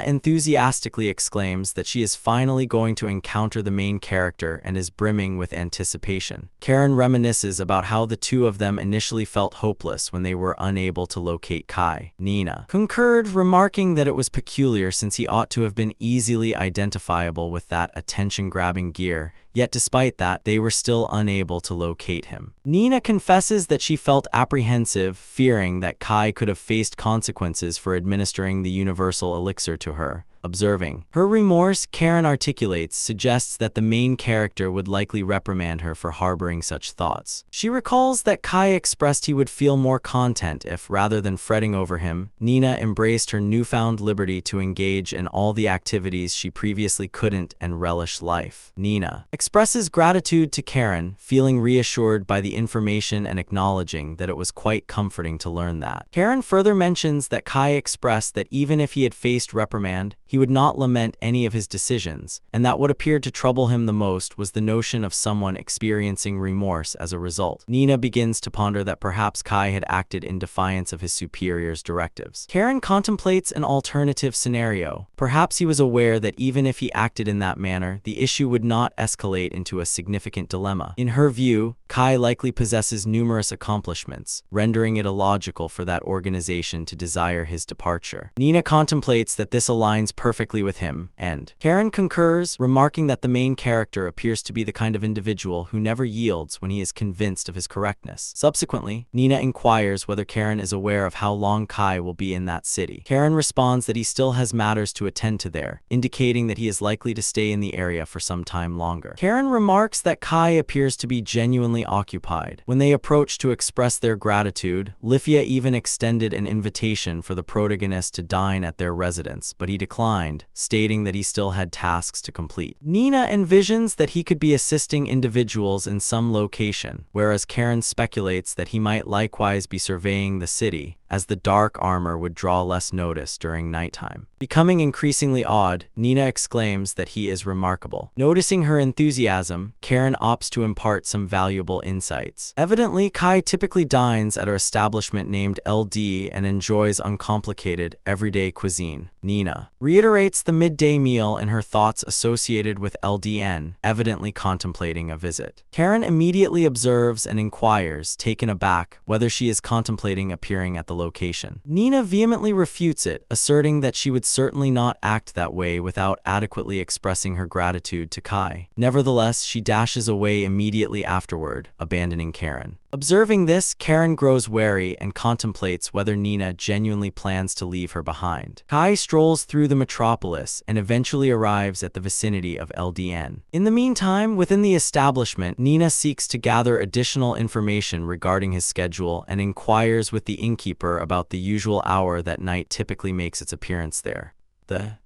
enthusiastically exclaims that she is finally going to encounter the main character and is brimming with anticipation. Karen reminisces about how the two of them initially felt hopeless when they were unable to locate Kai. Nina concurred, remarking that it was peculiar since he ought to have been easily identifiable with that attention-grabbing gear, yet despite that, they were still unable to locate him. Nina confesses that she felt apprehensive, fearing that Kai could have faced consequences for administering the universal elixir to her. Observing her remorse, Karen articulates, suggests that the main character would likely reprimand her for harboring such thoughts. She recalls that Kai expressed he would feel more content if, rather than fretting over him, Nina embraced her newfound liberty to engage in all the activities she previously couldn't and relish life. Nina expresses gratitude to Karen, feeling reassured by the information and acknowledging that it was quite comforting to learn that. Karen further mentions that Kai expressed that even if he had faced reprimand, he would not lament any of his decisions, and that what appeared to trouble him the most was the notion of someone experiencing remorse as a result. Nina begins to ponder that perhaps Kai had acted in defiance of his superior's directives. Karen contemplates an alternative scenario. Perhaps he was aware that even if he acted in that manner, the issue would not escalate into a significant dilemma. In her view, Kai likely possesses numerous accomplishments, rendering it illogical for that organization to desire his departure. Nina contemplates that this aligns perfectly with him, and Karen concurs, remarking that the main character appears to be the kind of individual who never yields when he is convinced of his correctness. Subsequently, Nina inquires whether Karen is aware of how long Kai will be in that city. Karen responds that he still has matters to attend to there, indicating that he is likely to stay in the area for some time longer. Karen remarks that Kai appears to be genuinely occupied. When they approach to express their gratitude, Lifia even extended an invitation for the protagonist to dine at their residence, but he declined, stating that he still had tasks to complete. Nina envisions that he could be assisting individuals in some location, whereas Karen speculates that he might likewise be surveying the city, as the dark armor would draw less notice during nighttime. Becoming increasingly odd, Nina exclaims that he is remarkable. Noticing her enthusiasm, Karen opts to impart some valuable insights. Evidently, Kai typically dines at her establishment named LD and enjoys uncomplicated, everyday cuisine. Nina reiterates the midday meal and her thoughts associated with LDN, evidently contemplating a visit. Karen immediately observes and inquires, taken aback, whether she is contemplating appearing at the location. Nina vehemently refutes it, asserting that she would certainly not act that way without adequately expressing her gratitude to Kai. Nevertheless, she dashes away immediately afterward, abandoning Karen. Observing this, Karen grows wary and contemplates whether Nina genuinely plans to leave her behind. Kai strolls through the metropolis and eventually arrives at the vicinity of LDN. In the meantime, within the establishment, Nina seeks to gather additional information regarding his schedule and inquires with the innkeeper about the usual hour that night typically makes its appearance there.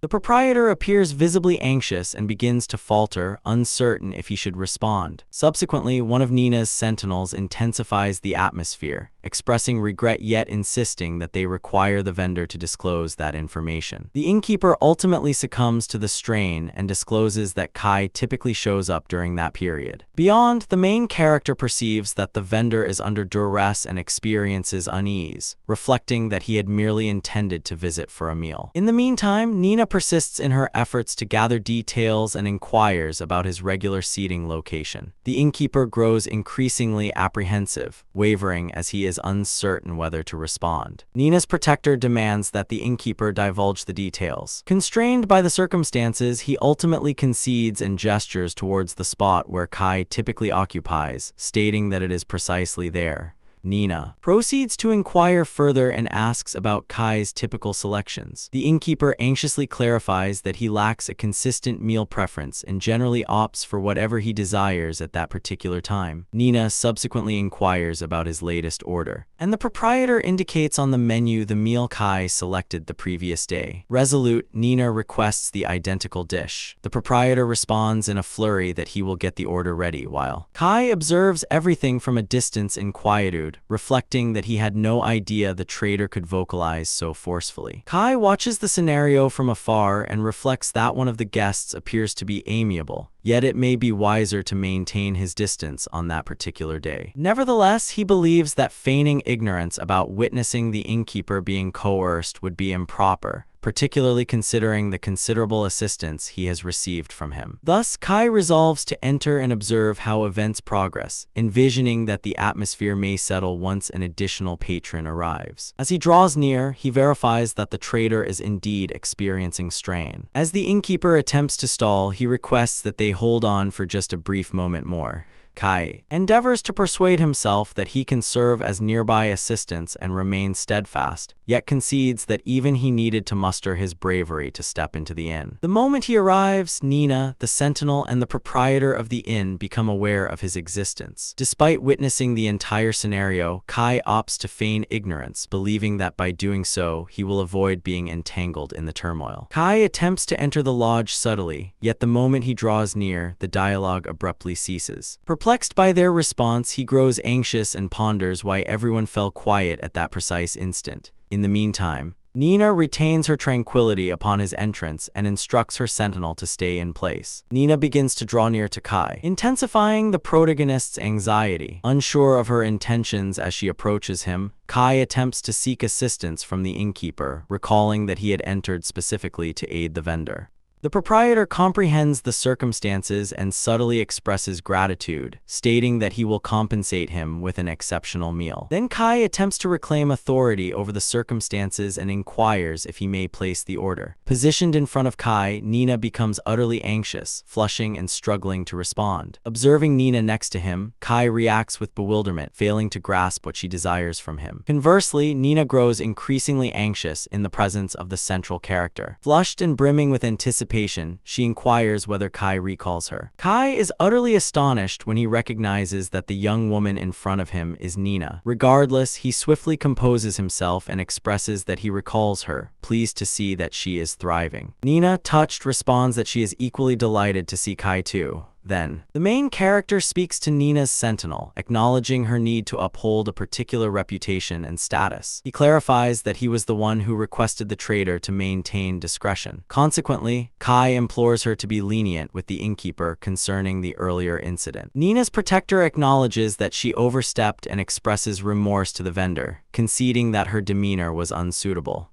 The proprietor appears visibly anxious and begins to falter, uncertain if he should respond. Subsequently, one of Nina's sentinels intensifies the atmosphere, expressing regret yet insisting that they require the vendor to disclose that information. The innkeeper ultimately succumbs to the strain and discloses that Kai typically shows up during that period. Beyond, the main character perceives that the vendor is under duress and experiences unease, reflecting that he had merely intended to visit for a meal. In the meantime, Nina persists in her efforts to gather details and inquires about his regular seating location. The innkeeper grows increasingly apprehensive, wavering as he is uncertain whether to respond. Nina's protector demands that the innkeeper divulge the details. Constrained by the circumstances, he ultimately concedes and gestures towards the spot where Kai typically occupies, stating that it is precisely there. Nina proceeds to inquire further and asks about Kai's typical selections. The innkeeper anxiously clarifies that he lacks a consistent meal preference and generally opts for whatever he desires at that particular time. Nina subsequently inquires about his latest order, and the proprietor indicates on the menu the meal Kai selected the previous day. Resolute, Nina requests the identical dish. The proprietor responds in a flurry that he will get the order ready, while Kai observes everything from a distance in quietude, reflecting that he had no idea the traitor could vocalize so forcefully. Kai watches the scenario from afar and reflects that one of the guests appears to be amiable, yet it may be wiser to maintain his distance on that particular day. Nevertheless, he believes that feigning ignorance about witnessing the innkeeper being coerced would be improper, particularly considering the considerable assistance he has received from him. Thus, Kai resolves to enter and observe how events progress, envisioning that the atmosphere may settle once an additional patron arrives. As he draws near, he verifies that the traitor is indeed experiencing strain. As the innkeeper attempts to stall, he requests that they hold on for just a brief moment more. Kai endeavors to persuade himself that he can serve as nearby assistance and remain steadfast, yet concedes that even he needed to muster his bravery to step into the inn. The moment he arrives, Nina, the sentinel, and the proprietor of the inn become aware of his existence. Despite witnessing the entire scenario, Kai opts to feign ignorance, believing that by doing so, he will avoid being entangled in the turmoil. Kai attempts to enter the lodge subtly, yet the moment he draws near, the dialogue abruptly ceases. Perplexed by their response, he grows anxious and ponders why everyone fell quiet at that precise instant. In the meantime, Nina retains her tranquility upon his entrance and instructs her sentinel to stay in place. Nina begins to draw near to Kai, intensifying the protagonist's anxiety. Unsure of her intentions as she approaches him, Kai attempts to seek assistance from the innkeeper, recalling that he had entered specifically to aid the vendor. The proprietor comprehends the circumstances and subtly expresses gratitude, stating that he will compensate him with an exceptional meal. Then Kai attempts to reclaim authority over the circumstances and inquires if he may place the order. Positioned in front of Kai, Nina becomes utterly anxious, flushing and struggling to respond. Observing Nina next to him, Kai reacts with bewilderment, failing to grasp what she desires from him. Conversely, Nina grows increasingly anxious in the presence of the central character. Flushed and brimming with anticipation, she inquires whether Kai recalls her. Kai is utterly astonished when he recognizes that the young woman in front of him is Nina. Regardless, he swiftly composes himself and expresses that he recalls her, pleased to see that she is thriving. Nina, touched, responds that she is equally delighted to see Kai too. Then, the main character speaks to Nina's sentinel, acknowledging her need to uphold a particular reputation and status. He clarifies that he was the one who requested the trader to maintain discretion. Consequently, Kai implores her to be lenient with the innkeeper concerning the earlier incident. Nina's protector acknowledges that she overstepped and expresses remorse to the vendor, conceding that her demeanor was unsuitable.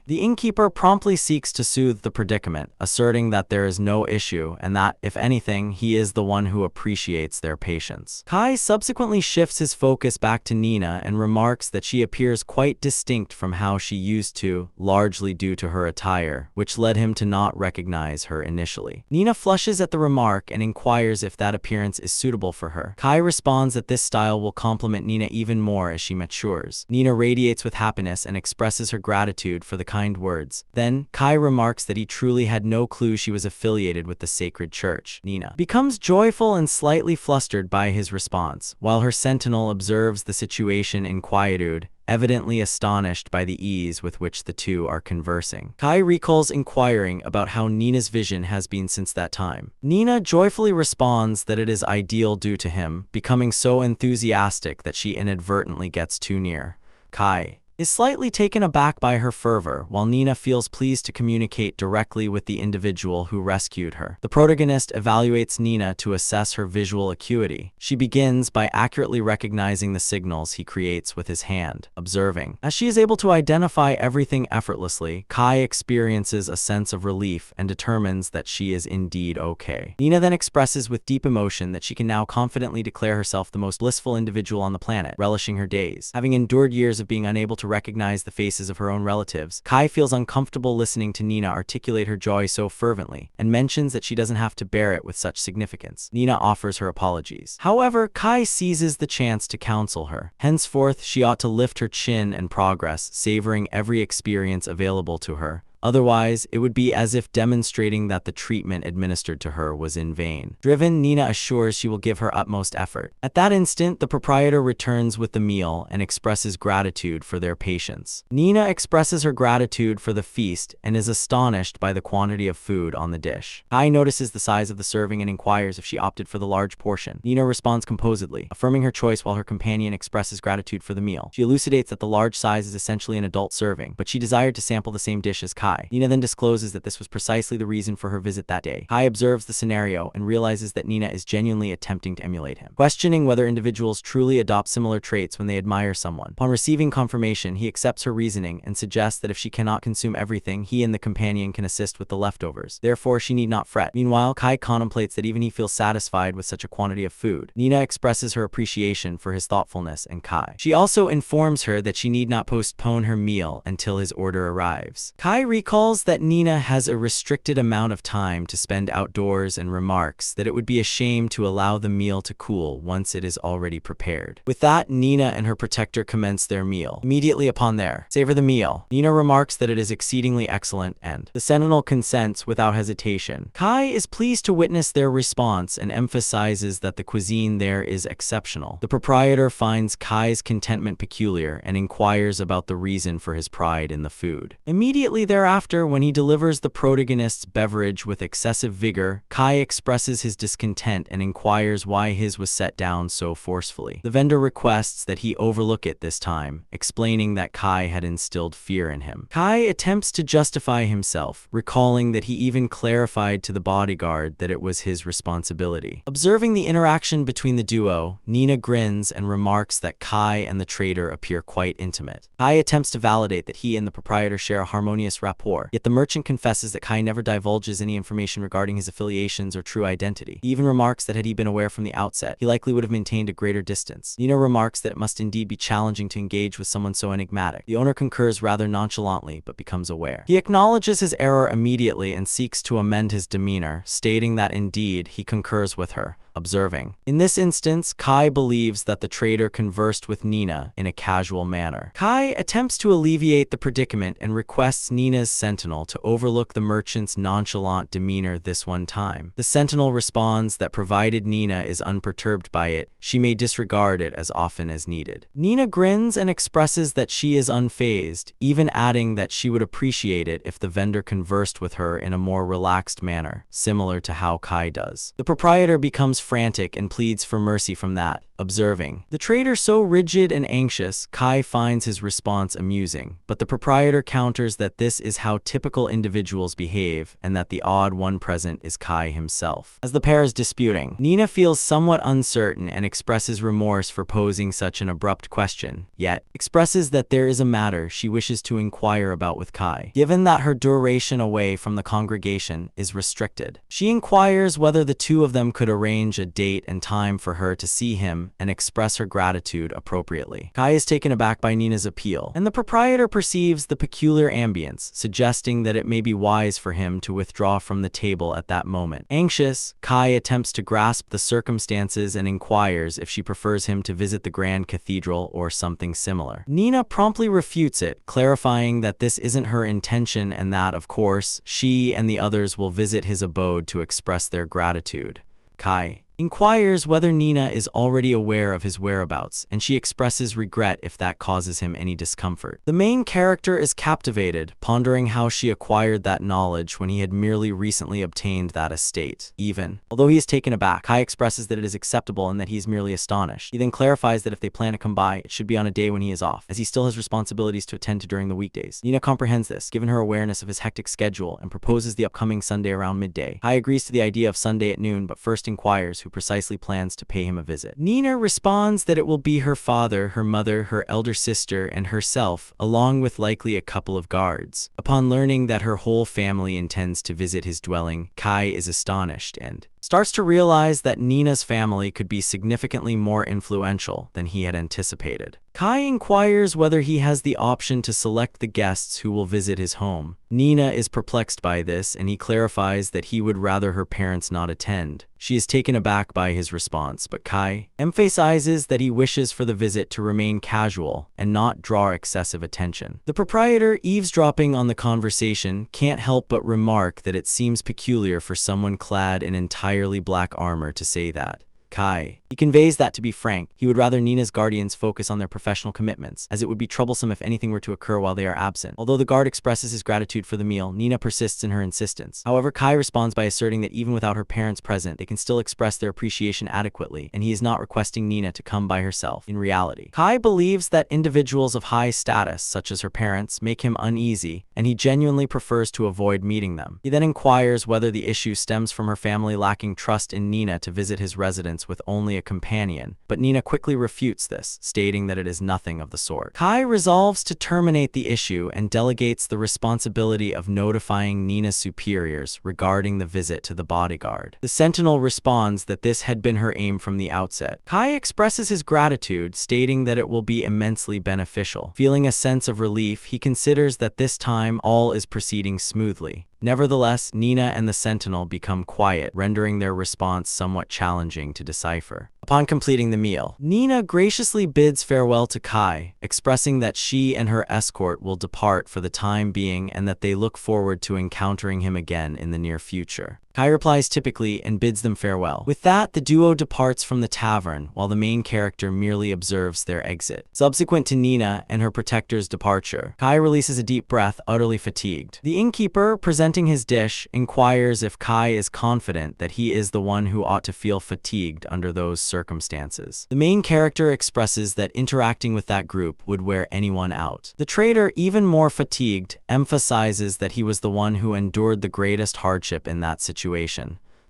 The innkeeper promptly seeks to soothe the predicament, asserting that there is no issue and that, if anything, he is the one who appreciates their patience. Kai subsequently shifts his focus back to Nina and remarks that she appears quite distinct from how she used to, largely due to her attire, which led him to not recognize her initially. Nina flushes at the remark and inquires if that appearance is suitable for her. Kai responds that this style will complement Nina even more as she matures. Nina radiates with happiness and expresses her gratitude for the kind words. Then, Kai remarks that he truly had no clue she was affiliated with the sacred church. Nina becomes joyful and slightly flustered by his response, while her sentinel observes the situation in quietude, evidently astonished by the ease with which the two are conversing. Kai recalls inquiring about how Nina's vision has been since that time. Nina joyfully responds that it is ideal due to him, becoming so enthusiastic that she inadvertently gets too near. Kai is slightly taken aback by her fervor, while Nina feels pleased to communicate directly with the individual who rescued her. The protagonist evaluates Nina to assess her visual acuity. She begins by accurately recognizing the signals he creates with his hand, observing. As she is able to identify everything effortlessly, Kai experiences a sense of relief and determines that she is indeed okay. Nina then expresses with deep emotion that she can now confidently declare herself the most blissful individual on the planet, relishing her days. Having endured years of being unable to recognize the faces of her own relatives, Kai feels uncomfortable listening to Nina articulate her joy so fervently, and mentions that she doesn't have to bear it with such significance. Nina offers her apologies. However, Kai seizes the chance to counsel her. Henceforth, she ought to lift her chin and progress, savoring every experience available to her. Otherwise, it would be as if demonstrating that the treatment administered to her was in vain. Driven, Nina assures she will give her utmost effort. At that instant, the proprietor returns with the meal and expresses gratitude for their patience. Nina expresses her gratitude for the feast and is astonished by the quantity of food on the dish. Kai notices the size of the serving and inquires if she opted for the large portion. Nina responds composedly, affirming her choice while her companion expresses gratitude for the meal. She elucidates that the large size is essentially an adult serving, but she desired to sample the same dish as Kai. Nina then discloses that this was precisely the reason for her visit that day. Kai observes the scenario and realizes that Nina is genuinely attempting to emulate him. Questioning whether individuals truly adopt similar traits when they admire someone. Upon receiving confirmation, he accepts her reasoning and suggests that if she cannot consume everything, he and the companion can assist with the leftovers. Therefore, she need not fret. Meanwhile, Kai contemplates that even he feels satisfied with such a quantity of food. Nina expresses her appreciation for his thoughtfulness and Kai. She also informs her that she need not postpone her meal until his order arrives. Kai recalls that Nina has a restricted amount of time to spend outdoors and remarks that it would be a shame to allow the meal to cool once it is already prepared. With that, Nina and her protector commence their meal. Immediately upon their savor the meal, Nina remarks that it is exceedingly excellent and the sentinel consents without hesitation. Kai is pleased to witness their response and emphasizes that the cuisine there is exceptional. The proprietor finds Kai's contentment peculiar and inquires about the reason for his pride in the food. Immediately thereafter, when he delivers the protagonist's beverage with excessive vigor, Kai expresses his discontent and inquires why his was set down so forcefully. The vendor requests that he overlook it this time, explaining that Kai had instilled fear in him. Kai attempts to justify himself, recalling that he even clarified to the bodyguard that it was his responsibility. Observing the interaction between the duo, Nina grins and remarks that Kai and the trader appear quite intimate. Kai attempts to validate that he and the proprietor share a harmonious rapport rapport. Yet the merchant confesses that Kai never divulges any information regarding his affiliations or true identity. He even remarks that had he been aware from the outset, he likely would have maintained a greater distance. Nina remarks that it must indeed be challenging to engage with someone so enigmatic. The owner concurs rather nonchalantly, but becomes aware. He acknowledges his error immediately and seeks to amend his demeanor, stating that indeed he concurs with her, observing, "In this instance, Kai believes that the trader conversed with Nina in a casual manner." Kai attempts to alleviate the predicament and requests Nina's sentinel to overlook the merchant's nonchalant demeanor this one time. The sentinel responds that provided Nina is unperturbed by it, she may disregard it as often as needed. Nina grins and expresses that she is unfazed, even adding that she would appreciate it if the vendor conversed with her in a more relaxed manner, similar to how Kai does. The proprietor becomes frantic and pleads for mercy from that, observing, "The trader so rigid and anxious." Kai finds his response amusing, but the proprietor counters that this is how typical individuals behave and that the odd one present is Kai himself. As the pair is disputing, Nina feels somewhat uncertain and expresses remorse for posing such an abrupt question, yet expresses that there is a matter she wishes to inquire about with Kai, given that her duration away from the congregation is restricted. She inquires whether the two of them could arrange a date and time for her to see him and express her gratitude appropriately. Kai is taken aback by Nina's appeal, and the proprietor perceives the peculiar ambience, suggesting that it may be wise for him to withdraw from the table at that moment. Anxious, Kai attempts to grasp the circumstances and inquires if she prefers him to visit the Grand Cathedral or something similar. Nina promptly refutes it, clarifying that this isn't her intention and that, of course, she and the others will visit his abode to express their gratitude. Kai inquires whether Nina is already aware of his whereabouts, and she expresses regret if that causes him any discomfort. The main character is captivated, pondering how she acquired that knowledge when he had merely recently obtained that estate. Although he is taken aback, Kai expresses that it is acceptable and that he is merely astonished. He then clarifies that if they plan to come by, it should be on a day when he is off, as he still has responsibilities to attend to during the weekdays. Nina comprehends this, given her awareness of his hectic schedule, and proposes the upcoming Sunday around midday. Kai agrees to the idea of Sunday at noon, but first inquires who precisely plans to pay him a visit. Nina responds that it will be her father, her mother, her elder sister, and herself, along with likely a couple of guards. Upon learning that her whole family intends to visit his dwelling, Kai is astonished and starts to realize that Nina's family could be significantly more influential than he had anticipated. Kai inquires whether he has the option to select the guests who will visit his home. Nina is perplexed by this, and he clarifies that he would rather her parents not attend. She is taken aback by his response, but Kai emphasizes that he wishes for the visit to remain casual and not draw excessive attention. The proprietor, eavesdropping on the conversation, can't help but remark that it seems peculiar for someone clad in entirely black armor to say that. He conveys that, to be frank, he would rather Nina's guardians focus on their professional commitments, as it would be troublesome if anything were to occur while they are absent. Although the guard expresses his gratitude for the meal, Nina persists in her insistence. However, Kai responds by asserting that even without her parents present, they can still express their appreciation adequately, and he is not requesting Nina to come by herself. In reality, Kai believes that individuals of high status, such as her parents, make him uneasy, and he genuinely prefers to avoid meeting them. He then inquires whether the issue stems from her family lacking trust in Nina to visit his residence with only a companion, but Nina quickly refutes this, stating that it is nothing of the sort. Kai resolves to terminate the issue and delegates the responsibility of notifying Nina's superiors regarding the visit to the bodyguard. The sentinel responds that this had been her aim from the outset. Kai expresses his gratitude, stating that it will be immensely beneficial. Feeling a sense of relief, he considers that this time all is proceeding smoothly. Nevertheless, Nina and the sentinel become quiet, rendering their response somewhat challenging to decipher. Upon completing the meal, Nina graciously bids farewell to Kai, expressing that she and her escort will depart for the time being and that they look forward to encountering him again in the near future. Kai replies typically and bids them farewell. With that, the duo departs from the tavern, while the main character merely observes their exit. Subsequent to Nina and her protector's departure, Kai releases a deep breath, utterly fatigued. The innkeeper, presenting his dish, inquires if Kai is confident that he is the one who ought to feel fatigued under those circumstances. The main character expresses that interacting with that group would wear anyone out. The trader, even more fatigued, emphasizes that he was the one who endured the greatest hardship in that situation.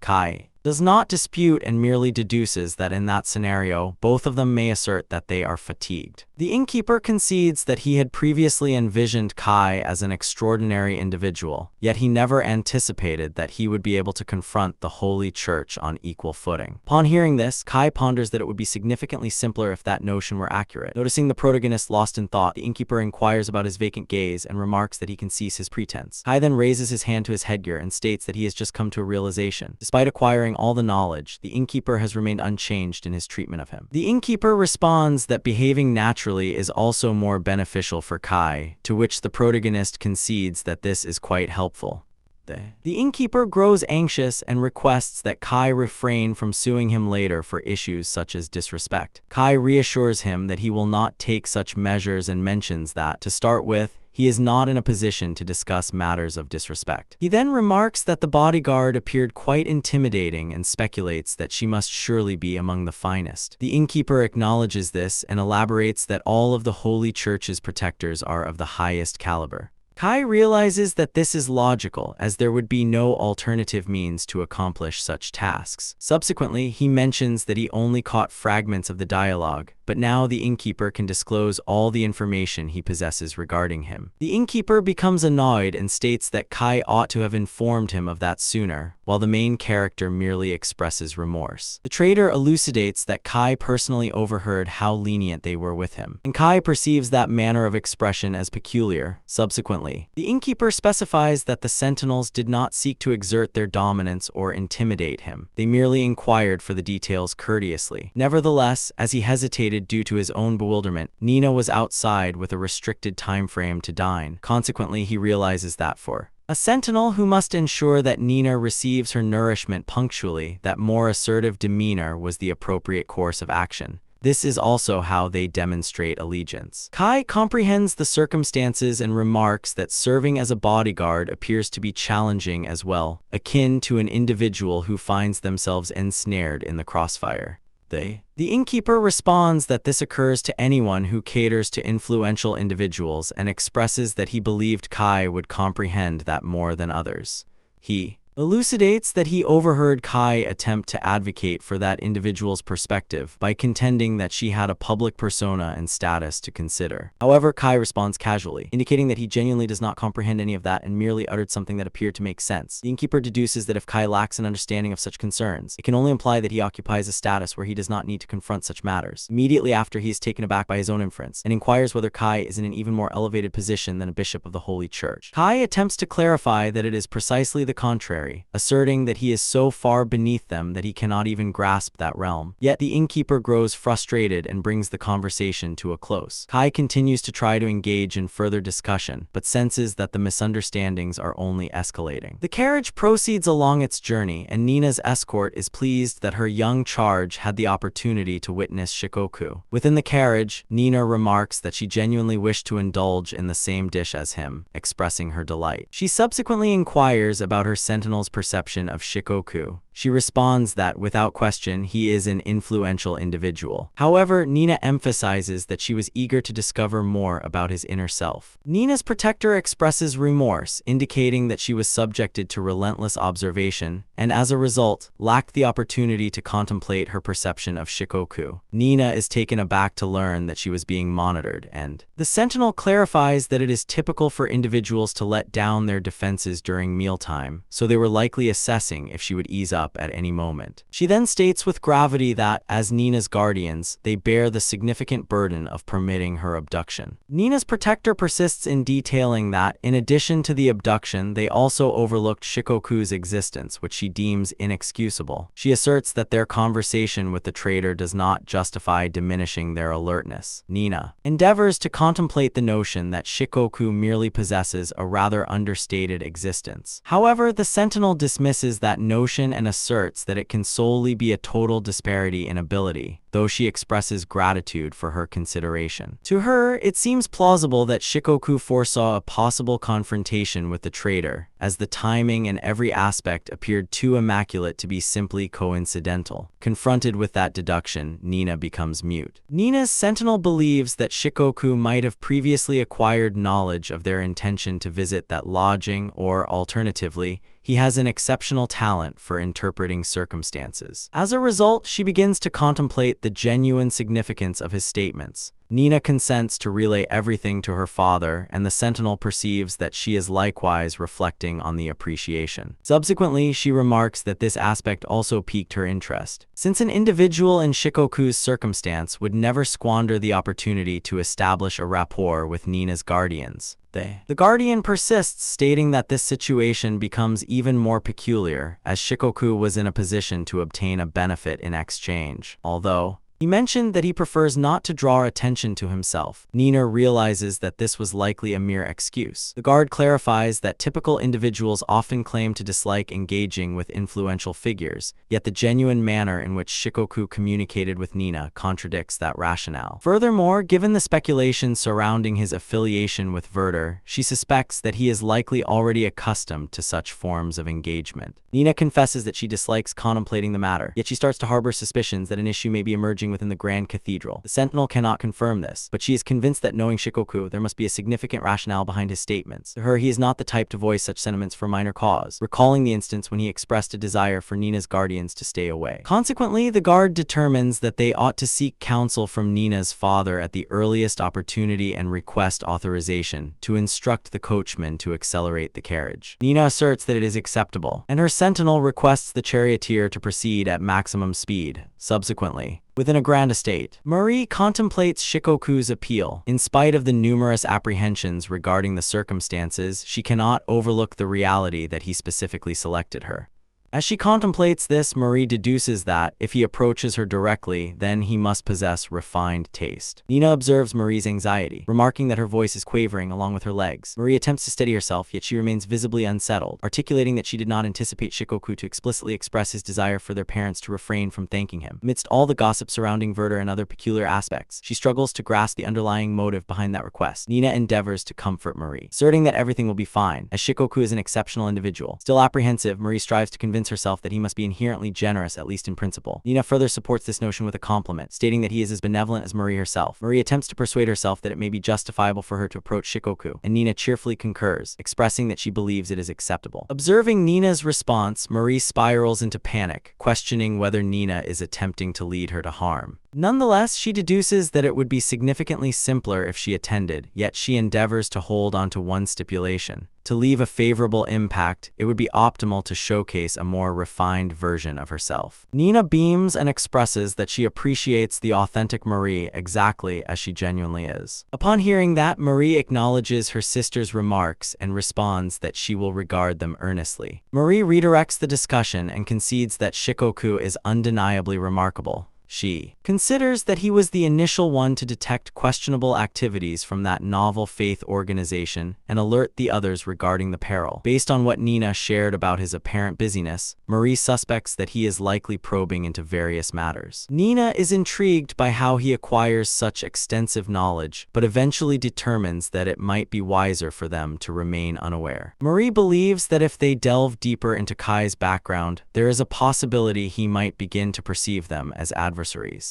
Kai does not dispute and merely deduces that in that scenario, both of them may assert that they are fatigued. The innkeeper concedes that he had previously envisioned Kai as an extraordinary individual, yet he never anticipated that he would be able to confront the Holy Church on equal footing. Upon hearing this, Kai ponders that it would be significantly simpler if that notion were accurate. Noticing the protagonist lost in thought, the innkeeper inquires about his vacant gaze and remarks that he can cease his pretense. Kai then raises his hand to his headgear and states that he has just come to a realization. Despite acquiring all the knowledge, the innkeeper has remained unchanged in his treatment of him. The innkeeper responds that behaving naturally is also more beneficial for Kai, to which the protagonist concedes that this is quite helpful. The innkeeper grows anxious and requests that Kai refrain from suing him later for issues such as disrespect. Kai reassures him that he will not take such measures and mentions that, to start with, he is not in a position to discuss matters of disrespect. He then remarks that the bodyguard appeared quite intimidating and speculates that she must surely be among the finest. The innkeeper acknowledges this and elaborates that all of the Holy Church's protectors are of the highest caliber. Kai realizes that this is logical, as there would be no alternative means to accomplish such tasks. Subsequently, he mentions that he only caught fragments of the dialogue, but now the innkeeper can disclose all the information he possesses regarding him. The innkeeper becomes annoyed and states that Kai ought to have informed him of that sooner, while the main character merely expresses remorse. The trader elucidates that Kai personally overheard how lenient they were with him, and Kai perceives that manner of expression as peculiar. Subsequently, the innkeeper specifies that the sentinels did not seek to exert their dominance or intimidate him. They merely inquired for the details courteously. Nevertheless, as he hesitated due to his own bewilderment, Nina was outside with a restricted time frame to dine. Consequently, he realizes that for a sentinel who must ensure that Nina receives her nourishment punctually, that more assertive demeanor was the appropriate course of action. This is also how they demonstrate allegiance. Kai comprehends the circumstances and remarks that serving as a bodyguard appears to be challenging as well, akin to an individual who finds themselves ensnared in the crossfire. The innkeeper responds that this occurs to anyone who caters to influential individuals and expresses that he believed Kai would comprehend that more than others. He elucidates that he overheard Kai attempt to advocate for that individual's perspective by contending that she had a public persona and status to consider. However, Kai responds casually, indicating that he genuinely does not comprehend any of that and merely uttered something that appeared to make sense. The innkeeper deduces that if Kai lacks an understanding of such concerns, it can only imply that he occupies a status where he does not need to confront such matters. Immediately after, he is taken aback by his own inference and inquires whether Kai is in an even more elevated position than a bishop of the Holy Church. Kai attempts to clarify that it is precisely the contrary, asserting that he is so far beneath them that he cannot even grasp that realm. Yet the innkeeper grows frustrated and brings the conversation to a close. Kai continues to try to engage in further discussion, but senses that the misunderstandings are only escalating. The carriage proceeds along its journey, and Nina's escort is pleased that her young charge had the opportunity to witness shikoku. Within the carriage, Nina remarks that she genuinely wished to indulge in the same dish as him, expressing her delight. She subsequently inquires about her sentinel's perception of shikoku. She responds that, without question, he is an influential individual. However, Nina emphasizes that she was eager to discover more about his inner self. Nina's protector expresses remorse, indicating that she was subjected to relentless observation, and as a result, lacked the opportunity to contemplate her perception of shikoku. Nina is taken aback to learn that she was being monitored, and the sentinel clarifies that it is typical for individuals to let down their defenses during mealtime, so they were likely assessing if she would ease up at any moment. She then states with gravity that, as Nina's guardians, they bear the significant burden of permitting her abduction. Nina's protector persists in detailing that, in addition to the abduction, they also overlooked shikoku's existence, which she deems inexcusable. She asserts that their conversation with the trader does not justify diminishing their alertness. Nina endeavors to contemplate the notion that shikoku merely possesses a rather understated existence. However, the sentinel dismisses that notion and asserts that it can solely be a total disparity in ability, though she expresses gratitude for her consideration. To her, it seems plausible that Shikoku foresaw a possible confrontation with the traitor, as the timing and every aspect appeared too immaculate to be simply coincidental. Confronted with that deduction, Nina becomes mute. Nina's sentinel believes that Shikoku might have previously acquired knowledge of their intention to visit that lodging, or alternatively, he has an exceptional talent for interpreting circumstances. As a result, she begins to contemplate the genuine significance of his statements. Nina consents to relay everything to her father, and the sentinel perceives that she is likewise reflecting on the appreciation. Subsequently, she remarks that this aspect also piqued her interest, since an individual in Shikoku's circumstance would never squander the opportunity to establish a rapport with Nina's guardians. The guardian persists, stating that this situation becomes even more peculiar, as Shikoku was in a position to obtain a benefit in exchange. Although he mentioned that he prefers not to draw attention to himself, Nina realizes that this was likely a mere excuse. The guard clarifies that typical individuals often claim to dislike engaging with influential figures, yet the genuine manner in which Shikoku communicated with Nina contradicts that rationale. Furthermore, given the speculation surrounding his affiliation with Werther, she suspects that he is likely already accustomed to such forms of engagement. Nina confesses that she dislikes contemplating the matter, yet she starts to harbor suspicions that an issue may be emerging within the Grand Cathedral. The Sentinel cannot confirm this, but she is convinced that knowing Shikoku, there must be a significant rationale behind his statements. To her, he is not the type to voice such sentiments for minor cause, recalling the instance when he expressed a desire for Nina's guardians to stay away. Consequently, the guard determines that they ought to seek counsel from Nina's father at the earliest opportunity and request authorization to instruct the coachman to accelerate the carriage. Nina asserts that it is acceptable, and her sentinel requests the charioteer to proceed at maximum speed. Subsequently, within a grand estate, Marie contemplates Shikoku's appeal. In spite of the numerous apprehensions regarding the circumstances, she cannot overlook the reality that he specifically selected her. As she contemplates this, Marie deduces that, if he approaches her directly, then he must possess refined taste. Nina observes Marie's anxiety, remarking that her voice is quavering along with her legs. Marie attempts to steady herself, yet she remains visibly unsettled, articulating that she did not anticipate Shikoku to explicitly express his desire for their parents to refrain from thanking him. Amidst all the gossip surrounding Werther and other peculiar aspects, she struggles to grasp the underlying motive behind that request. Nina endeavors to comfort Marie, asserting that everything will be fine, as Shikoku is an exceptional individual. Still apprehensive, Marie strives to convince herself that he must be inherently generous, at least in principle. Nina further supports this notion with a compliment, stating that he is as benevolent as Marie herself. Marie attempts to persuade herself that it may be justifiable for her to approach Shikoku, and Nina cheerfully concurs, expressing that she believes it is acceptable. Observing Nina's response, Marie spirals into panic, questioning whether Nina is attempting to lead her to harm. Nonetheless, she deduces that it would be significantly simpler if she attended, yet she endeavors to hold onto one stipulation. To leave a favorable impact, it would be optimal to showcase a more refined version of herself. Nina beams and expresses that she appreciates the authentic Marie exactly as she genuinely is. Upon hearing that, Marie acknowledges her sister's remarks and responds that she will regard them earnestly. Marie redirects the discussion and concedes that Shikoku is undeniably remarkable. She considers that he was the initial one to detect questionable activities from that novel faith organization and alert the others regarding the peril. Based on what Nina shared about his apparent busyness, Marie suspects that he is likely probing into various matters. Nina is intrigued by how he acquires such extensive knowledge, but eventually determines that it might be wiser for them to remain unaware. Marie believes that if they delve deeper into Kai's background, there is a possibility he might begin to perceive them as adversaries.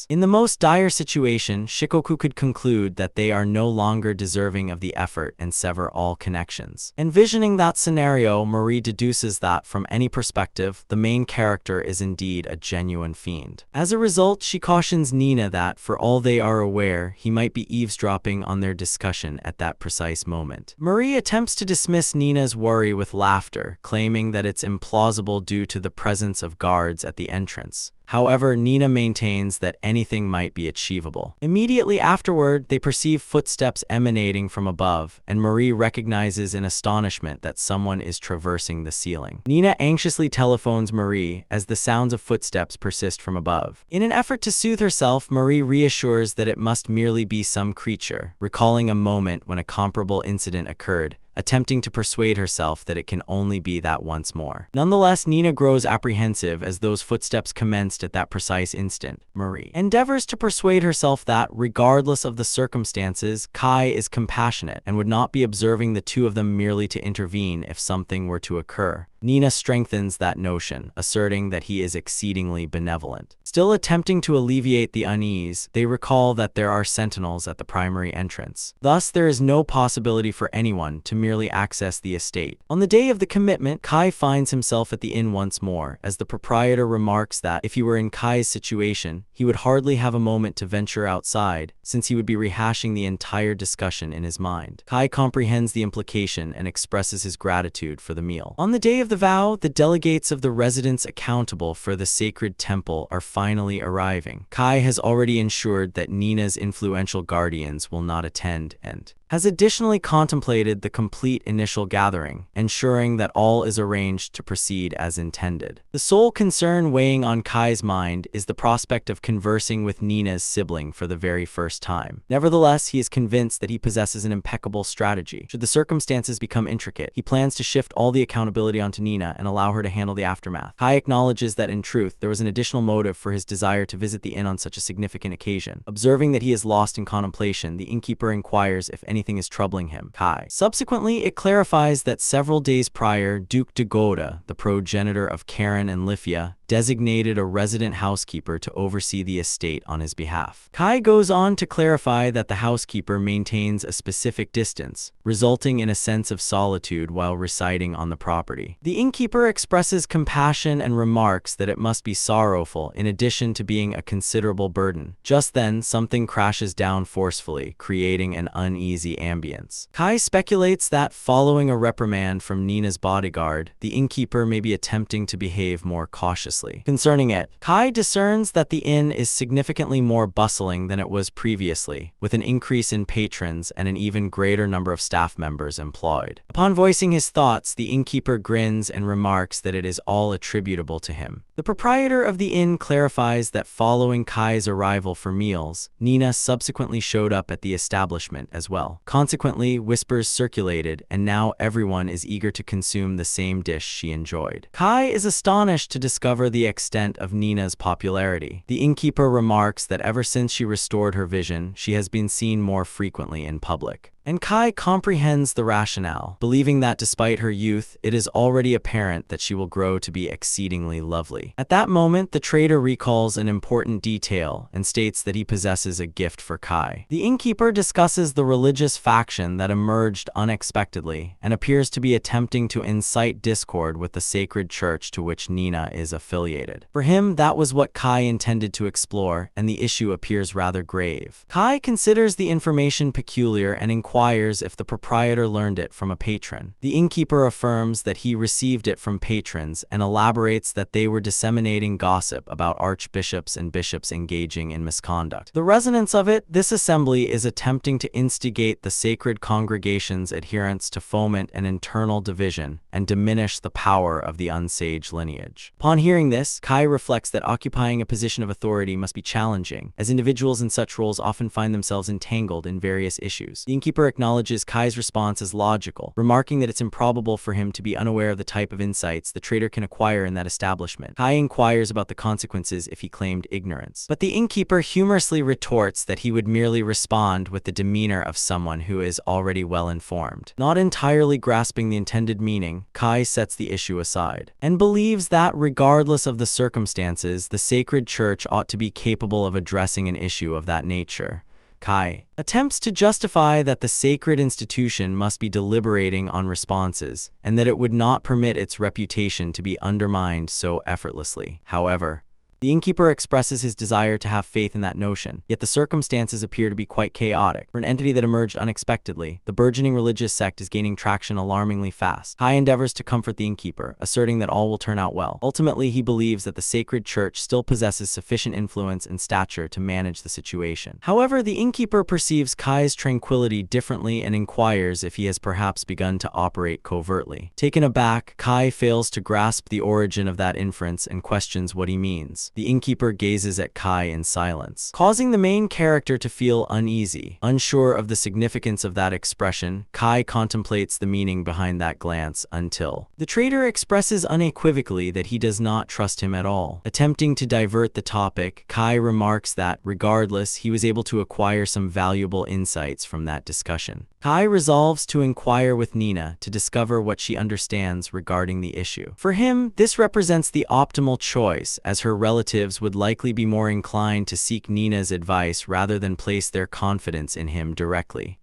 In the most dire situation, Shikoku could conclude that they are no longer deserving of the effort and sever all connections. Envisioning that scenario, Marie deduces that, from any perspective, the main character is indeed a genuine fiend. As a result, she cautions Nina that, for all they are aware, he might be eavesdropping on their discussion at that precise moment. Marie attempts to dismiss Nina's worry with laughter, claiming that it's implausible due to the presence of guards at the entrance. However, Nina maintains that anything might be achievable. Immediately afterward, they perceive footsteps emanating from above, and Marie recognizes in astonishment that someone is traversing the ceiling. Nina anxiously telephones Marie as the sounds of footsteps persist from above. In an effort to soothe herself, Marie reassures that it must merely be some creature, recalling a moment when a comparable incident occurred, attempting to persuade herself that it can only be that once more. Nonetheless, Nina grows apprehensive as those footsteps commenced at that precise instant. Marie endeavors to persuade herself that, regardless of the circumstances, Kai is compassionate and would not be observing the two of them merely to intervene if something were to occur. Nina strengthens that notion, asserting that he is exceedingly benevolent. Still attempting to alleviate the unease, they recall that there are sentinels at the primary entrance. Thus, there is no possibility for anyone to merely access the estate. On the day of the commitment, Kai finds himself at the inn once more, as the proprietor remarks that if he were in Kai's situation, he would hardly have a moment to venture outside, since he would be rehashing the entire discussion in his mind. Kai comprehends the implication and expresses his gratitude for the meal. On the day of the vow, the delegates of the residents accountable for the sacred temple are finally arriving. Kai has already ensured that Nina's influential guardians will not attend and has additionally contemplated the complete initial gathering, ensuring that all is arranged to proceed as intended. The sole concern weighing on Kai's mind is the prospect of conversing with Nina's sibling for the very first time. Nevertheless, he is convinced that he possesses an impeccable strategy. Should the circumstances become intricate, he plans to shift all the accountability onto Nina and allow her to handle the aftermath. Kai acknowledges that in truth, there was an additional motive for his desire to visit the inn on such a significant occasion. Observing that he is lost in contemplation, the innkeeper inquires if anything is troubling him. Kai. Subsequently, it clarifies that several days prior, Duke de Goda, the progenitor of Karen and Lifia, designated a resident housekeeper to oversee the estate on his behalf. Kai goes on to clarify that the housekeeper maintains a specific distance, resulting in a sense of solitude while residing on the property. The innkeeper expresses compassion and remarks that it must be sorrowful in addition to being a considerable burden. Just then, something crashes down forcefully, creating an uneasy ambience. Kai speculates that, following a reprimand from Nina's bodyguard, the innkeeper may be attempting to behave more cautiously. Concerning it, Kai discerns that the inn is significantly more bustling than it was previously, with an increase in patrons and an even greater number of staff members employed. Upon voicing his thoughts, the innkeeper grins and remarks that it is all attributable to him. The proprietor of the inn clarifies that following Kai's arrival for meals, Nina subsequently showed up at the establishment as well. Consequently, whispers circulated, and now everyone is eager to consume the same dish she enjoyed. Kai is astonished to discover the extent of Nina's popularity. The innkeeper remarks that ever since she restored her vision, she has been seen more frequently in public. And Kai comprehends the rationale, believing that despite her youth, it is already apparent that she will grow to be exceedingly lovely. At that moment, the trader recalls an important detail and states that he possesses a gift for Kai. The innkeeper discusses the religious faction that emerged unexpectedly and appears to be attempting to incite discord with the sacred church to which Nina is affiliated. For him, that was what Kai intended to explore, and the issue appears rather grave. Kai considers the information peculiar and inquires if the proprietor learned it from a patron. The innkeeper affirms that he received it from patrons and elaborates that they were disseminating gossip about archbishops and bishops engaging in misconduct. The resonance of it, this assembly is attempting to instigate the sacred congregation's adherents to foment an internal division and diminish the power of the unsage lineage. Upon hearing this, Kai reflects that occupying a position of authority must be challenging, as individuals in such roles often find themselves entangled in various issues. The innkeeper acknowledges Kai's response as logical, remarking that it's improbable for him to be unaware of the type of insights the trader can acquire in that establishment. Kai inquires about the consequences if he claimed ignorance, but the innkeeper humorously retorts that he would merely respond with the demeanor of someone who is already well informed. Not entirely grasping the intended meaning, Kai sets the issue aside, and believes that, regardless of the circumstances, the sacred church ought to be capable of addressing an issue of that nature. Kai attempts to justify that the sacred institution must be deliberating on responses, and that it would not permit its reputation to be undermined so effortlessly. However, the innkeeper expresses his desire to have faith in that notion, yet the circumstances appear to be quite chaotic. For an entity that emerged unexpectedly, the burgeoning religious sect is gaining traction alarmingly fast. Kai endeavors to comfort the innkeeper, asserting that all will turn out well. Ultimately, he believes that the sacred church still possesses sufficient influence and stature to manage the situation. However, the innkeeper perceives Kai's tranquility differently and inquires if he has perhaps begun to operate covertly. Taken aback, Kai fails to grasp the origin of that inference and questions what he means. The innkeeper gazes at Kai in silence, causing the main character to feel uneasy. Unsure of the significance of that expression, Kai contemplates the meaning behind that glance until the trader expresses unequivocally that he does not trust him at all. Attempting to divert the topic, Kai remarks that, regardless, he was able to acquire some valuable insights from that discussion. Kai resolves to inquire with Nina to discover what she understands regarding the issue. For him, this represents the optimal choice, as her relatives would likely be more inclined to seek Nina's advice rather than place their confidence in him directly.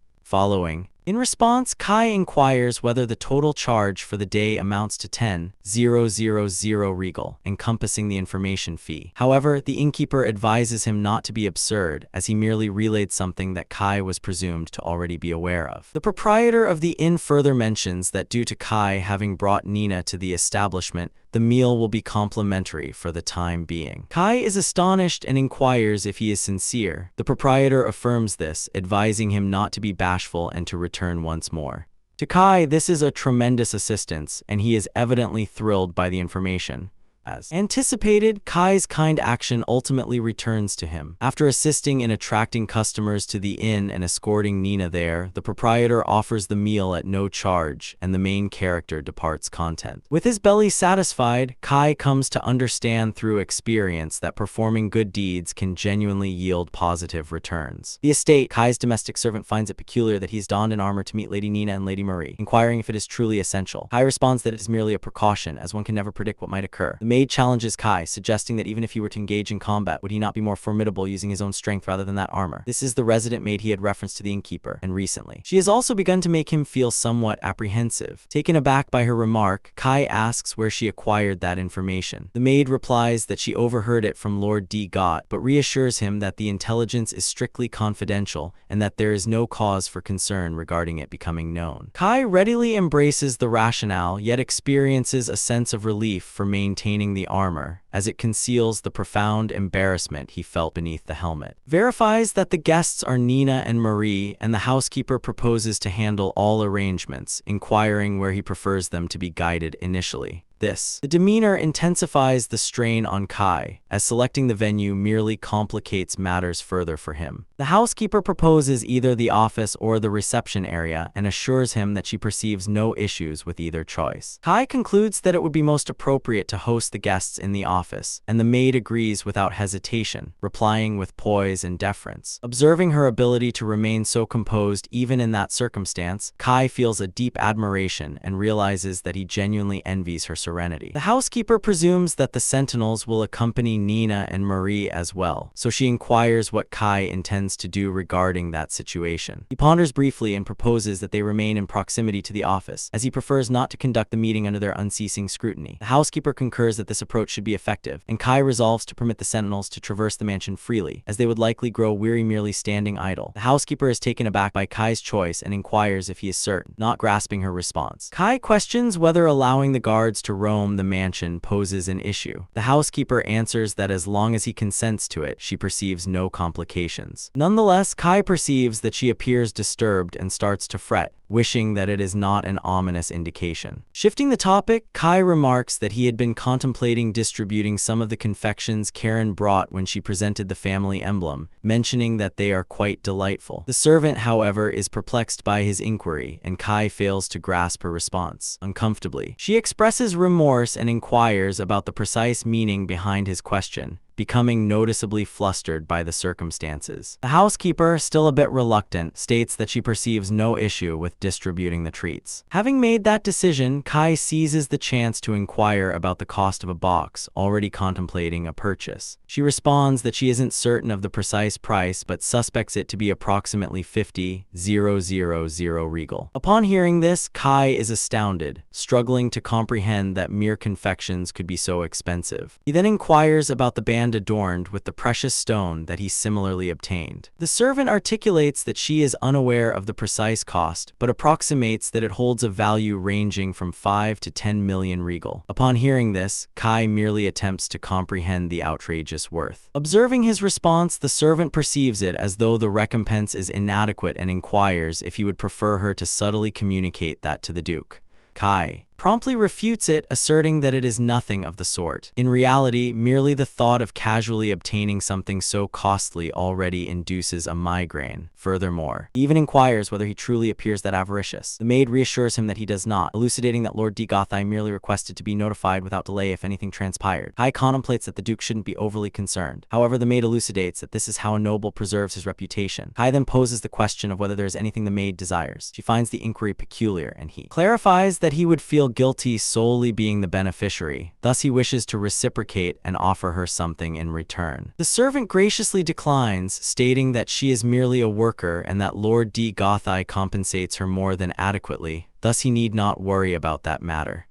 In response, Kai inquires whether the total charge for the day amounts to 10,000 regal, encompassing the information fee. However, the innkeeper advises him not to be absurd, as he merely relayed something that Kai was presumed to already be aware of. The proprietor of the inn further mentions that due to Kai having brought Nina to the establishment, the meal will be complimentary for the time being. Kai is astonished and inquires if he is sincere. The proprietor affirms this, advising him not to be bashful and to return once more. To Kai, this is a tremendous assistance, and he is evidently thrilled by the information. As anticipated, Kai's kind action ultimately returns to him. After assisting in attracting customers to the inn and escorting Nina there, the proprietor offers the meal at no charge, and the main character departs content. With his belly satisfied, Kai comes to understand through experience that performing good deeds can genuinely yield positive returns. The estate, Kai's domestic servant finds it peculiar that he's donned an armor to meet Lady Nina and Lady Marie, inquiring if it is truly essential. Kai responds that it is merely a precaution, as one can never predict what might occur. The maid challenges Kai, suggesting that even if he were to engage in combat, would he not be more formidable using his own strength rather than that armor? This is the resident maid he had referenced to the innkeeper, and recently. She has also begun to make him feel somewhat apprehensive. Taken aback by her remark, Kai asks where she acquired that information. The maid replies that she overheard it from Lord D. Gott, but reassures him that the intelligence is strictly confidential and that there is no cause for concern regarding it becoming known. Kai readily embraces the rationale, yet experiences a sense of relief for maintaining the armor, as it conceals the profound embarrassment he felt beneath the helmet. Verifies that the guests are Nina and Marie, and the housekeeper proposes to handle all arrangements, inquiring where he prefers them to be guided initially. The demeanor intensifies the strain on Kai, as selecting the venue merely complicates matters further for him. The housekeeper proposes either the office or the reception area and assures him that she perceives no issues with either choice. Kai concludes that it would be most appropriate to host the guests in the office, and the maid agrees without hesitation, replying with poise and deference. Observing her ability to remain so composed even in that circumstance, Kai feels a deep admiration and realizes that he genuinely envies her serenity. The housekeeper presumes that the sentinels will accompany Nina and Marie as well, so she inquires what Kai intends to do regarding that situation. He ponders briefly and proposes that they remain in proximity to the office, as he prefers not to conduct the meeting under their unceasing scrutiny. The housekeeper concurs that this approach should be effective, and Kai resolves to permit the sentinels to traverse the mansion freely, as they would likely grow weary merely standing idle. The housekeeper is taken aback by Kai's choice and inquires if he is certain, not grasping her response. Kai questions whether allowing the guards to roam the mansion poses an issue. The housekeeper answers that as long as he consents to it, she perceives no complications. Nonetheless, Kai perceives that she appears disturbed and starts to fret, wishing that it is not an ominous indication. Shifting the topic, Kai remarks that he had been contemplating distributing some of the confections Karen brought when she presented the family emblem, mentioning that they are quite delightful. The servant, however, is perplexed by his inquiry, and Kai fails to grasp her response. Uncomfortably, she expresses remorse and inquires about the precise meaning behind his question, becoming noticeably flustered by the circumstances. The housekeeper, still a bit reluctant, states that she perceives no issue with distributing the treats. Having made that decision, Kai seizes the chance to inquire about the cost of a box, already contemplating a purchase. She responds that she isn't certain of the precise price, but suspects it to be approximately 50,000 regal. Upon hearing this, Kai is astounded, struggling to comprehend that mere confections could be so expensive. He then inquires about the band adorned with the precious stone that he similarly obtained. The servant articulates that she is unaware of the precise cost, but approximates that it holds a value ranging from 5 to 10 million regal. Upon hearing this, Kai merely attempts to comprehend the outrageous worth. Observing his response, the servant perceives it as though the recompense is inadequate and inquires if he would prefer her to subtly communicate that to the Duke. Kai, promptly refutes it, asserting that it is nothing of the sort. In reality, merely the thought of casually obtaining something so costly already induces a migraine. Furthermore, he even inquires whether he truly appears that avaricious. The maid reassures him that he does not, elucidating that Lord D. Gothai merely requested to be notified without delay if anything transpired. Kai contemplates that the Duke shouldn't be overly concerned. However, the maid elucidates that this is how a noble preserves his reputation. Kai then poses the question of whether there is anything the maid desires. She finds the inquiry peculiar, and he clarifies that he would feel guilty solely being the beneficiary. Thus, he wishes to reciprocate and offer her something in return. The servant graciously declines, stating that she is merely a worker and that Lord D. Gothai compensates her more than adequately. Thus, he need not worry about that matter.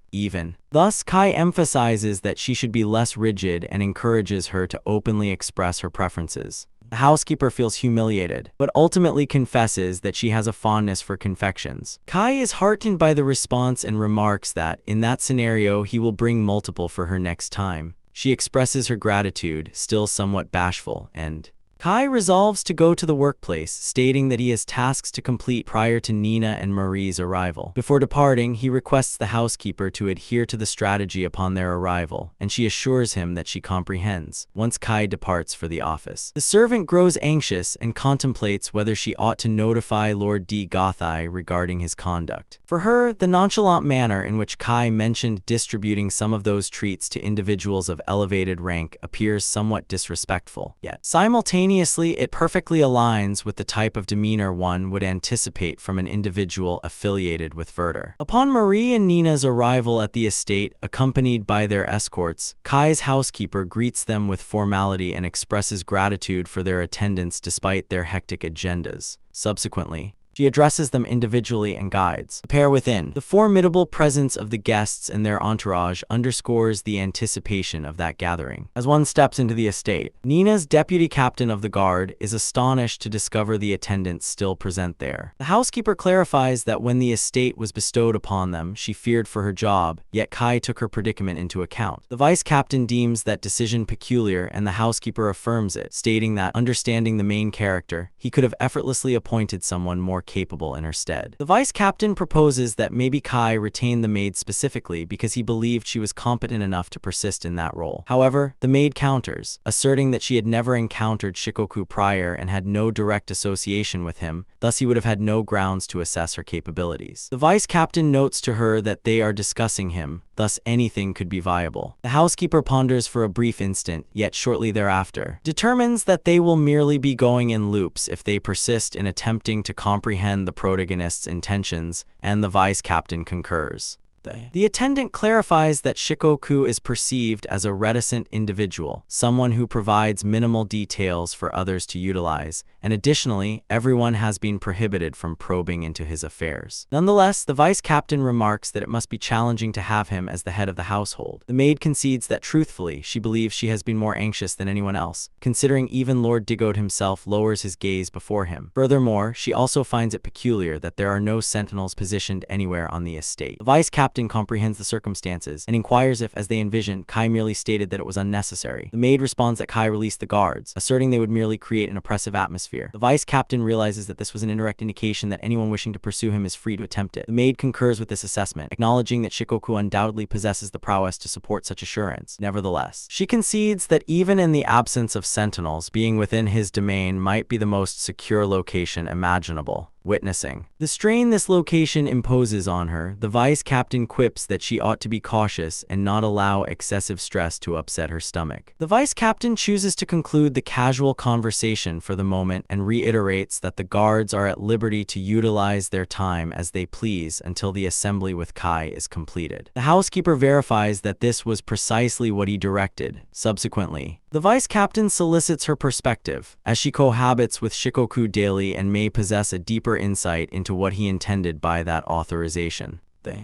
Thus, Kai emphasizes that she should be less rigid and encourages her to openly express her preferences. The housekeeper feels humiliated, but ultimately confesses that she has a fondness for confections. Kai is heartened by the response and remarks that, in that scenario, he will bring multiple for her next time. She expresses her gratitude, still somewhat bashful, and Kai resolves to go to the workplace, stating that he has tasks to complete prior to Nina and Marie's arrival. Before departing, he requests the housekeeper to adhere to the strategy upon their arrival, and she assures him that she comprehends. Once Kai departs for the office, the servant grows anxious and contemplates whether she ought to notify Lord D. Gothai regarding his conduct. For her, the nonchalant manner in which Kai mentioned distributing some of those treats to individuals of elevated rank appears somewhat disrespectful, yet simultaneously it perfectly aligns with the type of demeanor one would anticipate from an individual affiliated with Werther. Upon Marie and Nina's arrival at the estate, accompanied by their escorts, Kai's housekeeper greets them with formality and expresses gratitude for their attendance despite their hectic agendas. Subsequently, she addresses them individually and guides the pair within. The formidable presence of the guests and their entourage underscores the anticipation of that gathering. As one steps into the estate, Nina's deputy captain of the guard is astonished to discover the attendants still present there. The housekeeper clarifies that when the estate was bestowed upon them, she feared for her job, yet Kai took her predicament into account. The vice captain deems that decision peculiar, and the housekeeper affirms it, stating that, understanding the main character, he could have effortlessly appointed someone more capable in her stead. The vice captain proposes that maybe Kai retain the maid specifically because he believed she was competent enough to persist in that role. However, the maid counters, asserting that she had never encountered Shikoku prior and had no direct association with him, thus he would have had no grounds to assess her capabilities. The vice captain notes to her that they are discussing him, thus anything could be viable. The housekeeper ponders for a brief instant, yet shortly thereafter determines that they will merely be going in loops if they persist in attempting to comprehend the protagonist's intentions, and the vice captain concurs. The attendant clarifies that Shikoku is perceived as a reticent individual, someone who provides minimal details for others to utilize, and additionally, everyone has been prohibited from probing into his affairs. Nonetheless, the vice captain remarks that it must be challenging to have him as the head of the household. The maid concedes that truthfully, she believes she has been more anxious than anyone else, considering even Lord Digode himself lowers his gaze before him. Furthermore, she also finds it peculiar that there are no sentinels positioned anywhere on the estate. The vice captain comprehends the circumstances and inquires if, as they envisioned, Kai merely stated that it was unnecessary. The maid responds that Kai released the guards, asserting they would merely create an oppressive atmosphere. The vice captain realizes that this was an indirect indication that anyone wishing to pursue him is free to attempt it. The maid concurs with this assessment, acknowledging that Shikoku undoubtedly possesses the prowess to support such assurance. Nevertheless, she concedes that even in the absence of sentinels, being within his domain might be the most secure location imaginable. Witnessing the strain this location imposes on her, the vice captain quips that she ought to be cautious and not allow excessive stress to upset her stomach. The vice captain chooses to conclude the casual conversation for the moment and reiterates that the guards are at liberty to utilize their time as they please until the assembly with Kai is completed. The housekeeper verifies that this was precisely what he directed. Subsequently, the vice captain solicits her perspective, as she cohabits with Shikoku daily and may possess a deeper insight into what he intended by that authorization.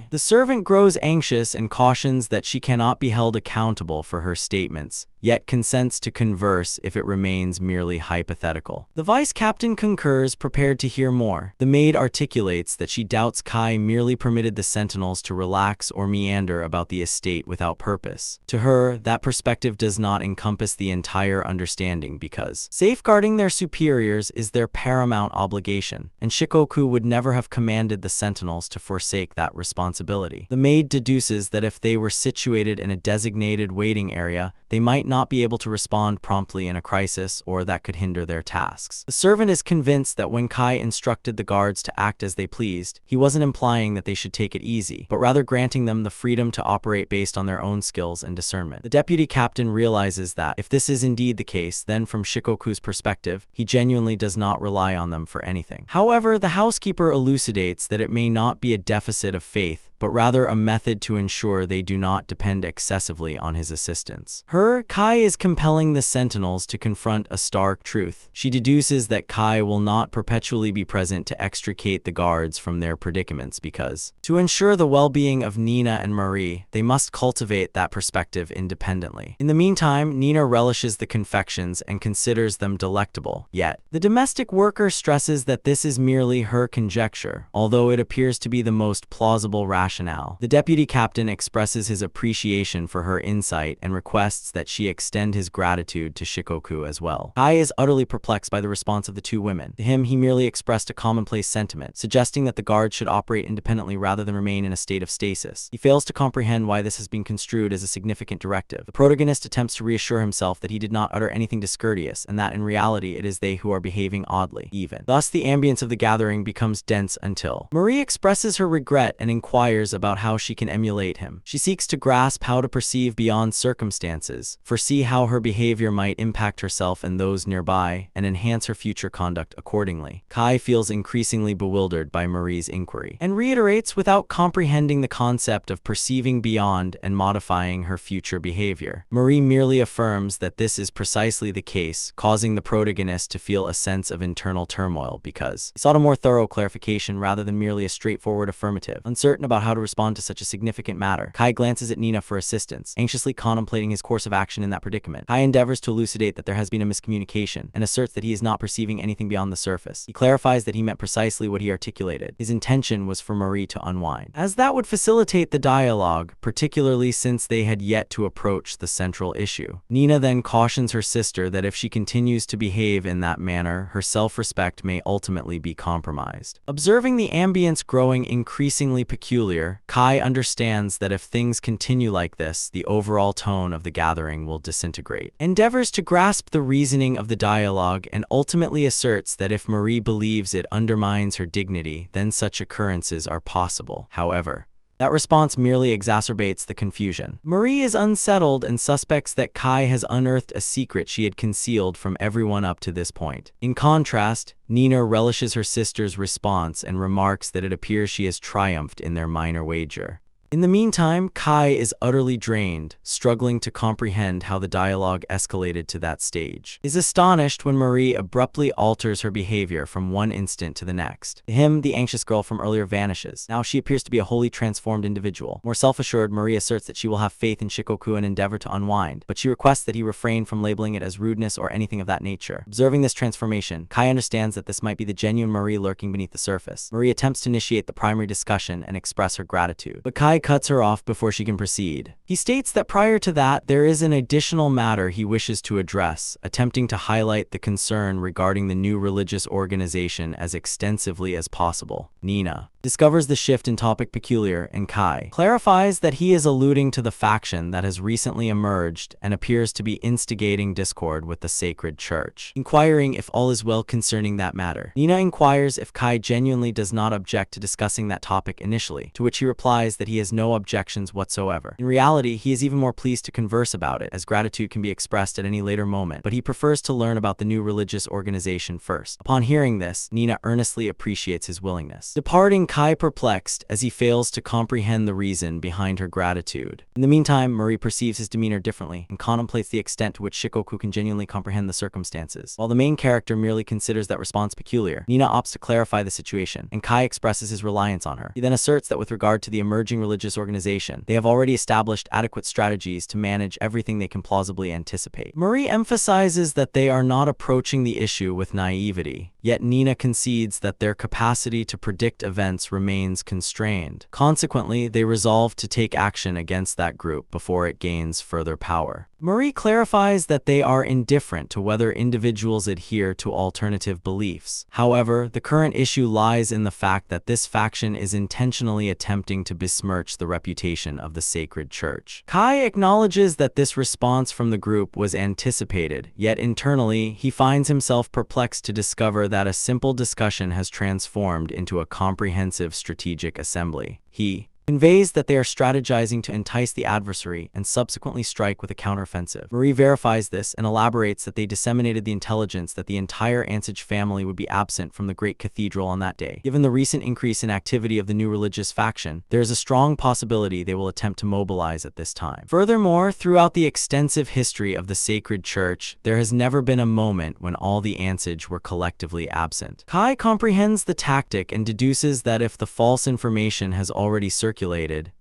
The servant grows anxious and cautions that she cannot be held accountable for her statements, yet consents to converse if it remains merely hypothetical. The vice captain concurs, prepared to hear more. The maid articulates that she doubts Kai merely permitted the sentinels to relax or meander about the estate without purpose. To her, that perspective does not encompass the entire understanding because safeguarding their superiors is their paramount obligation, and Shikoku would never have commanded the sentinels to forsake that responsibility. The maid deduces that if they were situated in a designated waiting area, they might not be able to respond promptly in a crisis, or that could hinder their tasks. The servant is convinced that when Kai instructed the guards to act as they pleased, he wasn't implying that they should take it easy, but rather granting them the freedom to operate based on their own skills and discernment. The deputy captain realizes that if this is indeed the case, then from Shikoku's perspective, he genuinely does not rely on them for anything. However, the housekeeper elucidates that it may not be a deficit of faith, but rather a method to ensure they do not depend excessively on his assistance. Kai is compelling the sentinels to confront a stark truth. She deduces that Kai will not perpetually be present to extricate the guards from their predicaments because, to ensure the well-being of Nina and Marie, they must cultivate that perspective independently. In the meantime, Nina relishes the confections and considers them delectable. Yet, the domestic worker stresses that this is merely her conjecture, although it appears to be the most plausible rationale. The deputy captain expresses his appreciation for her insight and requests that she extend his gratitude to Shikoku as well. Kai is utterly perplexed by the response of the two women. To him, he merely expressed a commonplace sentiment, suggesting that the guards should operate independently rather than remain in a state of stasis. He fails to comprehend why this has been construed as a significant directive. The protagonist attempts to reassure himself that he did not utter anything discourteous, and that in reality it is they who are behaving oddly, even. Thus, the ambience of the gathering becomes dense until Marie expresses her regret and inquires about how she can emulate him. She seeks to grasp how to perceive beyond circumstances, foresee how her behavior might impact herself and those nearby, and enhance her future conduct accordingly. Kai feels increasingly bewildered by Marie's inquiry, and reiterates without comprehending the concept of perceiving beyond and modifying her future behavior. Marie merely affirms that this is precisely the case, causing the protagonist to feel a sense of internal turmoil because he sought a more thorough clarification rather than merely a straightforward affirmative. Uncertain about how to respond to such a significant matter, Kai glances at Nina for assistance, anxiously contemplating his course of action in that predicament. Kai endeavors to elucidate that there has been a miscommunication and asserts that he is not perceiving anything beyond the surface. He clarifies that he meant precisely what he articulated. His intention was for Marie to unwind, as that would facilitate the dialogue, particularly since they had yet to approach the central issue. Nina then cautions her sister that if she continues to behave in that manner, her self-respect may ultimately be compromised. Observing the ambience growing increasingly peculiar, Kai understands that if things continue like this, the overall tone of the gathering will disintegrate. Endeavors to grasp the reasoning of the dialogue and ultimately asserts that if Marie believes it undermines her dignity, then such occurrences are possible. However, that response merely exacerbates the confusion. Marie is unsettled and suspects that Kai has unearthed a secret she had concealed from everyone up to this point. In contrast, Nina relishes her sister's response and remarks that it appears she has triumphed in their minor wager. In the meantime, Kai is utterly drained, struggling to comprehend how the dialogue escalated to that stage. He is astonished when Marie abruptly alters her behavior from one instant to the next. To him, the anxious girl from earlier vanishes. Now she appears to be a wholly transformed individual. More self-assured, Marie asserts that she will have faith in Shikoku and endeavor to unwind, but she requests that he refrain from labeling it as rudeness or anything of that nature. Observing this transformation, Kai understands that this might be the genuine Marie lurking beneath the surface. Marie attempts to initiate the primary discussion and express her gratitude, but Kai cuts her off before she can proceed. He states that prior to that, there is an additional matter he wishes to address, attempting to highlight the concern regarding the new religious organization as extensively as possible. Nina discovers the shift in topic peculiar, and Kai clarifies that he is alluding to the faction that has recently emerged and appears to be instigating discord with the sacred church. Inquiring if all is well concerning that matter, Nina inquires if Kai genuinely does not object to discussing that topic initially, to which he replies that he has no objections whatsoever. In reality, he is even more pleased to converse about it, as gratitude can be expressed at any later moment, but he prefers to learn about the new religious organization first. Upon hearing this, Nina earnestly appreciates his willingness. Departing, Kai perplexed as he fails to comprehend the reason behind her gratitude. In the meantime, Marie perceives his demeanor differently and contemplates the extent to which Shikoku can genuinely comprehend the circumstances. While the main character merely considers that response peculiar, Nina opts to clarify the situation, and Kai expresses his reliance on her. He then asserts that with regard to the emerging religious religious organization, they have already established adequate strategies to manage everything they can plausibly anticipate. Marie emphasizes that they are not approaching the issue with naivety, yet Nina concedes that their capacity to predict events remains constrained. Consequently, they resolve to take action against that group before it gains further power. Marie clarifies that they are indifferent to whether individuals adhere to alternative beliefs. However, the current issue lies in the fact that this faction is intentionally attempting to besmirch the reputation of the sacred church. Kai acknowledges that this response from the group was anticipated, yet internally, he finds himself perplexed to discover that a simple discussion has transformed into a comprehensive strategic assembly. He conveys that they are strategizing to entice the adversary and subsequently strike with a counteroffensive. Marie verifies this and elaborates that they disseminated the intelligence that the entire Ansage family would be absent from the great cathedral on that day. Given the recent increase in activity of the new religious faction, there is a strong possibility they will attempt to mobilize at this time. Furthermore, throughout the extensive history of the sacred church, there has never been a moment when all the Ansage were collectively absent. Kai comprehends the tactic and deduces that if the false information has already circulated,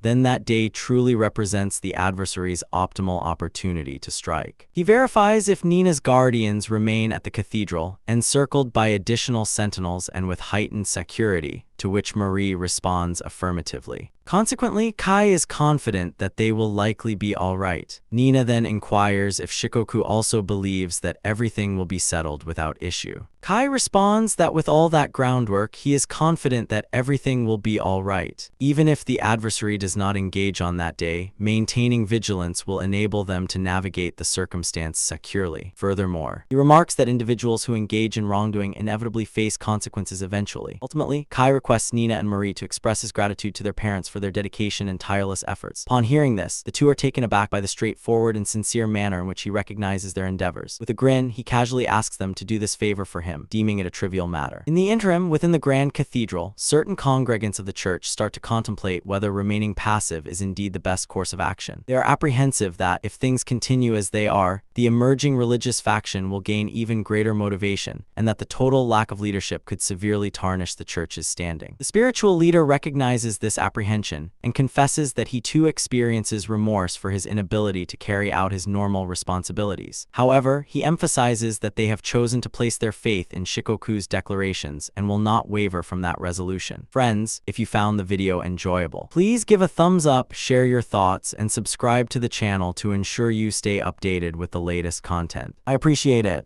then that day truly represents the adversary's optimal opportunity to strike. He verifies if Nina's guardians remain at the cathedral, encircled by additional sentinels and with heightened security, to which Marie responds affirmatively. Consequently, Kai is confident that they will likely be all right. Nina then inquires if Shikoku also believes that everything will be settled without issue. Kai responds that with all that groundwork, he is confident that everything will be all right. Even if the adversary does not engage on that day, maintaining vigilance will enable them to navigate the circumstance securely. Furthermore, he remarks that individuals who engage in wrongdoing inevitably face consequences eventually. Ultimately, Kai requests Nina and Marie to express his gratitude to their parents for their dedication and tireless efforts. Upon hearing this, the two are taken aback by the straightforward and sincere manner in which he recognizes their endeavors. With a grin, he casually asks them to do this favor for him, deeming it a trivial matter. In the interim, within the Grand Cathedral, certain congregants of the church start to contemplate whether remaining passive is indeed the best course of action. They are apprehensive that, if things continue as they are, the emerging religious faction will gain even greater motivation, and that the total lack of leadership could severely tarnish the church's standing. The spiritual leader recognizes this apprehension and confesses that he too experiences remorse for his inability to carry out his normal responsibilities. However, he emphasizes that they have chosen to place their faith in Shikoku's declarations and will not waver from that resolution. Friends, if you found the video enjoyable, please give a thumbs up, share your thoughts, and subscribe to the channel to ensure you stay updated with the latest content. I appreciate it.